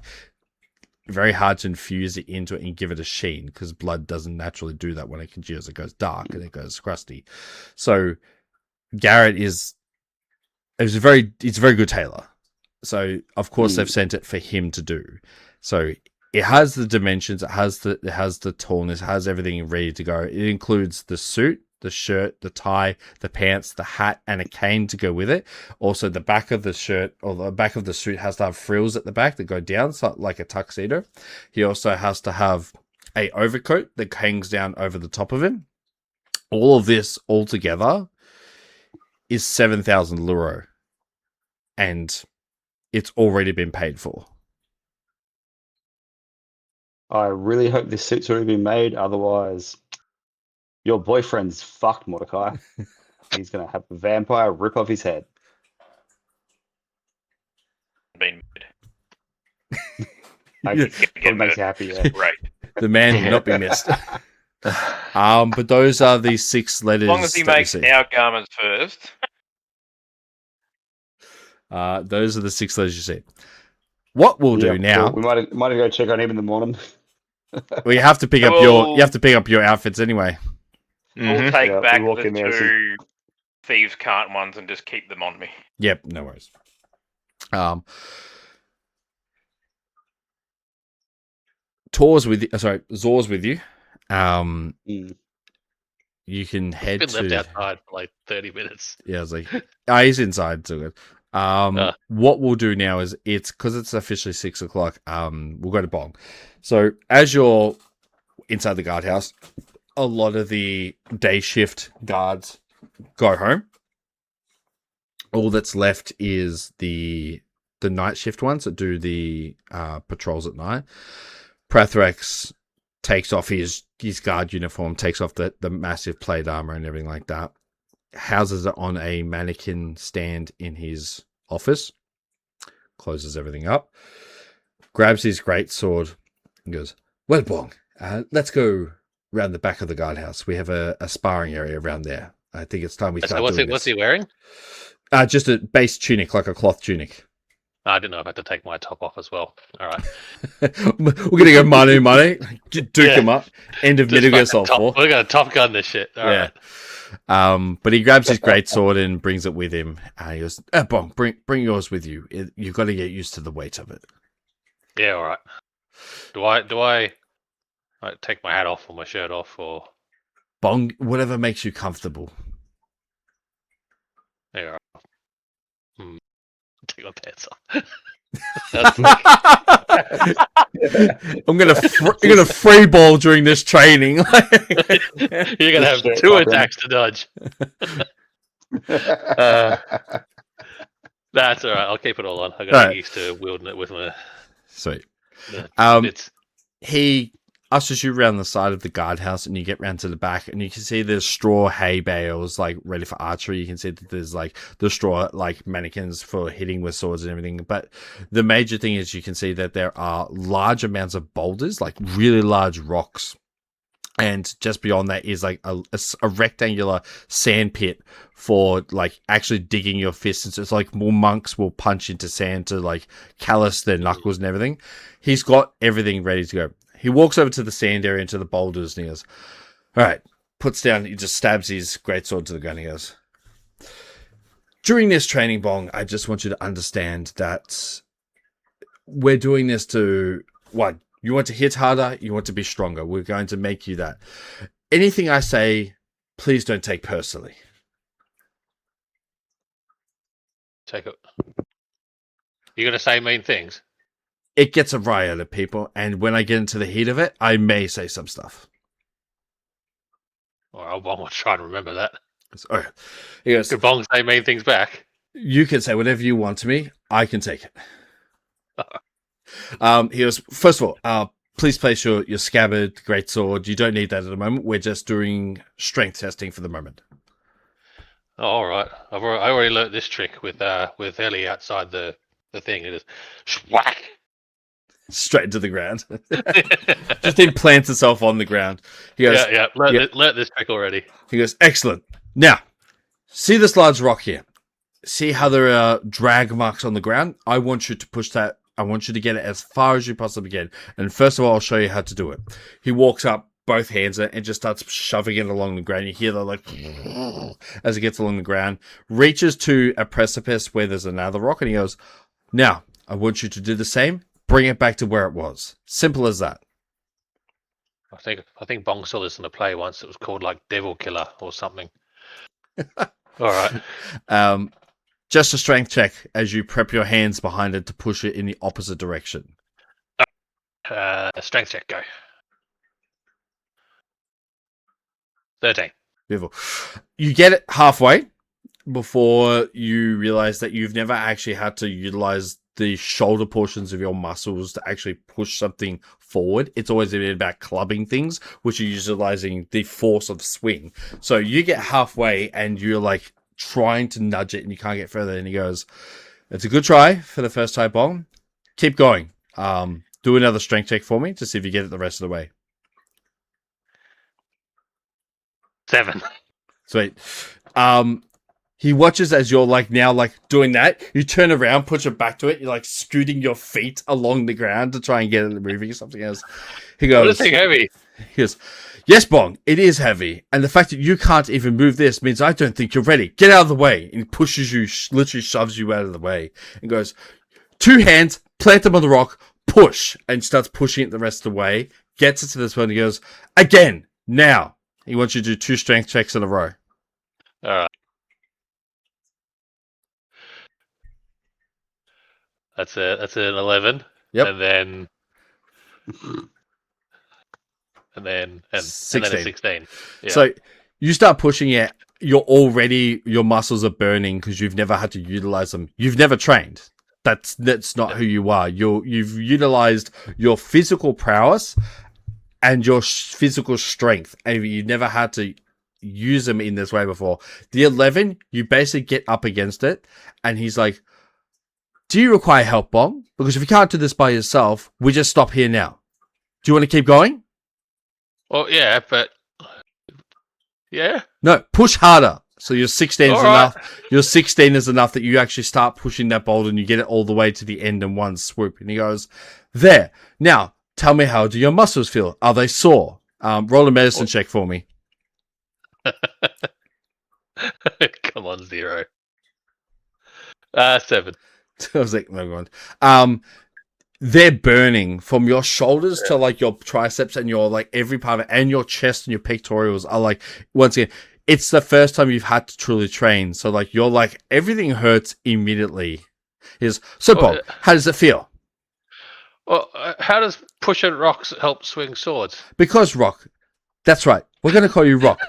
very hard to infuse it into it and give it a sheen because blood doesn't naturally do that when it congeals. It goes dark and it goes crusty. So Garrett it's a very good tailor. So of course they've sent it for him to do. So it has the dimensions, it has the tallness, it has everything ready to go. It includes the suit, the shirt, the tie, the pants, the hat, and a cane to go with it. Also, the back of the shirt or the back of the suit has to have frills at the back that go down, so like a tuxedo. He also has to have a overcoat that hangs down over the top of him. All of this all together is 7,000 luro, and it's already been paid for. I really hope this suit's already been made. Otherwise, your boyfriend's fucked, Mordecai. He's going to have a vampire rip off his head. been That makes you happy, yeah. right. The man will not be missed. But those are the 6 letters. As long as he makes our garments first. Those are the 6 letters you see. What we'll do now? Cool. We might go check on him in the morning. Well, you have to pick up your outfits anyway. We'll take back walk the in there, 2 thieves' cart ones and just keep them on me. Yep, no worries. Zor's with you. You can head Been to. left outside for like 30 minutes. Yeah, I was like, he's inside, so good. What we'll do now is because it's officially 6 o'clock. We'll go to Bong. So as you're inside the guardhouse, a lot of the day shift guards go home. All that's left is the night shift ones that do the patrols at night. Prathrax takes off his guard uniform, takes off the massive plate armor and everything like that, houses it on a mannequin stand in his office, closes everything up, grabs his great sword and goes, "Well, Bong, let's go round the back of the guardhouse. We have a sparring area around there. I think it's time we start doing this." What's he wearing? Just a base tunic, like a cloth tunic. I didn't know if I had to take my top off as well. All right. We're going to go manu, duke him up. End of Metal Gear Solid 4. We're going to Top Gun this shit. All right. But he grabs his greatsword and brings it with him. He goes, Bong, bring yours with you. You've got to get used to the weight of it. Yeah, all right. Do I like, take my hat off or my shirt off or? Bong, whatever makes you comfortable. Yeah, all right. Take my pants off. I'm gonna free ball during this training. You're gonna have two attacks to dodge. That's all right. I'll keep it all on. I gotta get used to wielding it with my. Sweet. Bits. He ushers you around the side of the guardhouse, and you get round to the back, and you can see there's straw hay bales like ready for archery. You can see that there's like the straw like mannequins for hitting with swords and everything. But the major thing is you can see that there are large amounts of boulders, like really large rocks. And just beyond that is like a rectangular sand pit for like actually digging your fists. And so it's like more monks will punch into sand to like callus their knuckles and everything. He's got everything ready to go. He walks over to the sand area, into the boulders, and he goes, all right, puts down, he just stabs his greatsword to the gun. He goes, during this training, Bong, I just want you to understand that we're doing this to, one, you want to hit harder, you want to be stronger. We're going to make you that. Anything I say, please don't take personally. Take it. You're gonna say mean things. It gets a rise out of people, and when I get into the heat of it, I may say some stuff. Or I'll try and remember that. All right. He goes, could Bong say mean things back? You can say whatever you want to me. I can take it. He goes, first of all, please place your scabbard, greatsword. You don't need that at the moment. We're just doing strength testing for the moment. Oh, all right. I already learnt this trick with Ellie outside the thing. It is whack. Straight into the ground. Just implants itself on the ground. He goes, learnt this trick already. He goes, excellent. Now, see this large rock here? See how there are drag marks on the ground? I want you to push that. I want you to get it as far as you possibly can. And first of all, I'll show you how to do it. He walks up, both hands, and just starts shoving it along the ground. You hear that like as it gets along the ground. Reaches to a precipice where there's another rock, and he goes, now, I want you to do the same. Bring it back to where it was. Simple as that. I think Bong saw this in a play once. It was called like Devil Killer or something. All right. Just a strength check as you prep your hands behind it to push it in the opposite direction. Strength check, go. 13. Beautiful. You get it halfway before you realize that you've never actually had to utilize the shoulder portions of your muscles to actually push something forward. It's always been about clubbing things, which are utilizing the force of swing. So you get halfway and you're like trying to nudge it and you can't get further. And he goes, it's a good try for the first time, Bong. Keep going. Do another strength check for me to see if you get it the rest of the way. 7. Sweet. He watches as you're like now like doing that. You turn around, push it back to it. You're like scooting your feet along the ground to try and get it moving or something else. He goes, what is it heavy? He goes, yes, Bong, it is heavy. And the fact that you can't even move this means I don't think you're ready. Get out of the way. And he pushes you, literally shoves you out of the way and goes, 2 hands, plant them on the rock, push, and starts pushing it the rest of the way. Gets it to this one and he goes, again, now. He wants you to do 2 strength checks in a row. All right. That's an 11. Yep. And then 16. And then a 16. Yeah. So you start pushing it. Your muscles are burning because you've never had to utilize them. You've never trained. That's not who you are. You've utilized your physical prowess and your physical strength, and you've never had to use them in this way before. The 11, you basically get up against it, and he's like, do you require help, Bong? Because if you can't do this by yourself, we just stop here now. Do you want to keep going? Well, yeah, but... Yeah? No, push harder. So your 16 is All enough. right. Your 16 is enough that you actually start pushing that boulder and you get it all the way to the end in one swoop. And he goes, there. Now, tell me, how do your muscles feel? Are they sore? Roll a medicine check for me. Come on, 0. 7. I was like, no one. They're burning from your shoulders to like your triceps and your like every part of it, and your chest and your pectorals are like, once again, it's the first time you've had to truly train. So like you're like everything hurts immediately. So Bob, how does it feel? Well, how does pushing rocks help swing swords? Because Rock, that's right. We're going to call you Rock.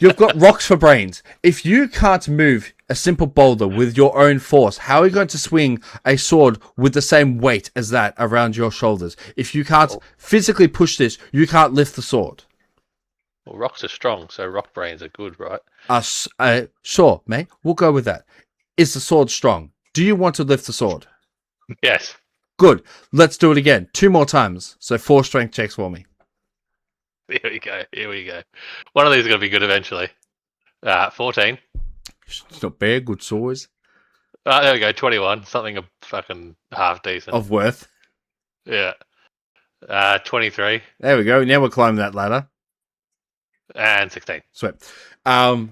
You've got rocks for brains. If you can't move a simple boulder with your own force, how are you going to swing a sword with the same weight as that around your shoulders? If you can't physically push this, you can't lift the sword. Well, rocks are strong, so rock brains are good, right? Sure, mate. We'll go with that. Is the sword strong? Do you want to lift the sword? Yes. Good. Let's do it again. 2 more times. So 4 strength checks for me. Here we go. One of these is going to be good eventually. 14. It's not bad. Good swords. There we go. 21. Something a fucking half decent. Of worth. Yeah. 23. There we go. Now we're climbing that ladder. And 16. Sweet. The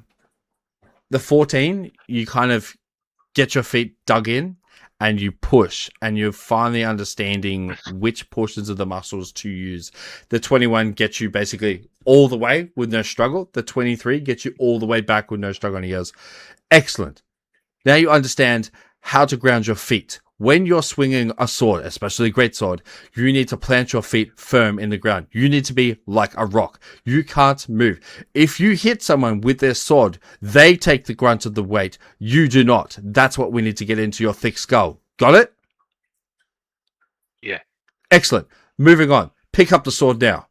14, you kind of get your feet dug in and you push, and you're finally understanding which portions of the muscles to use. The 21 gets you basically all the way with no struggle. The 23 gets you all the way back with no struggle. And he goes, excellent. Now you understand how to ground your feet. When you're swinging a sword, especially a greatsword, you need to plant your feet firm in the ground. You need to be like a rock. You can't move. If you hit someone with their sword, they take the grunt of the weight. You do not. That's what we need to get into your thick skull. Got it? Yeah. Excellent. Moving on. Pick up the sword now.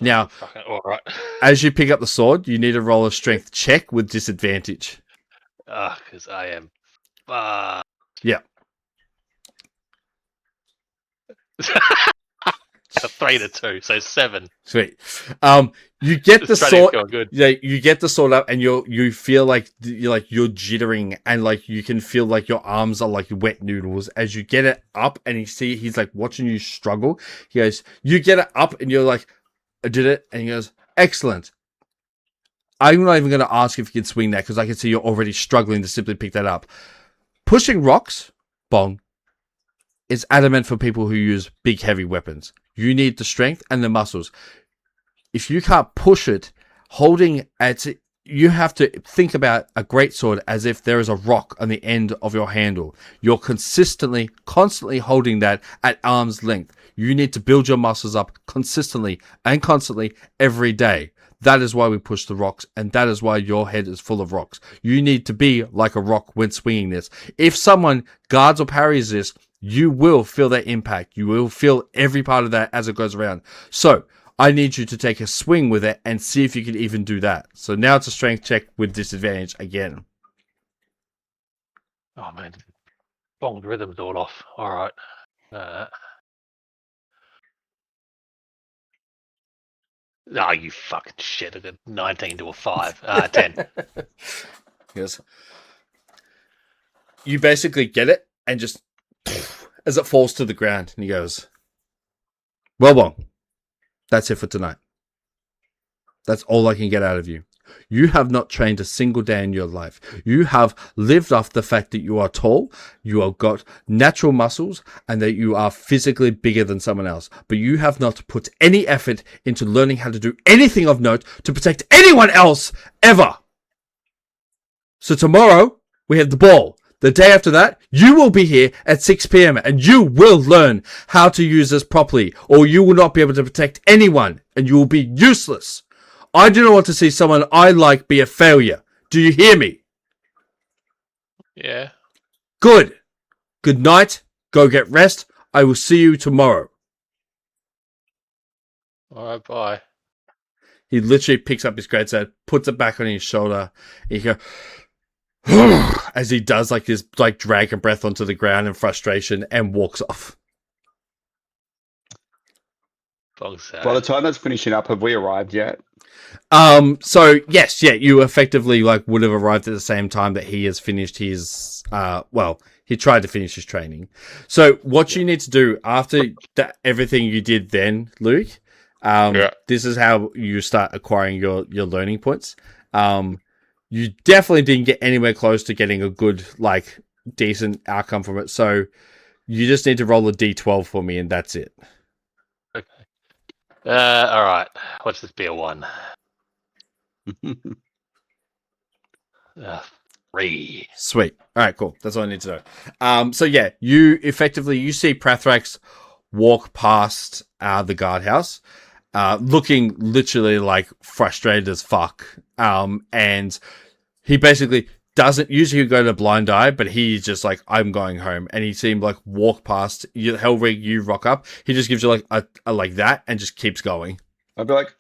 Now, all right. As you pick up the sword, you need to roll a strength check with disadvantage. Because I am... Yeah. 3 to 2, so 7. Sweet. You get the sword. Good. Yeah, you get the sword up, and you feel like you're jittering, and like you can feel like your arms are like wet noodles as you get it up, and he's like watching you struggle. He goes, you get it up, and you're like, I did it, and he goes, excellent. I'm not even going to ask if you can swing that because I can see you're already struggling to simply pick that up. Pushing rocks, bong, is adamant for people who use big, heavy weapons. You need the strength and the muscles. If you can't push it, holding at it, you have to think about a greatsword as if there is a rock on the end of your handle. You're constantly holding that at arm's length. You need to build your muscles up consistently and constantly every day. That is why we push the rocks, and that is why your head is full of rocks. You need to be like a rock when swinging this. If someone guards or parries this, you will feel that impact. You will feel every part of that as it goes around. So, I need you to take a swing with it and see if you can even do that. So now it's a strength check with disadvantage again. Oh, man. Bong's rhythm's all off. All right. Oh, you fucking shit. I got 19 to a 5. 10. Yes. You basically get it and just as it falls to the ground, and he goes, well, Bong, that's it for tonight. That's all I can get out of you. You have not trained a single day in your life. You have lived off the fact that you are tall, you have got natural muscles, and that you are physically bigger than someone else. But you have not put any effort into learning how to do anything of note to protect anyone else ever. So tomorrow, we have the ball. The day after that, you will be here at 6 p.m. and you will learn how to use this properly, or you will not be able to protect anyone and you will be useless. I do not want to see someone I like be a failure. Do you hear me? Yeah. Good. Good night. Go get rest. I will see you tomorrow. All right, bye. He literally picks up his greatsword, puts it back on his shoulder. He goes, as he does like this, like dragon breath onto the ground in frustration, and walks off. By the time that's finishing up, have we arrived yet? So yes, yeah, you effectively like would have arrived at the same time that he has finished his he tried to finish his training. So what you need to do after everything you did then, Luke, this is how you start acquiring your learning points. you definitely didn't get anywhere close to getting a good, like, decent outcome from it. So you just need to roll a d12 for me, and that's it. Okay. All right. Watch this be a 1. 3. Sweet. All right, cool. That's all I need to know. So yeah, you see Prathrax walk past the guardhouse, looking literally like frustrated as fuck. And he basically doesn't usually go to blind eye, but he's just like, I'm going home. And he seemed like walk past you, Hellrig, you rock up. He just gives you like a like that and just keeps going. I'd be like,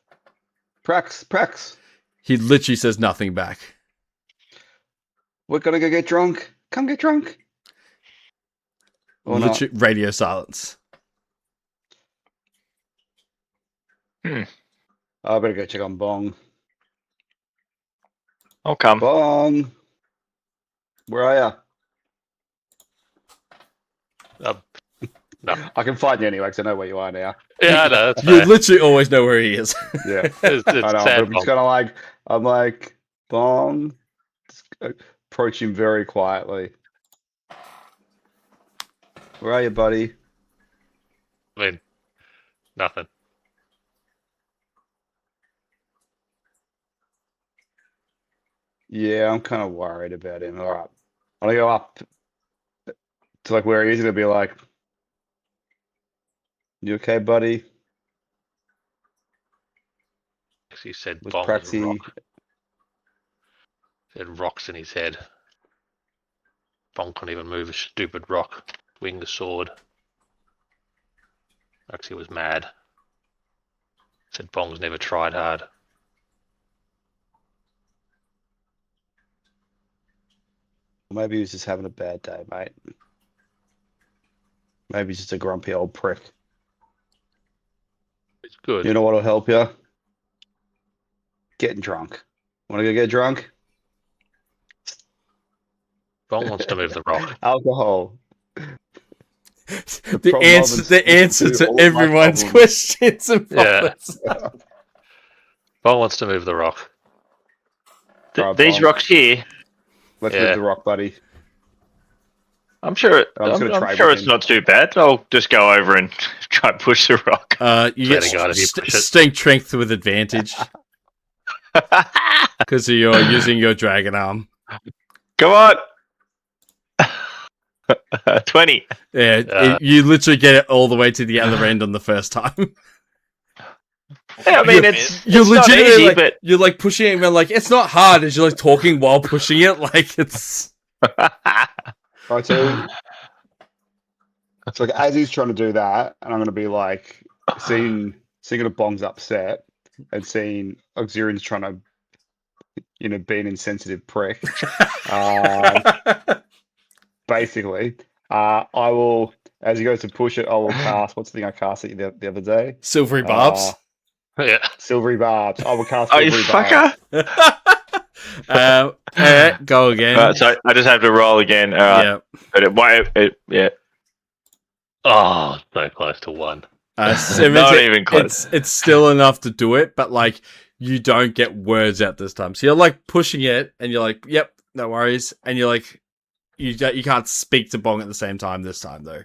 Prax. He literally says nothing back. We're gonna go get drunk. Come get drunk. Or not. Radio silence. I better go check on Bong. I'll come. Bong. Where are No. you? I can find you anyway because I know where you are now. Yeah, I know. That's You fair. literally always know where he is. Yeah. It's I know, sad. but I'm just kind of like, I'm like, Bong. Just approach him very quietly. Where are you, buddy? I mean, nothing. Yeah, I'm kind of worried about him. All right. I'm going to go up to like where he is. Going to be like, you okay, buddy? He said Was bomb Praxi... rock. Said rocks in his head. Bong can't even move a stupid rock. Wing the sword. Praxi was mad. Said Bong's never tried hard. Maybe he was just having a bad day, mate. Maybe he's just a grumpy old prick. It's good. You know what'll help you? Getting drunk. Want to go get drunk? Bong wants to move the rock. Alcohol. The answer to everyone's questions and problems. Bong wants to move the rock. Right, These Bong. rocks here, Let's Yeah. move the rock, buddy. I'm sure I'm just gonna I'm trade sure with it's him. not too bad. I'll just go over and try and push the rock. You Swear get to God, if you push it. strength with advantage because you're using your dragon arm. Come on. 20. Yeah, you literally get it all the way to the other end on the first time. Yeah, I mean, You're- it's You're not legitimately easy, like, but you're like pushing it, and like it's not hard as you're like talking while pushing it. Like it's Right, so like as he's trying to do that, and I'm going to be like seeing a Bong's upset and seeing Oxyrion's trying to, be an insensitive prick. Basically, I will, as he goes to push it, I will cast. What's the thing I cast at you the other day? silvery barbs. Yeah. Silvery barbs. I will cast oh, you silvery barbs. fucker. Go again. So I just have to roll again. All right. Yeah. But yeah. Oh, so close to 1. Not even close. It's still enough to do it, but like you don't get words out this time. So you're like pushing it, and you're like, "Yep, no worries," and you're like, you can't speak to Bong at the same time this time though.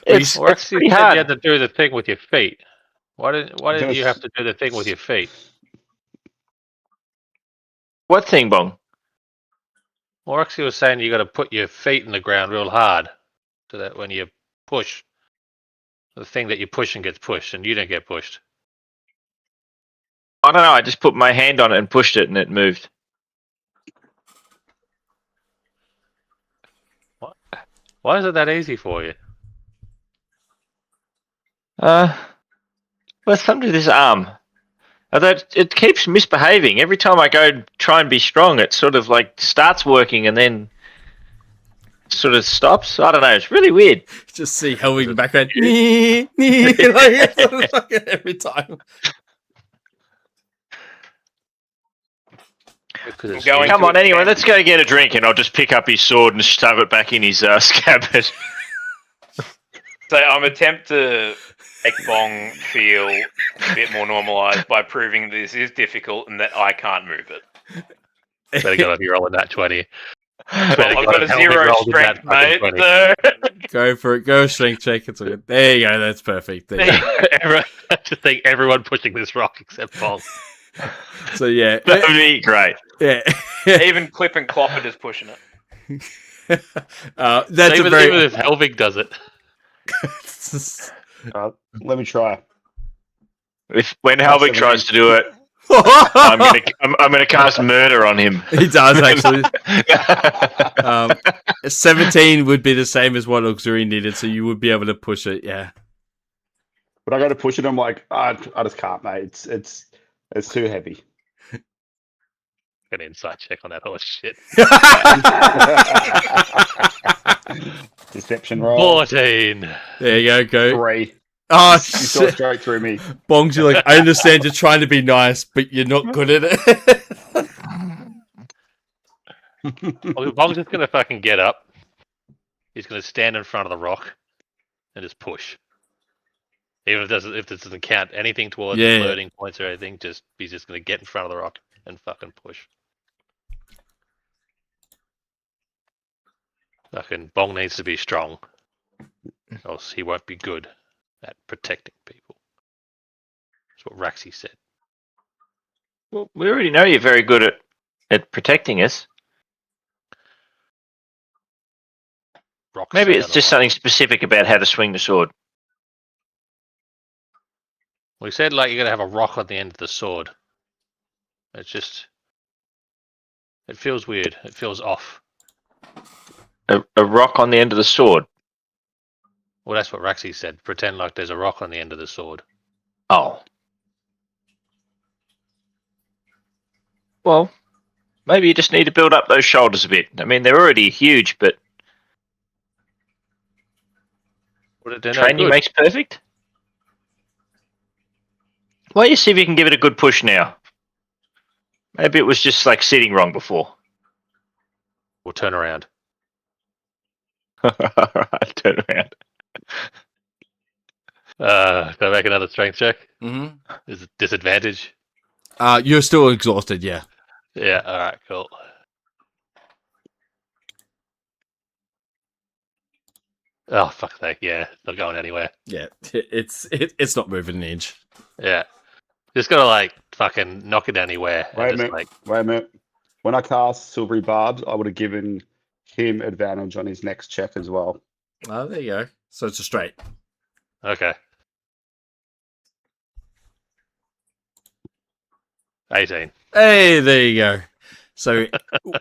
It's Or actually, pretty you said hard. you had to do the thing with your feet. Why didn't you have to do the thing with your feet? What thing, Bong? Orexy was saying you got to put your feet in the ground real hard, so that when you push, the thing that you're pushing gets pushed, and you don't get pushed. I don't know. I just put my hand on it and pushed it, and it moved. Why is it that easy for you? What's something to this arm? Although it keeps misbehaving. Every time I go try and be strong, it sort of like starts working and then sort of stops. I don't know. It's really weird. Just see Helwig in the background. Like, it's like every time. Because it's Going you. Come to on, anyway, expand. let's go get a drink, and I'll just pick up his sword and shove it back in his scabbard. So I'm attempt to make Bong feel a bit more normalised by proving this is difficult and that I can't move it. Better get on your roll in that 20. Well, Better I've get got a a helmet 0 rolled in that strength, fucking mate. 20. So Go for it. Go strength check. It's all good. There you go. That's perfect. There you go. I just think everyone pushing this rock except Bong. So yeah, That would be great. yeah. even Clip and Clop are just pushing it. That's even, a very. even if Helvig does it. Let me try. When Helvig tries to do it, I'm gonna cast murder on him. He does actually. 17 would be the same as what Auxiliary needed, so you would be able to push it. Yeah. But I go to push it. I'm like, I just can't, mate. It's too heavy. An insight check on that horse shit. Deception roll. 14. There you go. 3. Oh You saw shit! straight through me. Bongs, you're like, I understand you're trying to be nice, but you're not good at it. Well, Bong's just gonna fucking get up. He's gonna stand in front of the rock and just push. Even if this doesn't count anything towards Yeah. flirting points or anything, he's just gonna get in front of the rock and fucking push. Fucking Bong needs to be strong, else he won't be good at protecting people. That's what Raxi said. Well, we already know you're very good at protecting us. Rocks Maybe it's down just the something specific about how to swing the sword. We said like you're gonna have a rock on the end of the sword. It feels weird. It feels off. A rock on the end of the sword. Well, that's what Raxi said. Pretend like there's a rock on the end of the sword. Oh. Well, maybe you just need to build up those shoulders a bit. I mean, they're already huge, but Would it do no training good? makes perfect. Why don't you see if you can give it a good push now? Maybe it was just like sitting wrong before. We'll turn around. Alright, turn around. Can I make another strength check? Mm-hmm. Is it disadvantage? You're still exhausted, yeah. Yeah. All right. Cool. Oh fuck that! Yeah, not going anywhere. Yeah, it's not moving an inch. Yeah, just gotta like fucking knock it anywhere. Wait a And just, minute. like, Wait a minute. When I cast Silvery Barbs, I would have given him advantage on his next check as well. Oh, there you go. So it's a straight. okay. 18. Hey, there you go. So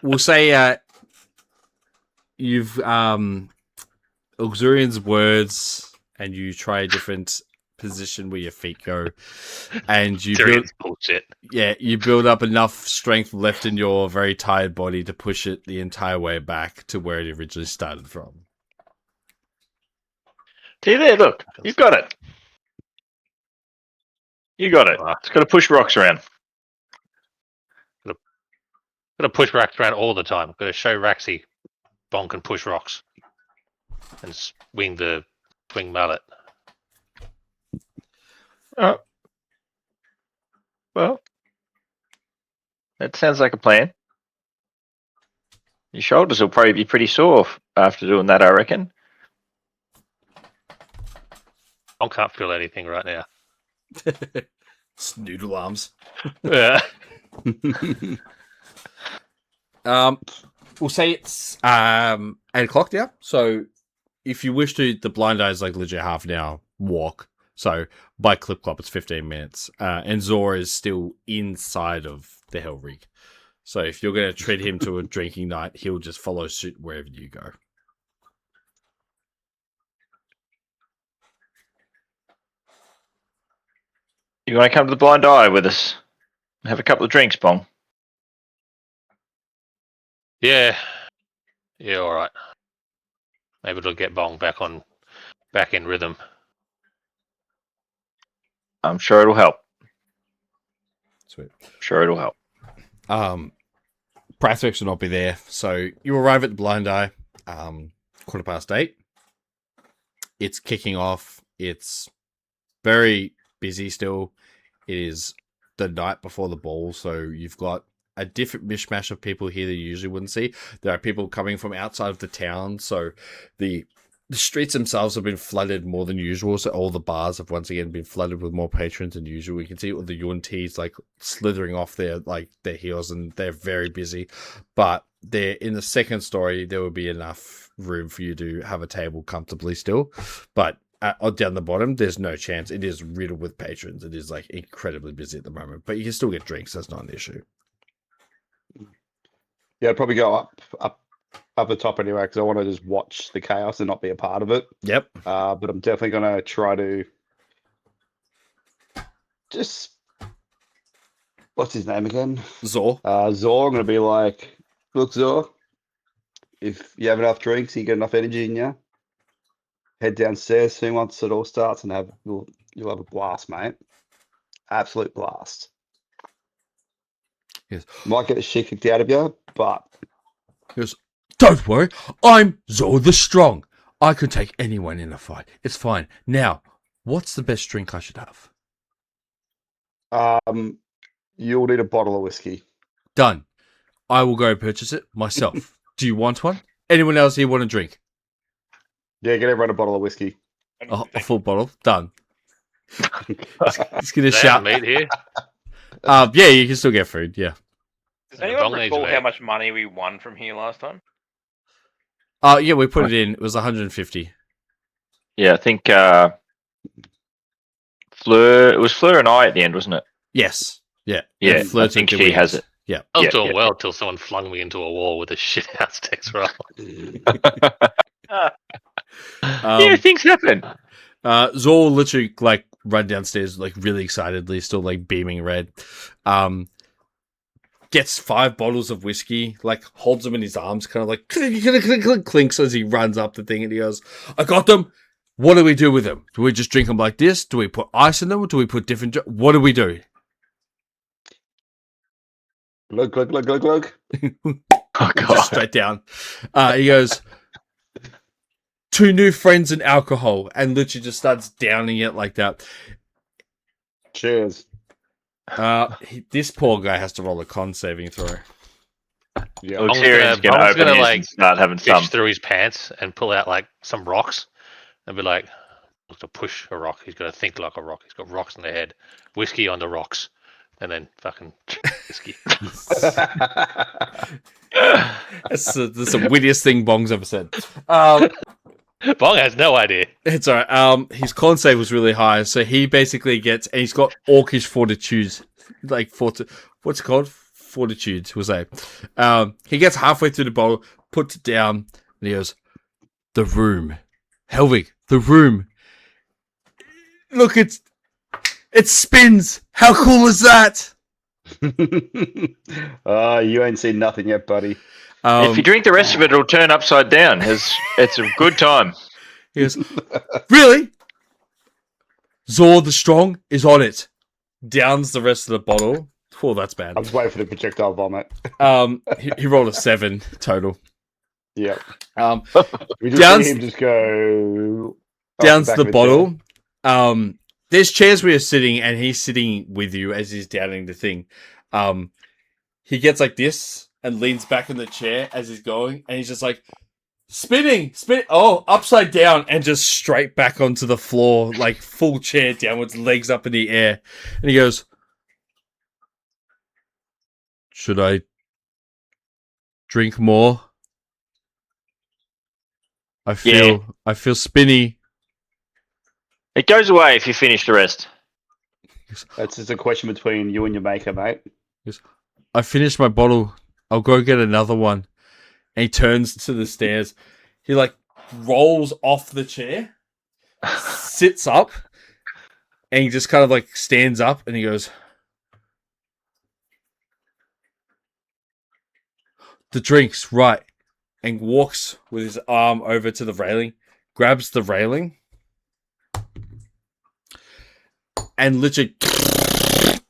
we'll say you've Auxilian's words, and you try a different position where your feet go, and you build, Tyrion's bullshit. you build up enough strength left in your very tired body to push it the entire way back to where it originally started from. See there, look. You've got it. You got it. It's got to push rocks around. Gotta push rocks around all the time. Gotta show Raxi Bonk can push rocks and swing mallet. Well, that sounds like a plan. Your shoulders will probably be pretty sore after doing that, I reckon. Bonk can't feel anything right now. It's noodle arms. Yeah. We'll say it's 8 o'clock now. So if you wish to, the blind eye is like legit half an hour walk. So by clip clop, it's 15 minutes. And Zora is still inside of the Hell Rig. So if you're going to treat him to a drinking night, he'll just follow suit wherever you go. You want to come to the blind eye with us? Have a couple of drinks, Bong. Yeah. Yeah, alright. Maybe it'll get Bong back in rhythm. I'm sure it'll help. Sweet. Sure it'll help. Prathvix will not be there. So you arrive at the blind eye, 8:15. It's kicking off. It's very busy still. It is the night before the ball, so you've got a different mishmash of people here that you usually wouldn't see. There are people coming from outside of the town, so the streets themselves have been flooded more than usual. So all the bars have once again been flooded with more patrons than usual. We can see all the UNTs like slithering off their heels, and they're very busy. But they're in the second story. There will be enough room for you to have a table comfortably still, but down the bottom, there's no chance. It is riddled with patrons. It is like incredibly busy at the moment, but you can still get drinks. That's not an issue. Yeah, I'd probably go up the top anyway because I want to just watch the chaos and not be a part of it. Yep. But I'm definitely gonna try to just what's his name again? Zor. Zor. I'm gonna be like, look, Zor, if you have enough drinks, you get enough energy in you, head downstairs soon once it all starts and you'll have a blast, mate. Absolute blast. Yes. Might get the shit kicked out of you, but Yes. Don't worry, I'm Zor the Strong. I can take anyone in a fight. It's fine. Now, what's the best drink I should have? you'll need a bottle of whiskey. Done. I will go purchase it myself. Do you want one? Anyone else here want a drink? Yeah, get everyone a bottle of whiskey. A full bottle. Done. Just gonna They shout. have meat here. Yeah, you can still get food. Yeah. Does anyone Bong needs recall how meat. much money we won from here last time? Yeah, we put it in. It was 150. Yeah, I think Fleur. It was Fleur and I at the end, wasn't it? Yes. Yeah. Yeah, And Fleur I think took the she has wings. it. Yeah. I was Yeah, doing yeah, well till someone flung me into a wall with a shit house text roll. Yeah, things happen. Zor literally like run downstairs like really excitedly, still like beaming red. Gets 5 bottles of whiskey, like holds them in his arms, kind of like clink, clink, clink, clink, clinks as he runs up the thing, and he goes, "I got them. What do we do with them? Do we just drink them like this? Do we put ice in them? Or do we put different? What do we do?" Glug, glug, glug, glug, glug. Oh Just god. straight down. He goes, 2 new friends and alcohol, and literally just starts downing it like that. Cheers. This poor guy has to roll a con saving throw. Yeah. Well, Bong's Tyrion's gonna- gonna Bong's open gonna, his like, and start having some. Fish through his pants and pull out like some rocks and be like, to push a rock. He's got to think like a rock. He's got rocks in the head, whiskey on the rocks, and then fucking whiskey. That's the wittiest thing Bong's ever said. Bong has no idea. It's alright. His con save was really high, so he basically gets, and he's got orcish fortitude, like what's it called? Fortitude, we'll say. He gets halfway through the bottle, puts it down, and he goes, "The room, Helvig, the room. Look, it spins. How cool is that?" You ain't seen nothing yet, buddy. If you drink the rest of it, it'll turn upside down. It's a good time. He goes, "Really? Zor the Strong is on it." Downs the rest of the bottle. Oh, that's bad. I was waiting for the projectile vomit. He rolled a 7 total. Yep. Um, We just Downs- see him just go downs back the of a bottle. There's chairs where you're sitting, and he's sitting with you as he's downing the thing. He gets like this and leans back in the chair as he's going, and he's just like spinning, upside down, and just straight back onto the floor, like full chair downwards, legs up in the air. And he goes, "Should I drink more? I feel spinny." It goes away if you finish the rest. That's just a question between you and your maker, mate. "I finished my bottle. I'll go get another one." And he turns to the stairs. He like rolls off the chair, sits up, and he just kind of like stands up, and he goes, "The drinks, right?" And walks with his arm over to the railing, grabs the railing, and literally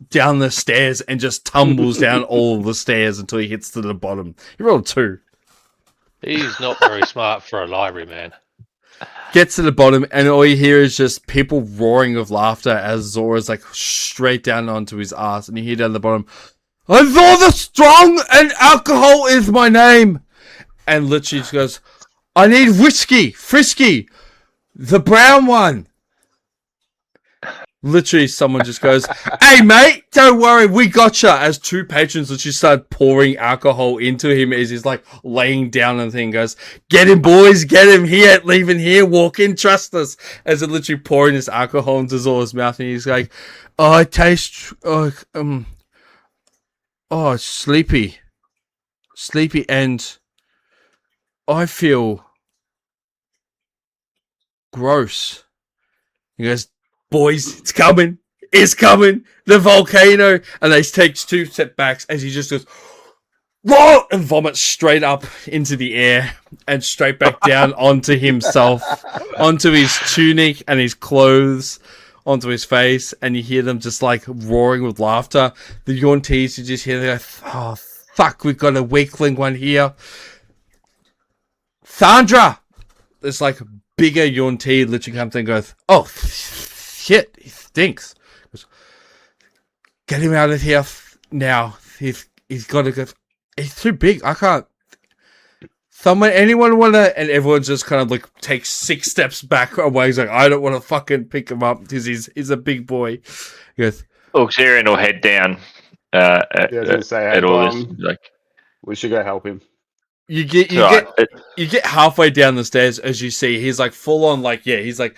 down the stairs and just tumbles down all the stairs until he hits to the bottom. He rolled 2. He's not very smart for a library man. Gets to the bottom, and all you hear is just people roaring with laughter as Zora's like straight down onto his ass, and you hear down the bottom, "I'm Zora Strong, and alcohol is my name." And literally just goes, "I need whiskey, Frisky, the brown one." Literally, someone just goes, "Hey, mate, don't worry, we gotcha." As two patrons literally start pouring alcohol into him as he's like laying down and thing goes, "Get him, boys, get him here, leave him here, walk in, trust us." As they're literally pouring this alcohol into Zora's mouth, and he's like, "Oh, I taste, sleepy, and I feel gross." He goes, "Boys, it's coming. It's coming. The volcano." And they take 2 step backs as he just goes, "Whoa!" and vomits straight up into the air and straight back down onto himself, onto his tunic and his clothes, onto his face. And you hear them just like roaring with laughter. The Yuntees, you just hear them go, "Oh, fuck, we've got a weakling one here. Sandra!" This like bigger Yuntee literally comes and goes, "Oh, shit, he stinks. Get him out of here now. He's got to go. He's too big. I can't. Anyone want to?" And everyone just kind of like takes 6 steps back away. He's like, "I don't want to fucking pick him up because he's a big boy." He goes, Xerion will head down Yeah, I was gonna say, at hey, all this. Bum, Like, we should go help him. You get halfway down the stairs as you see he's like full on he's like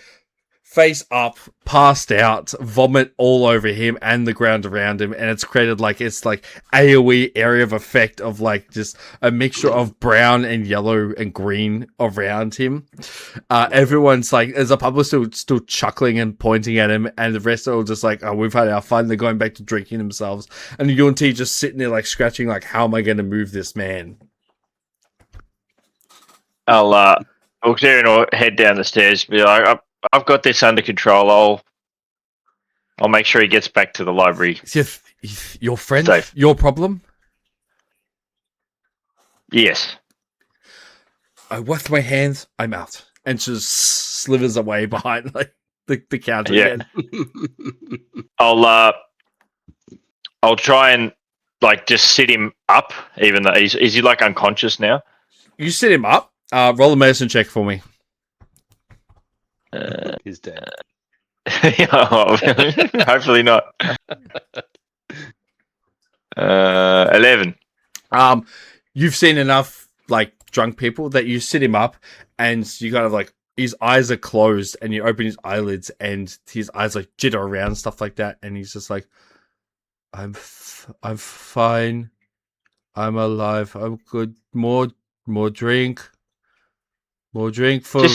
face up, passed out, vomit all over him and the ground around him, and it's created like it's like AoE area of effect of like just a mixture of brown and yellow and green around him. Everyone's like, as the public still chuckling and pointing at him, and the rest are all just like, "Oh, we've had our fun." They're going back to drinking themselves, and the Yuntee just sitting there like scratching like, "How am I going to move this man?" Xerion will head down the stairs. Be like, "I've got this under control. I'll make sure he gets back to the library." Your friend, Safe. your problem? Yes. I wash my hands. I'm out, and just slithers away behind like the counter Yeah. again. I'll try and like just sit him up, even though is he like unconscious now? You sit him up. Roll a medicine check for me. He's dead. Hopefully not. 11. You've seen enough like drunk people that you sit him up, and you kind of like his eyes are closed, and you open his eyelids, and his eyes like jitter around, stuff like that, and he's just like, I'm fine. I'm alive. I'm good. More drink. More drink for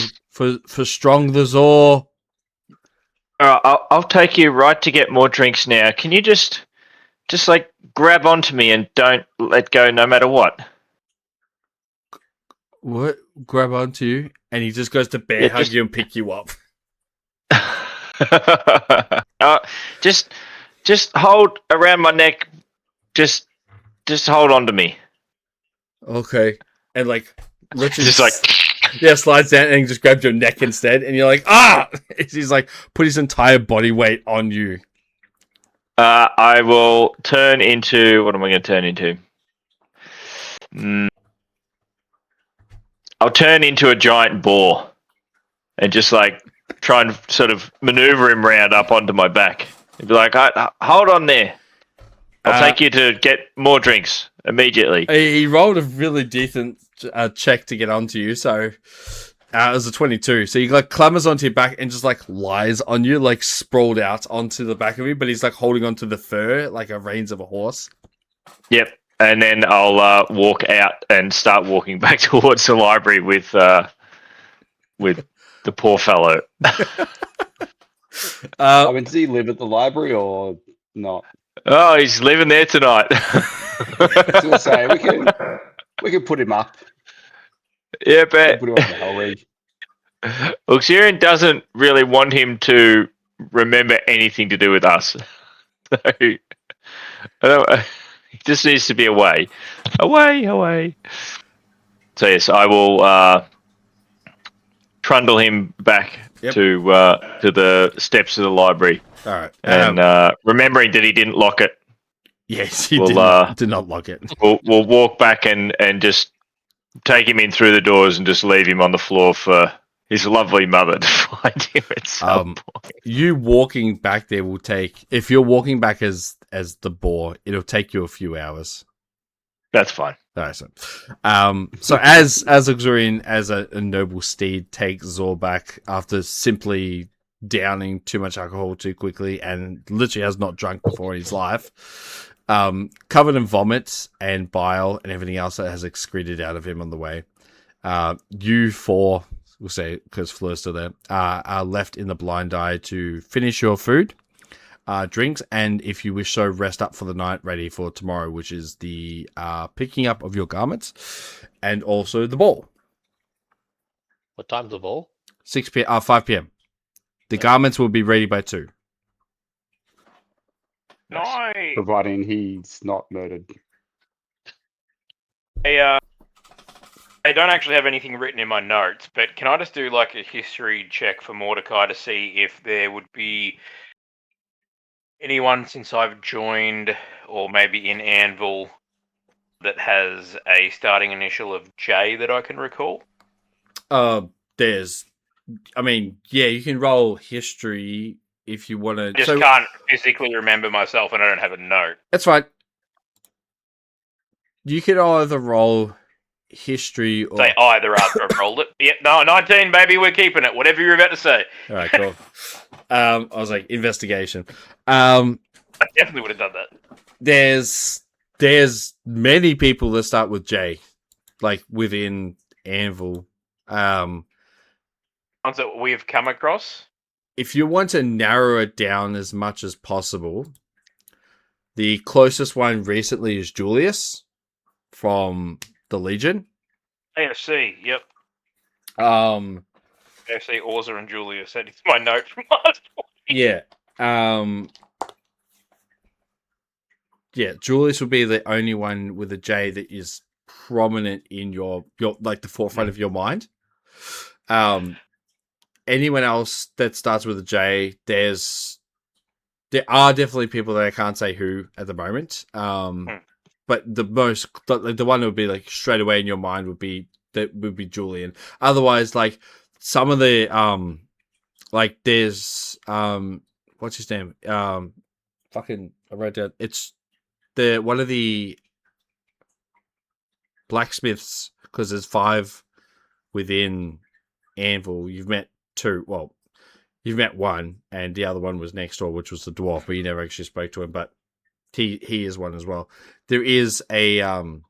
Strong the Zor." All right, I'll take you right to get more drinks now. Can you just like grab onto me and don't let go no matter what? What? Grab onto you, and he just goes to bear hug you and pick you up. Just hold around my neck. Just hold on to me. Okay, and like literally Just like slides down and just grabs your neck instead, and you're like, "Ah!" He's like put his entire body weight on you. I will turn into, what am I going to turn into? I'll turn into a giant boar and just like try and sort of maneuver him round up onto my back. He'd be like, "Hold on there. I'll take you to get more drinks immediately." He rolled a really decent check to get onto you, so it was a 22. So he like clambers onto your back and just like lies on you, like sprawled out onto the back of you, but he's like holding onto the fur like a reins of a horse. Yep. And then I'll walk out and start walking back towards the library with the poor fellow. I mean, does he live at the library or not? Oh, he's living there tonight. I was gonna say we can put him up. Yeah, but Put him up in the hell rig. look, Xerion doesn't really want him to remember anything to do with us. So, he just needs to be away. So yes, I will trundle him back Yep. to the steps of the library, All right. and remembering that he didn't lock it, yes, he we'll, did not lock it. we'll walk back and just take him in through the doors and just leave him on the floor for his lovely mother to find him at some point. You walking back there will take, if you're walking back as the boar, it'll take you a few hours. That's fine. All right, so as Luxurian, as a noble steed takes Zor back after simply downing too much alcohol too quickly and literally has not drunk before in his life, covered in vomit and bile and everything else that has excreted out of him on the way. You four, we'll say, because Fleur's still there, are left in the blind eye to finish your food, drinks, and if you wish so, rest up for the night, ready for tomorrow, which is the picking up of your garments and also the ball. What time's the ball? 5 p.m. The garments will be ready by 2. Nice. Providing he's not murdered. I don't actually have anything written in my notes, but can I just do like a history check for Mordecai to see if there would be anyone since I've joined, or maybe in Anvil, that has a starting initial of J that I can recall? You can roll history if you want to. I just can't physically remember myself, and I don't have a note. That's fine. You can either roll history or say either after I've rolled it. Yep, no, 19, baby, we're keeping it. Whatever you're about to say. All right, cool. I was like, investigation. I definitely would have done that. There's many people that start with J, like within Anvil. Ones that we've come across. If you want to narrow it down as much as possible, the closest one recently is Julius from the Legion. AFC, yep. AFC, Orza and Julius. That is my note from last week. Yeah. Julius would be the only one with a J that is prominent in your like the forefront of your mind. Anyone else that starts with a J, there are definitely people that I can't say who at the moment. But the one that would be like straight away in your mind would be Julian. Otherwise, like some of the like there's what's his name? I wrote down. It's one of the blacksmiths, because there's 5 within Anvil. You've met 2. Well, you've met 1, and the other one was next door, which was the dwarf, but you never actually spoke to him. But he is one as well. There is another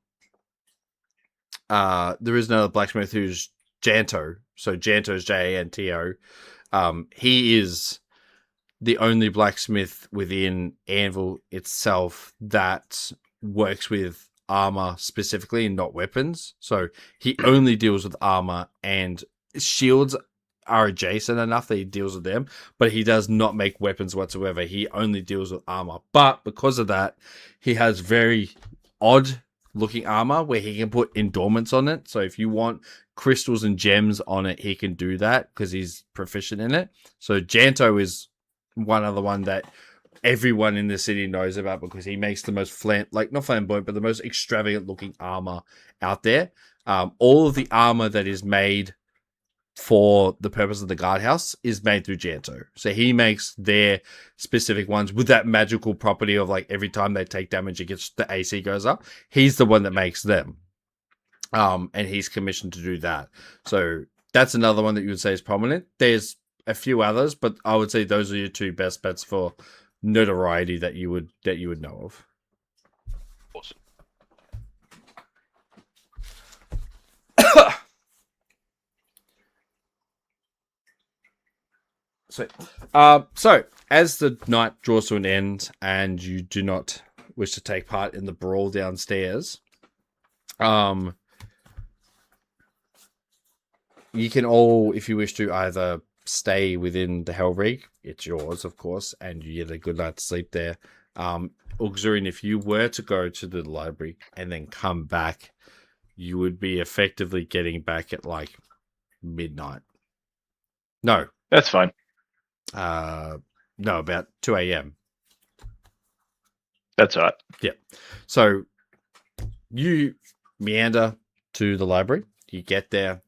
blacksmith who's Janto. So Janto's Janto. He is the only blacksmith within Anvil itself that works with armor specifically and not weapons. So he only deals with armor, and shields are adjacent enough that he deals with them, but he does not make weapons whatsoever. He only deals with armor. But because of that, he has very odd looking armor where he can put endowments on it. So if you want crystals and gems on it, he can do that because he's proficient in it. So Janto is one other one that everyone in the city knows about because he makes the most not flamboyant, but the most extravagant looking armor out there. All of the armor that is made for the purpose of the guardhouse is made through Janto. So he makes their specific ones with that magical property of like every time they take damage, the AC goes up. He's the one that makes them. And he's commissioned to do that. So that's another one that you would say is prominent. There's a few others, but I would say those are your 2 best bets for notoriety that you would know of. Awesome. So as the night draws to an end and you do not wish to take part in the brawl downstairs, you can all, if you wish to, either stay within the Hellrig, it's yours, of course, and you get a good night's sleep there. Auxurian, if you were to go to the library and then come back, you would be effectively getting back at like midnight. No. That's fine. No, about 2 a.m. That's all right. So you meander to the library. You get there.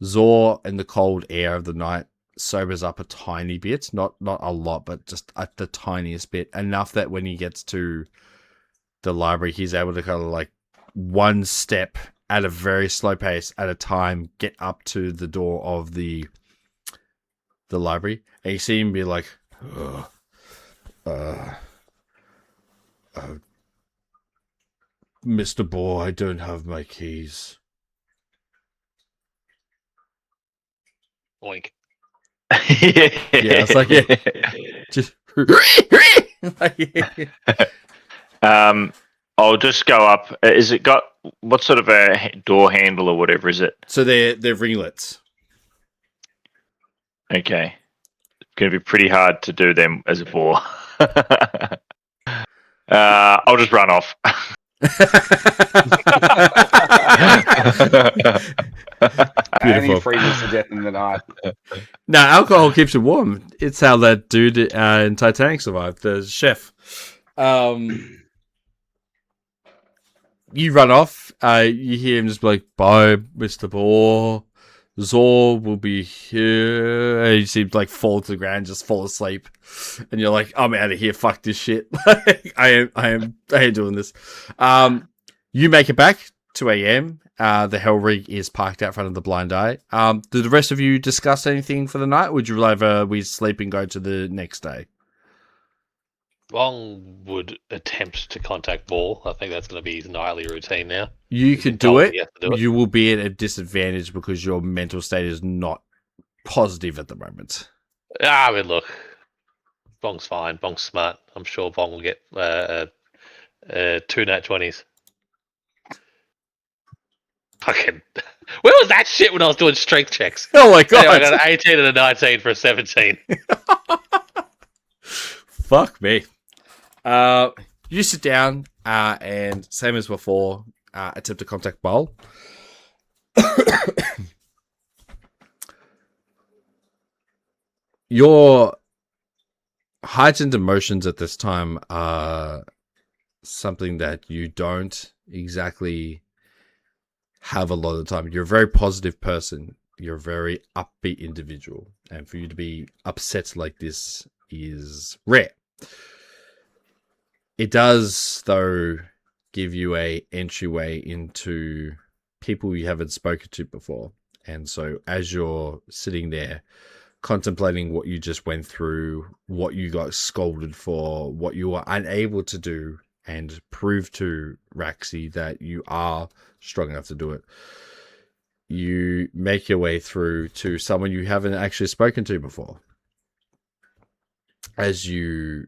Zor, in the cold air of the night, sobers up a tiny bit. Not a lot, but just at the tiniest bit. Enough that when he gets to the library, he's able to kind of like one step at a very slow pace at a time get up to the door of the library. And you see him be like, Mr. Boar, I don't have my keys. Oink. Yeah, it's like, Just I'll just go up. Is it got what sort of a door handle or whatever is it? So they're ringlets. Okay. It's going to be pretty hard to do them as a boar. I'll just run off. Any Beautiful. freezes to death in the night. No, alcohol keeps you warm. It's how that dude in Titanic survived, the chef. You run off. You hear him just be like, "Bye, Mr. Boar. Zor will be here." And you see him like fall to the ground, just fall asleep. And you're like, "I'm out of here. Fuck this shit. I am doing this." You make it back. 2 a.m. The Hell Rig is parked out front of the Blind Eye. Do the rest of you discuss anything for the night? Would you rather we sleep and go to the next day? Bong would attempt to contact Ball. I think that's going to be his nightly routine now. You could do told it. he has to do it. You will be at a disadvantage because your mental state is not positive at the moment. I mean, look, Bong's fine. Bong's smart. I'm sure Bong will get 2 nat 20s. Fucking. Where was that shit when I was doing strength checks? Oh my god! Anyway, I got an 18 and a 19 for a 17. Fuck me. You sit down and same as before, attempt to contact Bowl. Your heightened emotions at this time are something that you don't exactly have a lot of the time. You're a very positive person. You're a very upbeat individual. And for you to be upset like this is rare. It does, though, give you a entryway into people you haven't spoken to before. And so as you're sitting there contemplating what you just went through, what you got scolded for, what you were unable to do, and prove to Raxi that you are strong enough to do it, you make your way through to someone you haven't actually spoken to before. As you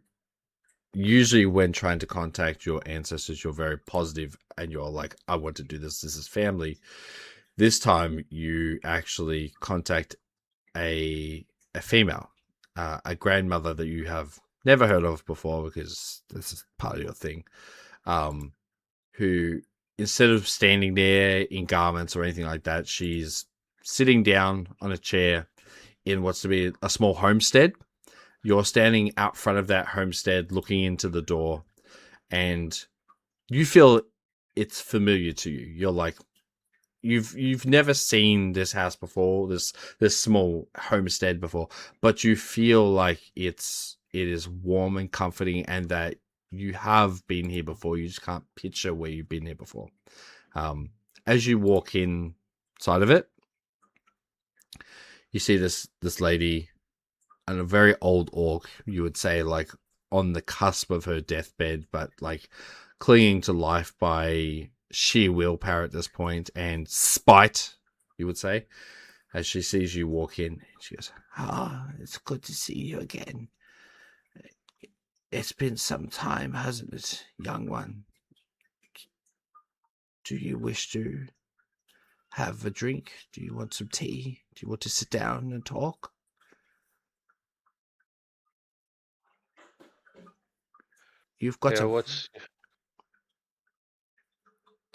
usually, when trying to contact your ancestors, you're very positive and you're like, I want to do this. This is family. This time you actually contact a female, a grandmother that you have never heard of before because this is part of your thing, who, instead of standing there in garments or anything like that, she's sitting down on a chair in what's to be a small homestead. You're standing out front of that homestead looking into the door, and you feel it's familiar to you. You're like, you've never seen this house before, this small homestead before, but you feel like it is warm and comforting, and that you have been here before. You just can't picture where you've been here before. As you walk inside of it, you see this lady, and a very old orc, you would say, like on the cusp of her deathbed, but like clinging to life by sheer willpower at this point, and spite, you would say, as she sees you walk in. She goes, it's good to see you again. It's been some time, hasn't it, young one? Do you wish to have a drink? Do you want some tea? Do you want to sit down and talk? You've got Yeah, to what's.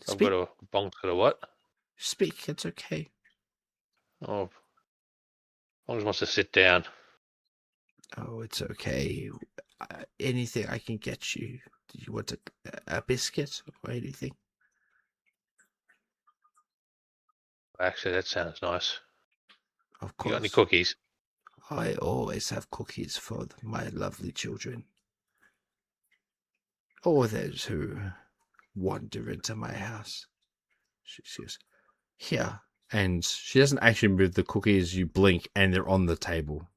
I've speak. got a. Bong's got a what? Speak. It's okay. Oh. Bong just wants to sit down. Oh, it's okay. Anything I can get you. Do you want a biscuit or anything? Actually, that sounds nice. Of You got any course. cookies? I always have cookies for my lovely children. Or those who wander into my house. She says, here. And she doesn't actually move the cookies. You blink and they're on the table.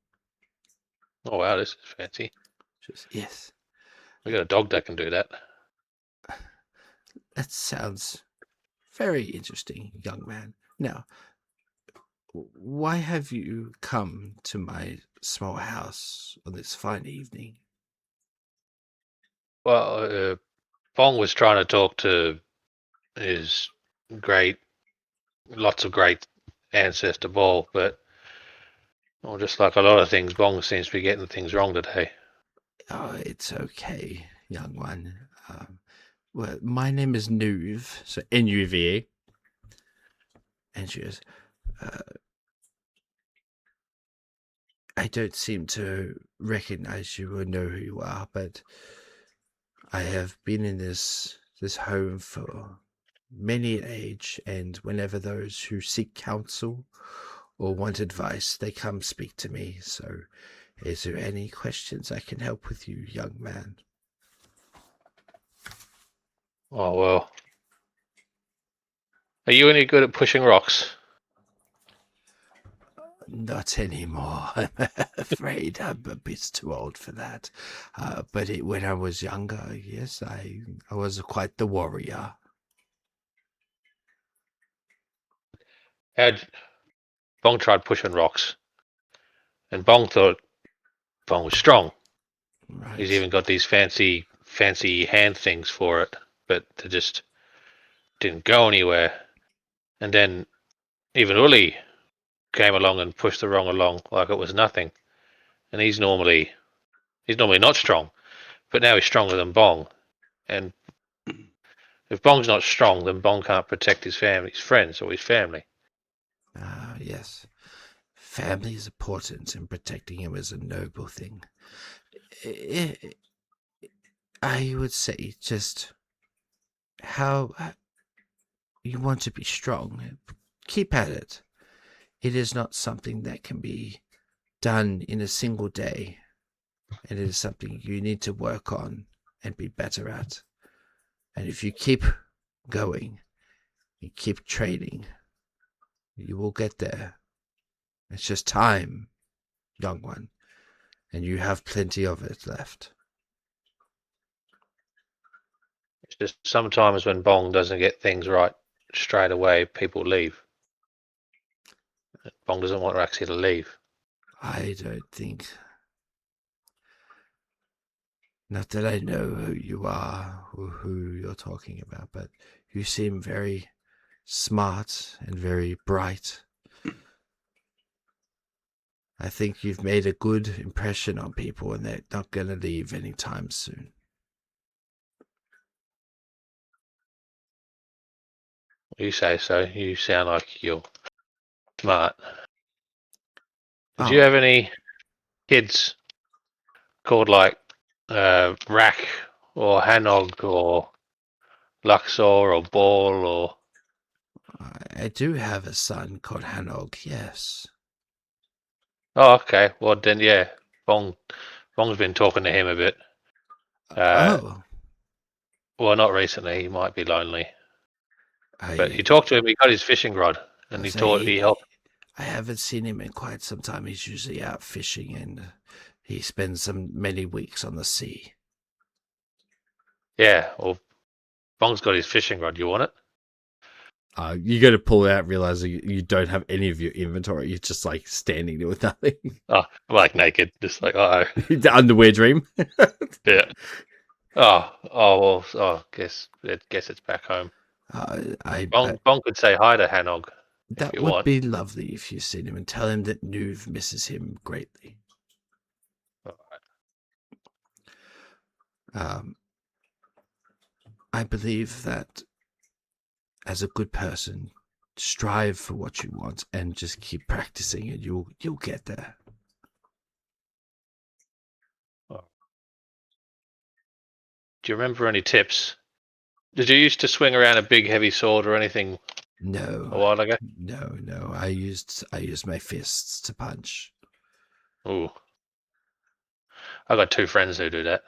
Oh wow, this is fancy. She says, yes. We got a dog that can do that. That sounds very interesting, young man. Now, why have you come to my small house on this fine evening? Well, Bong was trying to talk to his lots of great ancestor Ball, but just like a lot of things, Bong seems to be getting things wrong today. Oh, it's okay, young one. Well, my name is Nuve, so Nuve. And she goes, I don't seem to recognize you or know who you are, but I have been in this home for many an age, and whenever those who seek counsel or want advice, they come speak to me. So, is there any questions I can help with you, young man? Oh well. Are you any good at pushing rocks? Not anymore. I'm afraid I'm a bit too old for that. But when I was younger, yes, I was quite the warrior. Bong tried pushing rocks, and Bong thought Bong was strong. Right. He's even got these fancy hand things for it, but they just didn't go anywhere. And then even Uli came along and pushed the wrong along like it was nothing. And he's normally not strong, but now he's stronger than Bong. And if Bong's not strong, then Bong can't protect his family, his friends, or his family. Yes. Family is important, and protecting him is a noble thing. I would say just how you want to be strong. Keep at it. It is not something that can be done in a single day. And it is something you need to work on and be better at. And if you keep going and keep training, you will get there. It's just time, young one. And you have plenty of it left. It's just sometimes when Bong doesn't get things right straight away, people leave. Bong doesn't want Raxi to leave. I don't think. Not that I know who you are or who you're talking about, but you seem very smart and very bright. I think you've made a good impression on people and they're not going to leave anytime soon. You say so. You sound like you're smart. Did Oh, you have any kids called like Rack or Hanog or Luxor or Ball or? I do have a son called Hanog, yes. Oh, okay. Well, then, yeah. Bong's been talking to him a bit. Oh. Well, not recently. He might be lonely. But he I talked to him. He got his fishing rod, and he helped. I haven't seen him in quite some time. He's usually out fishing and he spends many weeks on the sea. Yeah. Well, Bong's got his fishing rod. You want it? You got to pull it out, realizing you don't have any of your inventory. You're just like standing there with nothing. Oh, I'm like naked, just like The underwear dream. Yeah. Well. Guess it's back home. Bong could say hi to Hanog. That would be lovely if you seen him and tell him that Nuve misses him greatly. All right. I believe that as a good person, strive for what you want and just keep practicing, and you'll get there. Do you remember any tips? Did you used to swing around a big heavy sword or anything a No, while ago? no. I used my fists to punch. Ooh. I got 2 friends who do that.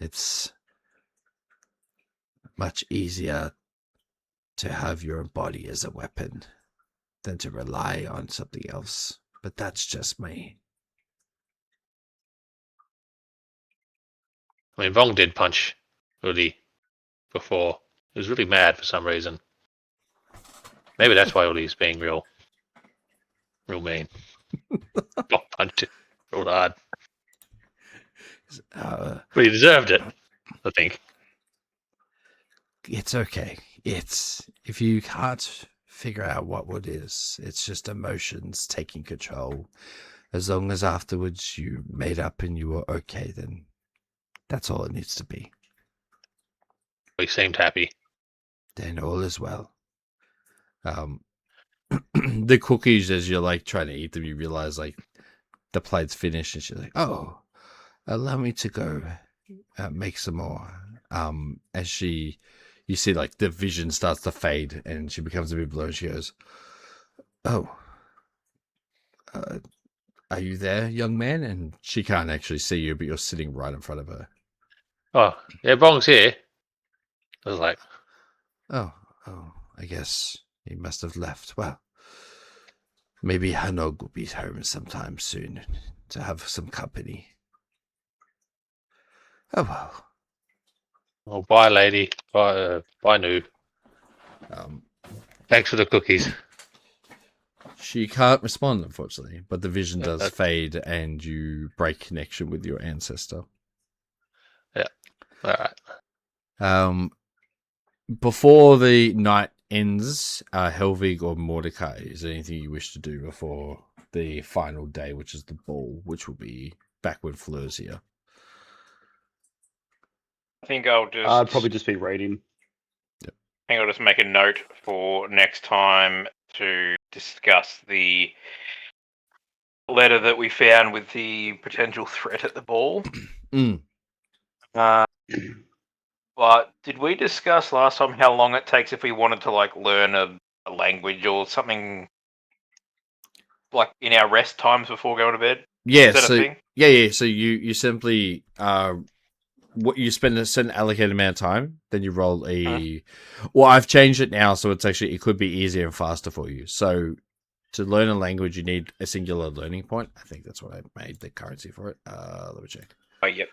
It's much easier to have your body as a weapon than to rely on something else. But that's just me. I mean, Vong did punch Uli before. He was really mad for some reason. Maybe that's why Uli's being real mean. Vong punched it real hard. But he deserved it, I think. It's okay. It's if you can't figure out what it is, it's just emotions taking control. As long as afterwards you made up and you were okay, then that's all it needs to be. He seemed happy. Then all is well. The cookies, as you're like trying to eat them, you realize like the plate's finished, and she's like, "Oh, allow me to go make some more." As you see like the vision starts to fade, and she becomes a bit blurry. She goes, "Oh, are you there, young man?" And she can't actually see you, but you're sitting right in front of her. Oh, yeah, Vong's here. I was like, Oh, I guess he must have left. Well, maybe Hanog will be home sometime soon to have some company. Oh, well. oh, bye, lady. Bye, new. Thanks for the cookies. She can't respond, unfortunately, but the vision does fade and you break connection with your ancestor. Yeah. All right. Before the night ends, Helvig or Mordecai, is there anything you wish to do before the final day, which is the ball, which will be back when Fleur's here? I think I'll just. I'd probably just be raiding. I think I'll just make a note for next time to discuss the letter that we found with the potential threat at the ball. But did we discuss last time how long it takes if we wanted to like learn a language or something, like in our rest times before going to bed? Yeah, Is that so a thing? yeah. So you simply what you spend a certain allocated amount of time, then you roll a. Well, I've changed it now, so it could be easier and faster for you. So to learn a language, you need a singular learning point. I think that's what I made the currency for it. Let me check. Oh, yep.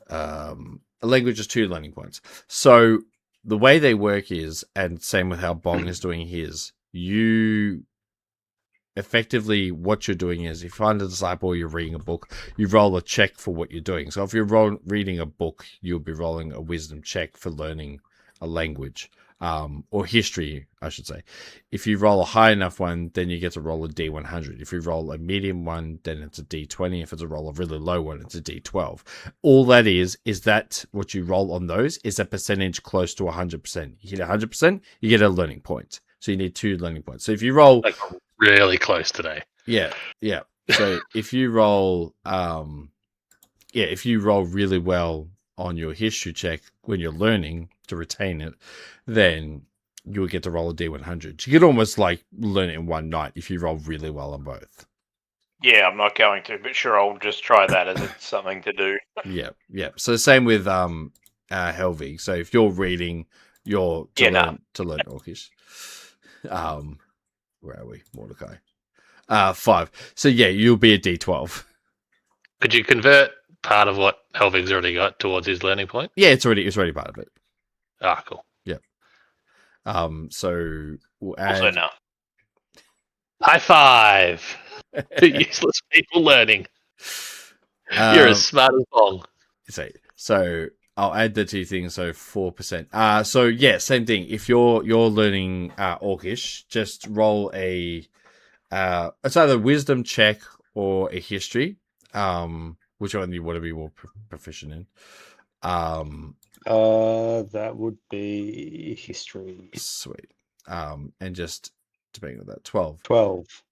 A language is 2 learning points. So the way they work is, and same with how Bong is doing his, you effectively, what you're doing is, if you find a disciple or you're reading a book, you roll a check for what you're doing. So if you're reading a book, you'll be rolling a wisdom check for learning a language, or history, I should say. If you roll a high enough one, then you get to roll a D100. If you roll a medium one, then it's a D20. If it's a roll a really low one, it's a D12. All that is that what you roll on those is a percentage close to 100%. You hit 100%, you get a learning point. So you need 2 learning points. So if you roll like really close today. Yeah. So if you roll if you roll really well on your history check when you're learning to retain it, then you'll get to roll a D100. You could almost like learn it in one night if you roll really well on both. Yeah, I'm not going to, but sure, I'll just try that as it's something to do. Yeah. So same with Helvig. So if you're reading to learn Orcish. Where are we? Mordecai. 5. So yeah, you'll be a D12. Could you convert part of what Helvig's already got towards his learning point? Yeah, it's already part of it. Ah, cool. Yeah. So we'll add... Also, no. High five to useless people learning. You're as smart as Bong. So I'll add the 2 things. So 4%. So yeah, same thing. If you're learning Orcish, just roll a. It's either a wisdom check or a history. Which one you want to be more proficient in? That would be history. Sweet. and just depending on that 12. 12.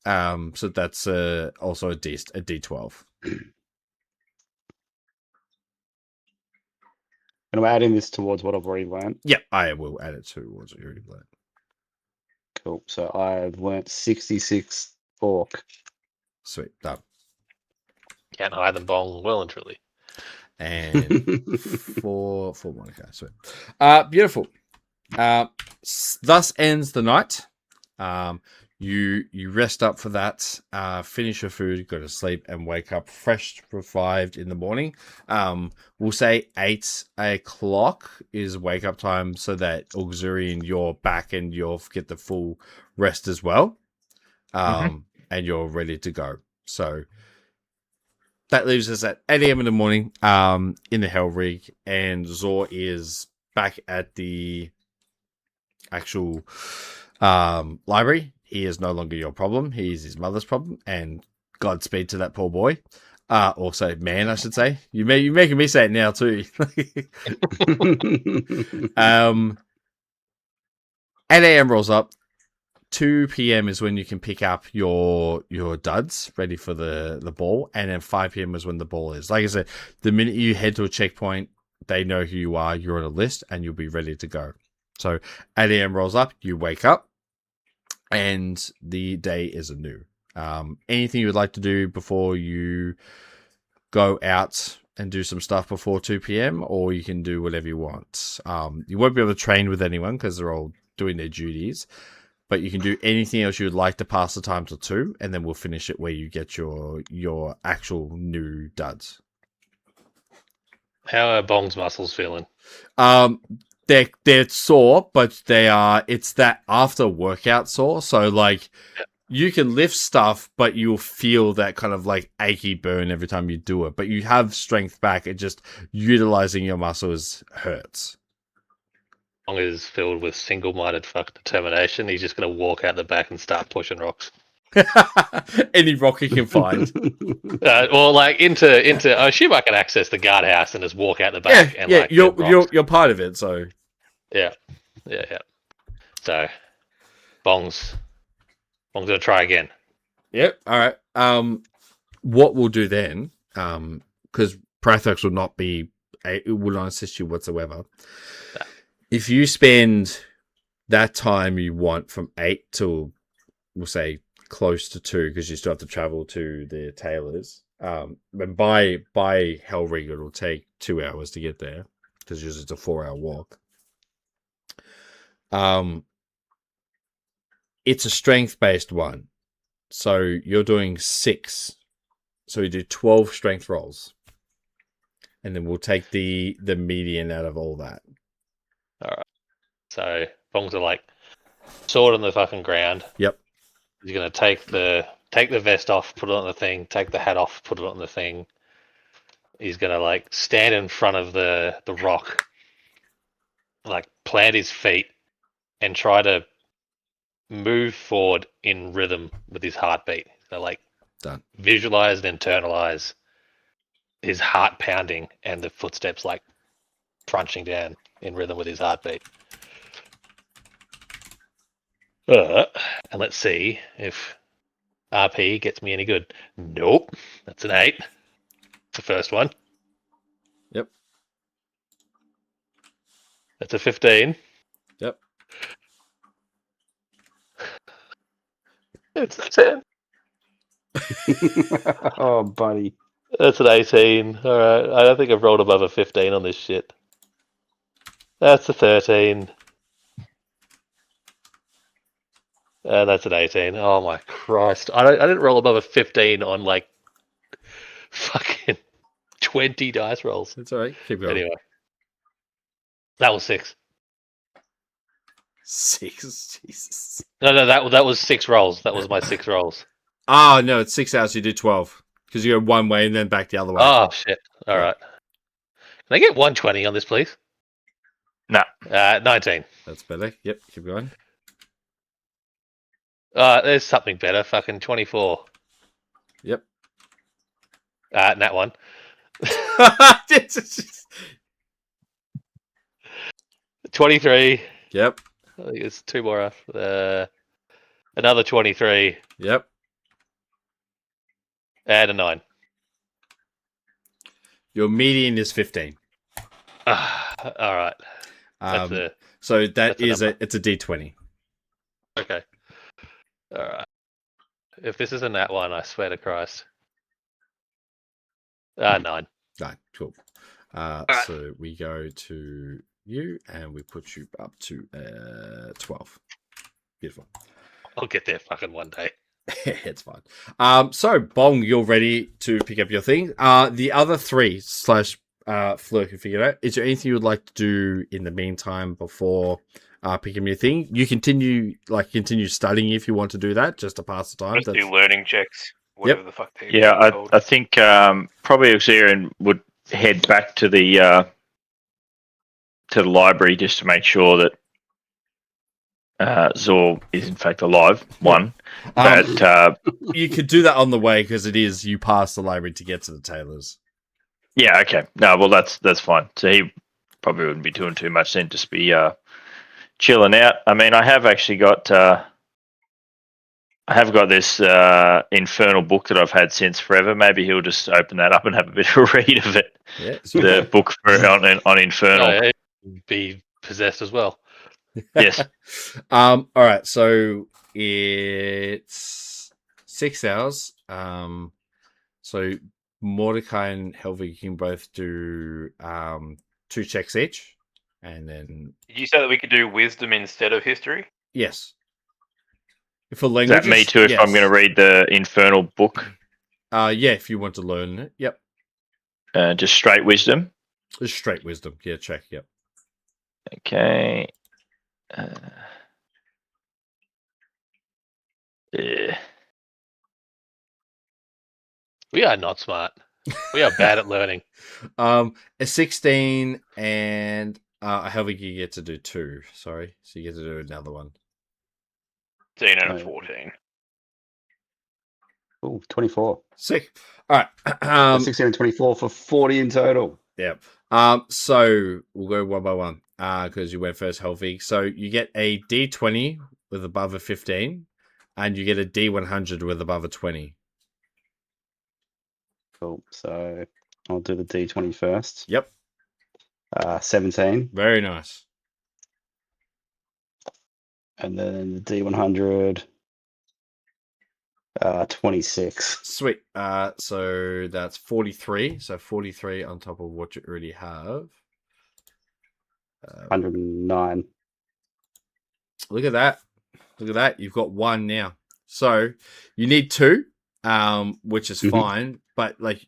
So that's also a D12. And I'm adding this towards what I've already learned. Yep, I will add it towards what you already learned. Cool. So I've learnt 66 orc. Sweet, done. Can't hide them bong well and truly. And for Monica, sweet. Beautiful. Thus ends the night. You rest up for that, finish your food, go to sleep, and wake up fresh, revived in the morning. We'll say 8 o'clock is wake up time, so that Auxilian, you're back and you'll get the full rest as well, and you're ready to go. So that leaves us at 8 a.m. in the morning, in the Hell Rig, and Zor is back at the actual library. He is no longer your problem. He is his mother's problem, and Godspeed to that poor boy. Also, man, I should say. You're making me say it now too. 8 a.m. rolls up. 2 p.m. is when you can pick up your duds ready for the ball, and then 5 p.m. is when the ball is. Like I said, the minute you head to a checkpoint, they know who you are. You're on a list, and you'll be ready to go. So 8 a.m. rolls up. You wake up. And the day is anew. Anything you would like to do before you go out and do some stuff before 2 p.m., or you can do whatever you want. You won't be able to train with anyone because they're all doing their duties, but you can do anything else you would like to pass the time till 2, and then we'll finish it where you get your actual new duds. How are Bong's muscles feeling? They're sore, but it's that after workout sore. So like you can lift stuff, but you'll feel that kind of like achy burn every time you do it. But you have strength back. It just utilizing your muscles hurts. Bong is filled with single-minded fuck determination. He's just going to walk out the back and start pushing rocks. Any rock he can find. Well, like into. I assume I can access the guardhouse and just walk out the back. Yeah, you're part of it. So yeah. So Bong's gonna try again. Yep. All right. What we'll do then, because Prathox will not assist you whatsoever. No. If you spend that time you want from 8 till, we'll say, close to 2, because you still have to travel to the tailors. And by Hellrig, it'll take 2 hours to get there, because usually it's a 4-hour walk. It's a strength-based one. So you're doing 6. So you do 12 strength rolls. And then we'll take the median out of all that. Alright. So Bongs are like sword on the fucking ground. Yep. He's gonna take the vest off, put it on the thing, take the hat off, put it on the thing. He's gonna like stand in front of the rock, like plant his feet and try to move forward in rhythm with his heartbeat. So like done. Visualize and internalize his heart pounding and the footsteps like crunching down in rhythm with his heartbeat. And let's see if RP gets me any good. Nope. That's an 8. It's the first one. Yep. That's a 15. Yep. It's a 10. Oh, buddy. That's an 18. Alright. I don't think I've rolled above a 15 on this shit. That's a 13. And that's an 18. Oh my Christ. I didn't roll above a 15 on like fucking 20 dice rolls. It's alright. Keep going. Anyway. That was 6. 6? Jesus. No, that was 6 rolls. That was my 6 rolls. Oh, no, it's 6 hours. You do 12. Because you go one way and then back the other way. Oh, shit. Alright. Can I get 120 on this, please? No. 19. That's better. Yep, keep going. There's something better. Fucking 24. Yep. Nat 1. 23. Yep. I think it's 2 more after. Another 23 Yep. and a 9. Your median is 15. All right. That's So that's a number. it's a D20. Okay. All right. If this isn't that one, I swear to Christ. 9. No, cool. So we go to you and we put you up to 12. Beautiful. I'll get there fucking one day. It's fine. So Bong, you're ready to pick up your thing. The other 3 / Fleur can figure it out. Is there anything you would like to do in the meantime before picking your thing? You continue studying if you want to do that, just to pass the time. Just do learning checks. Whatever the fuck. I think probably Xerian would head back to the library just to make sure that Zor is in fact alive. One, but you could do that on the way because you pass the library to get to the tailors. Yeah, okay. No, well that's fine. So he probably wouldn't be doing too much then, just be chilling out. I mean, I have actually got this infernal book that I've had since forever. Maybe he'll just open that up and have a bit of a read of it. Yeah, the book on infernal. Oh, yeah, be possessed as well. Yes. All right. So it's 6 hours. So Mordecai and Helvig can both do 2 checks each, and then. Did you say that we could do wisdom instead of history? Yes. For languages, is that me too? If I'm going to read the infernal book. Yeah. If you want to learn it, yep. Just straight wisdom. Just straight wisdom. Yeah. Check. Yep. Okay. Yeah. We are not smart. We are bad at learning. A 16 and Helvig, you get to do 2. Sorry, so you get to do another one. 16 and a 14. Oh, 24. Sick. All right. 16 and 24 for 40 in total. Yep. So we'll go one by one because you went first, Helvig. So you get a D20 with above a 15, and you get a D100 with above a 20. Cool. So I'll do the D20 first. Yep. 17. Very nice. And then the D100, 26. Sweet. So that's 43. So 43 on top of what you already have. 109. Look at that. Look at that. You've got 1 now. So you need 2, which is fine. But like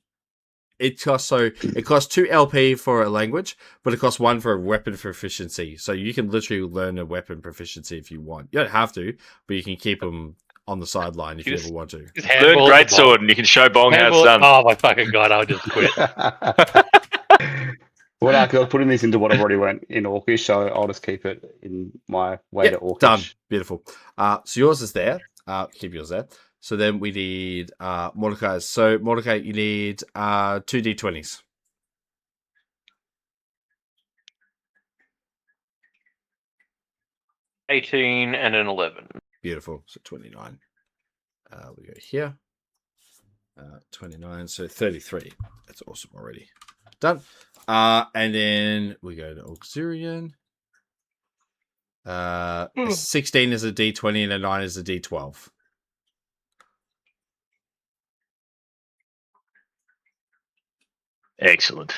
it costs 2 LP for a language, but it costs 1 for a weapon proficiency. So you can literally learn a weapon proficiency if you want. You don't have to, but you can keep them on the sideline if you ever want to. Learn greatsword and you can show Bong how it's done. Oh my fucking god! I'll just quit. Well, I was putting this into what I've already went in Orcish, so I'll just keep it in my way to Orcish. Done. Beautiful. So yours is there. Keep yours there. So then we need Mordecai's. So Mordecai, you need 2 D20s. $18 and an 11. Beautiful. So 29. We go here. 29. So 33. That's awesome already. Done. And then we go to Auxilian. 16 is a D20 and a 9 is a D12. Excellent.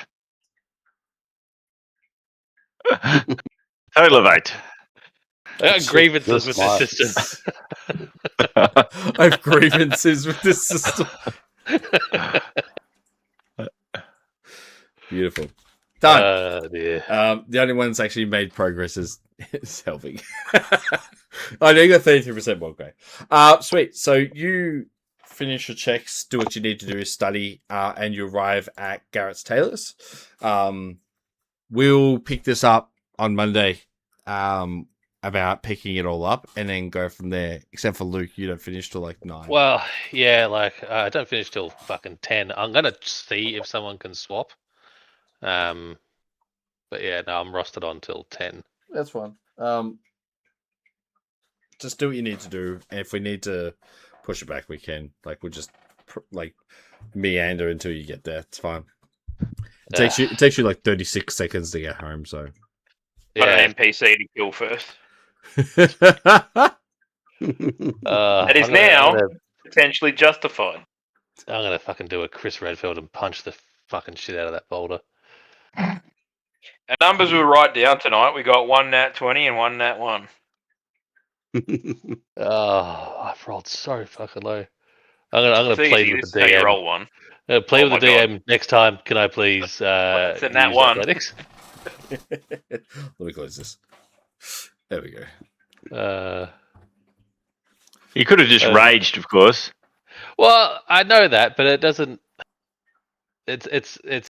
Total of 8. I got grievances with this system. I have grievances with this system. Beautiful. Done. The only one that's actually made progress is Helvig. I know you got 33% more. Okay. Sweet. So you finish your checks, do what you need to do, study, and you arrive at Garrett's Tailors. We'll pick this up on Monday about picking it all up and then go from there. Except for Luke, you don't finish till like 9. Well, yeah, like I don't finish till fucking 10. I'm gonna see if someone can swap. But yeah, no, I'm rostered on till 10. That's fine. Just do what you need to do. And if we need to push it back, we can. Like, we'll just meander until you get there. It's fine. It takes you like 36 seconds to get home, so. Got an NPC to kill first. That is now potentially justified. I'm gonna fucking do a Chris Redfield and punch the fucking shit out of that boulder. Our numbers were right down tonight. We got 1 nat 20 and 1 nat 1. Oh, I've rolled so fucking low. I'm gonna It's play easy. with This the is how you DM. roll one. I'm gonna play Oh with the my DM next time. Can I please It's a nat use 1. athletics? Let me close this. There we go. You could have just raged, of course. Well, I know that, but it doesn't. It's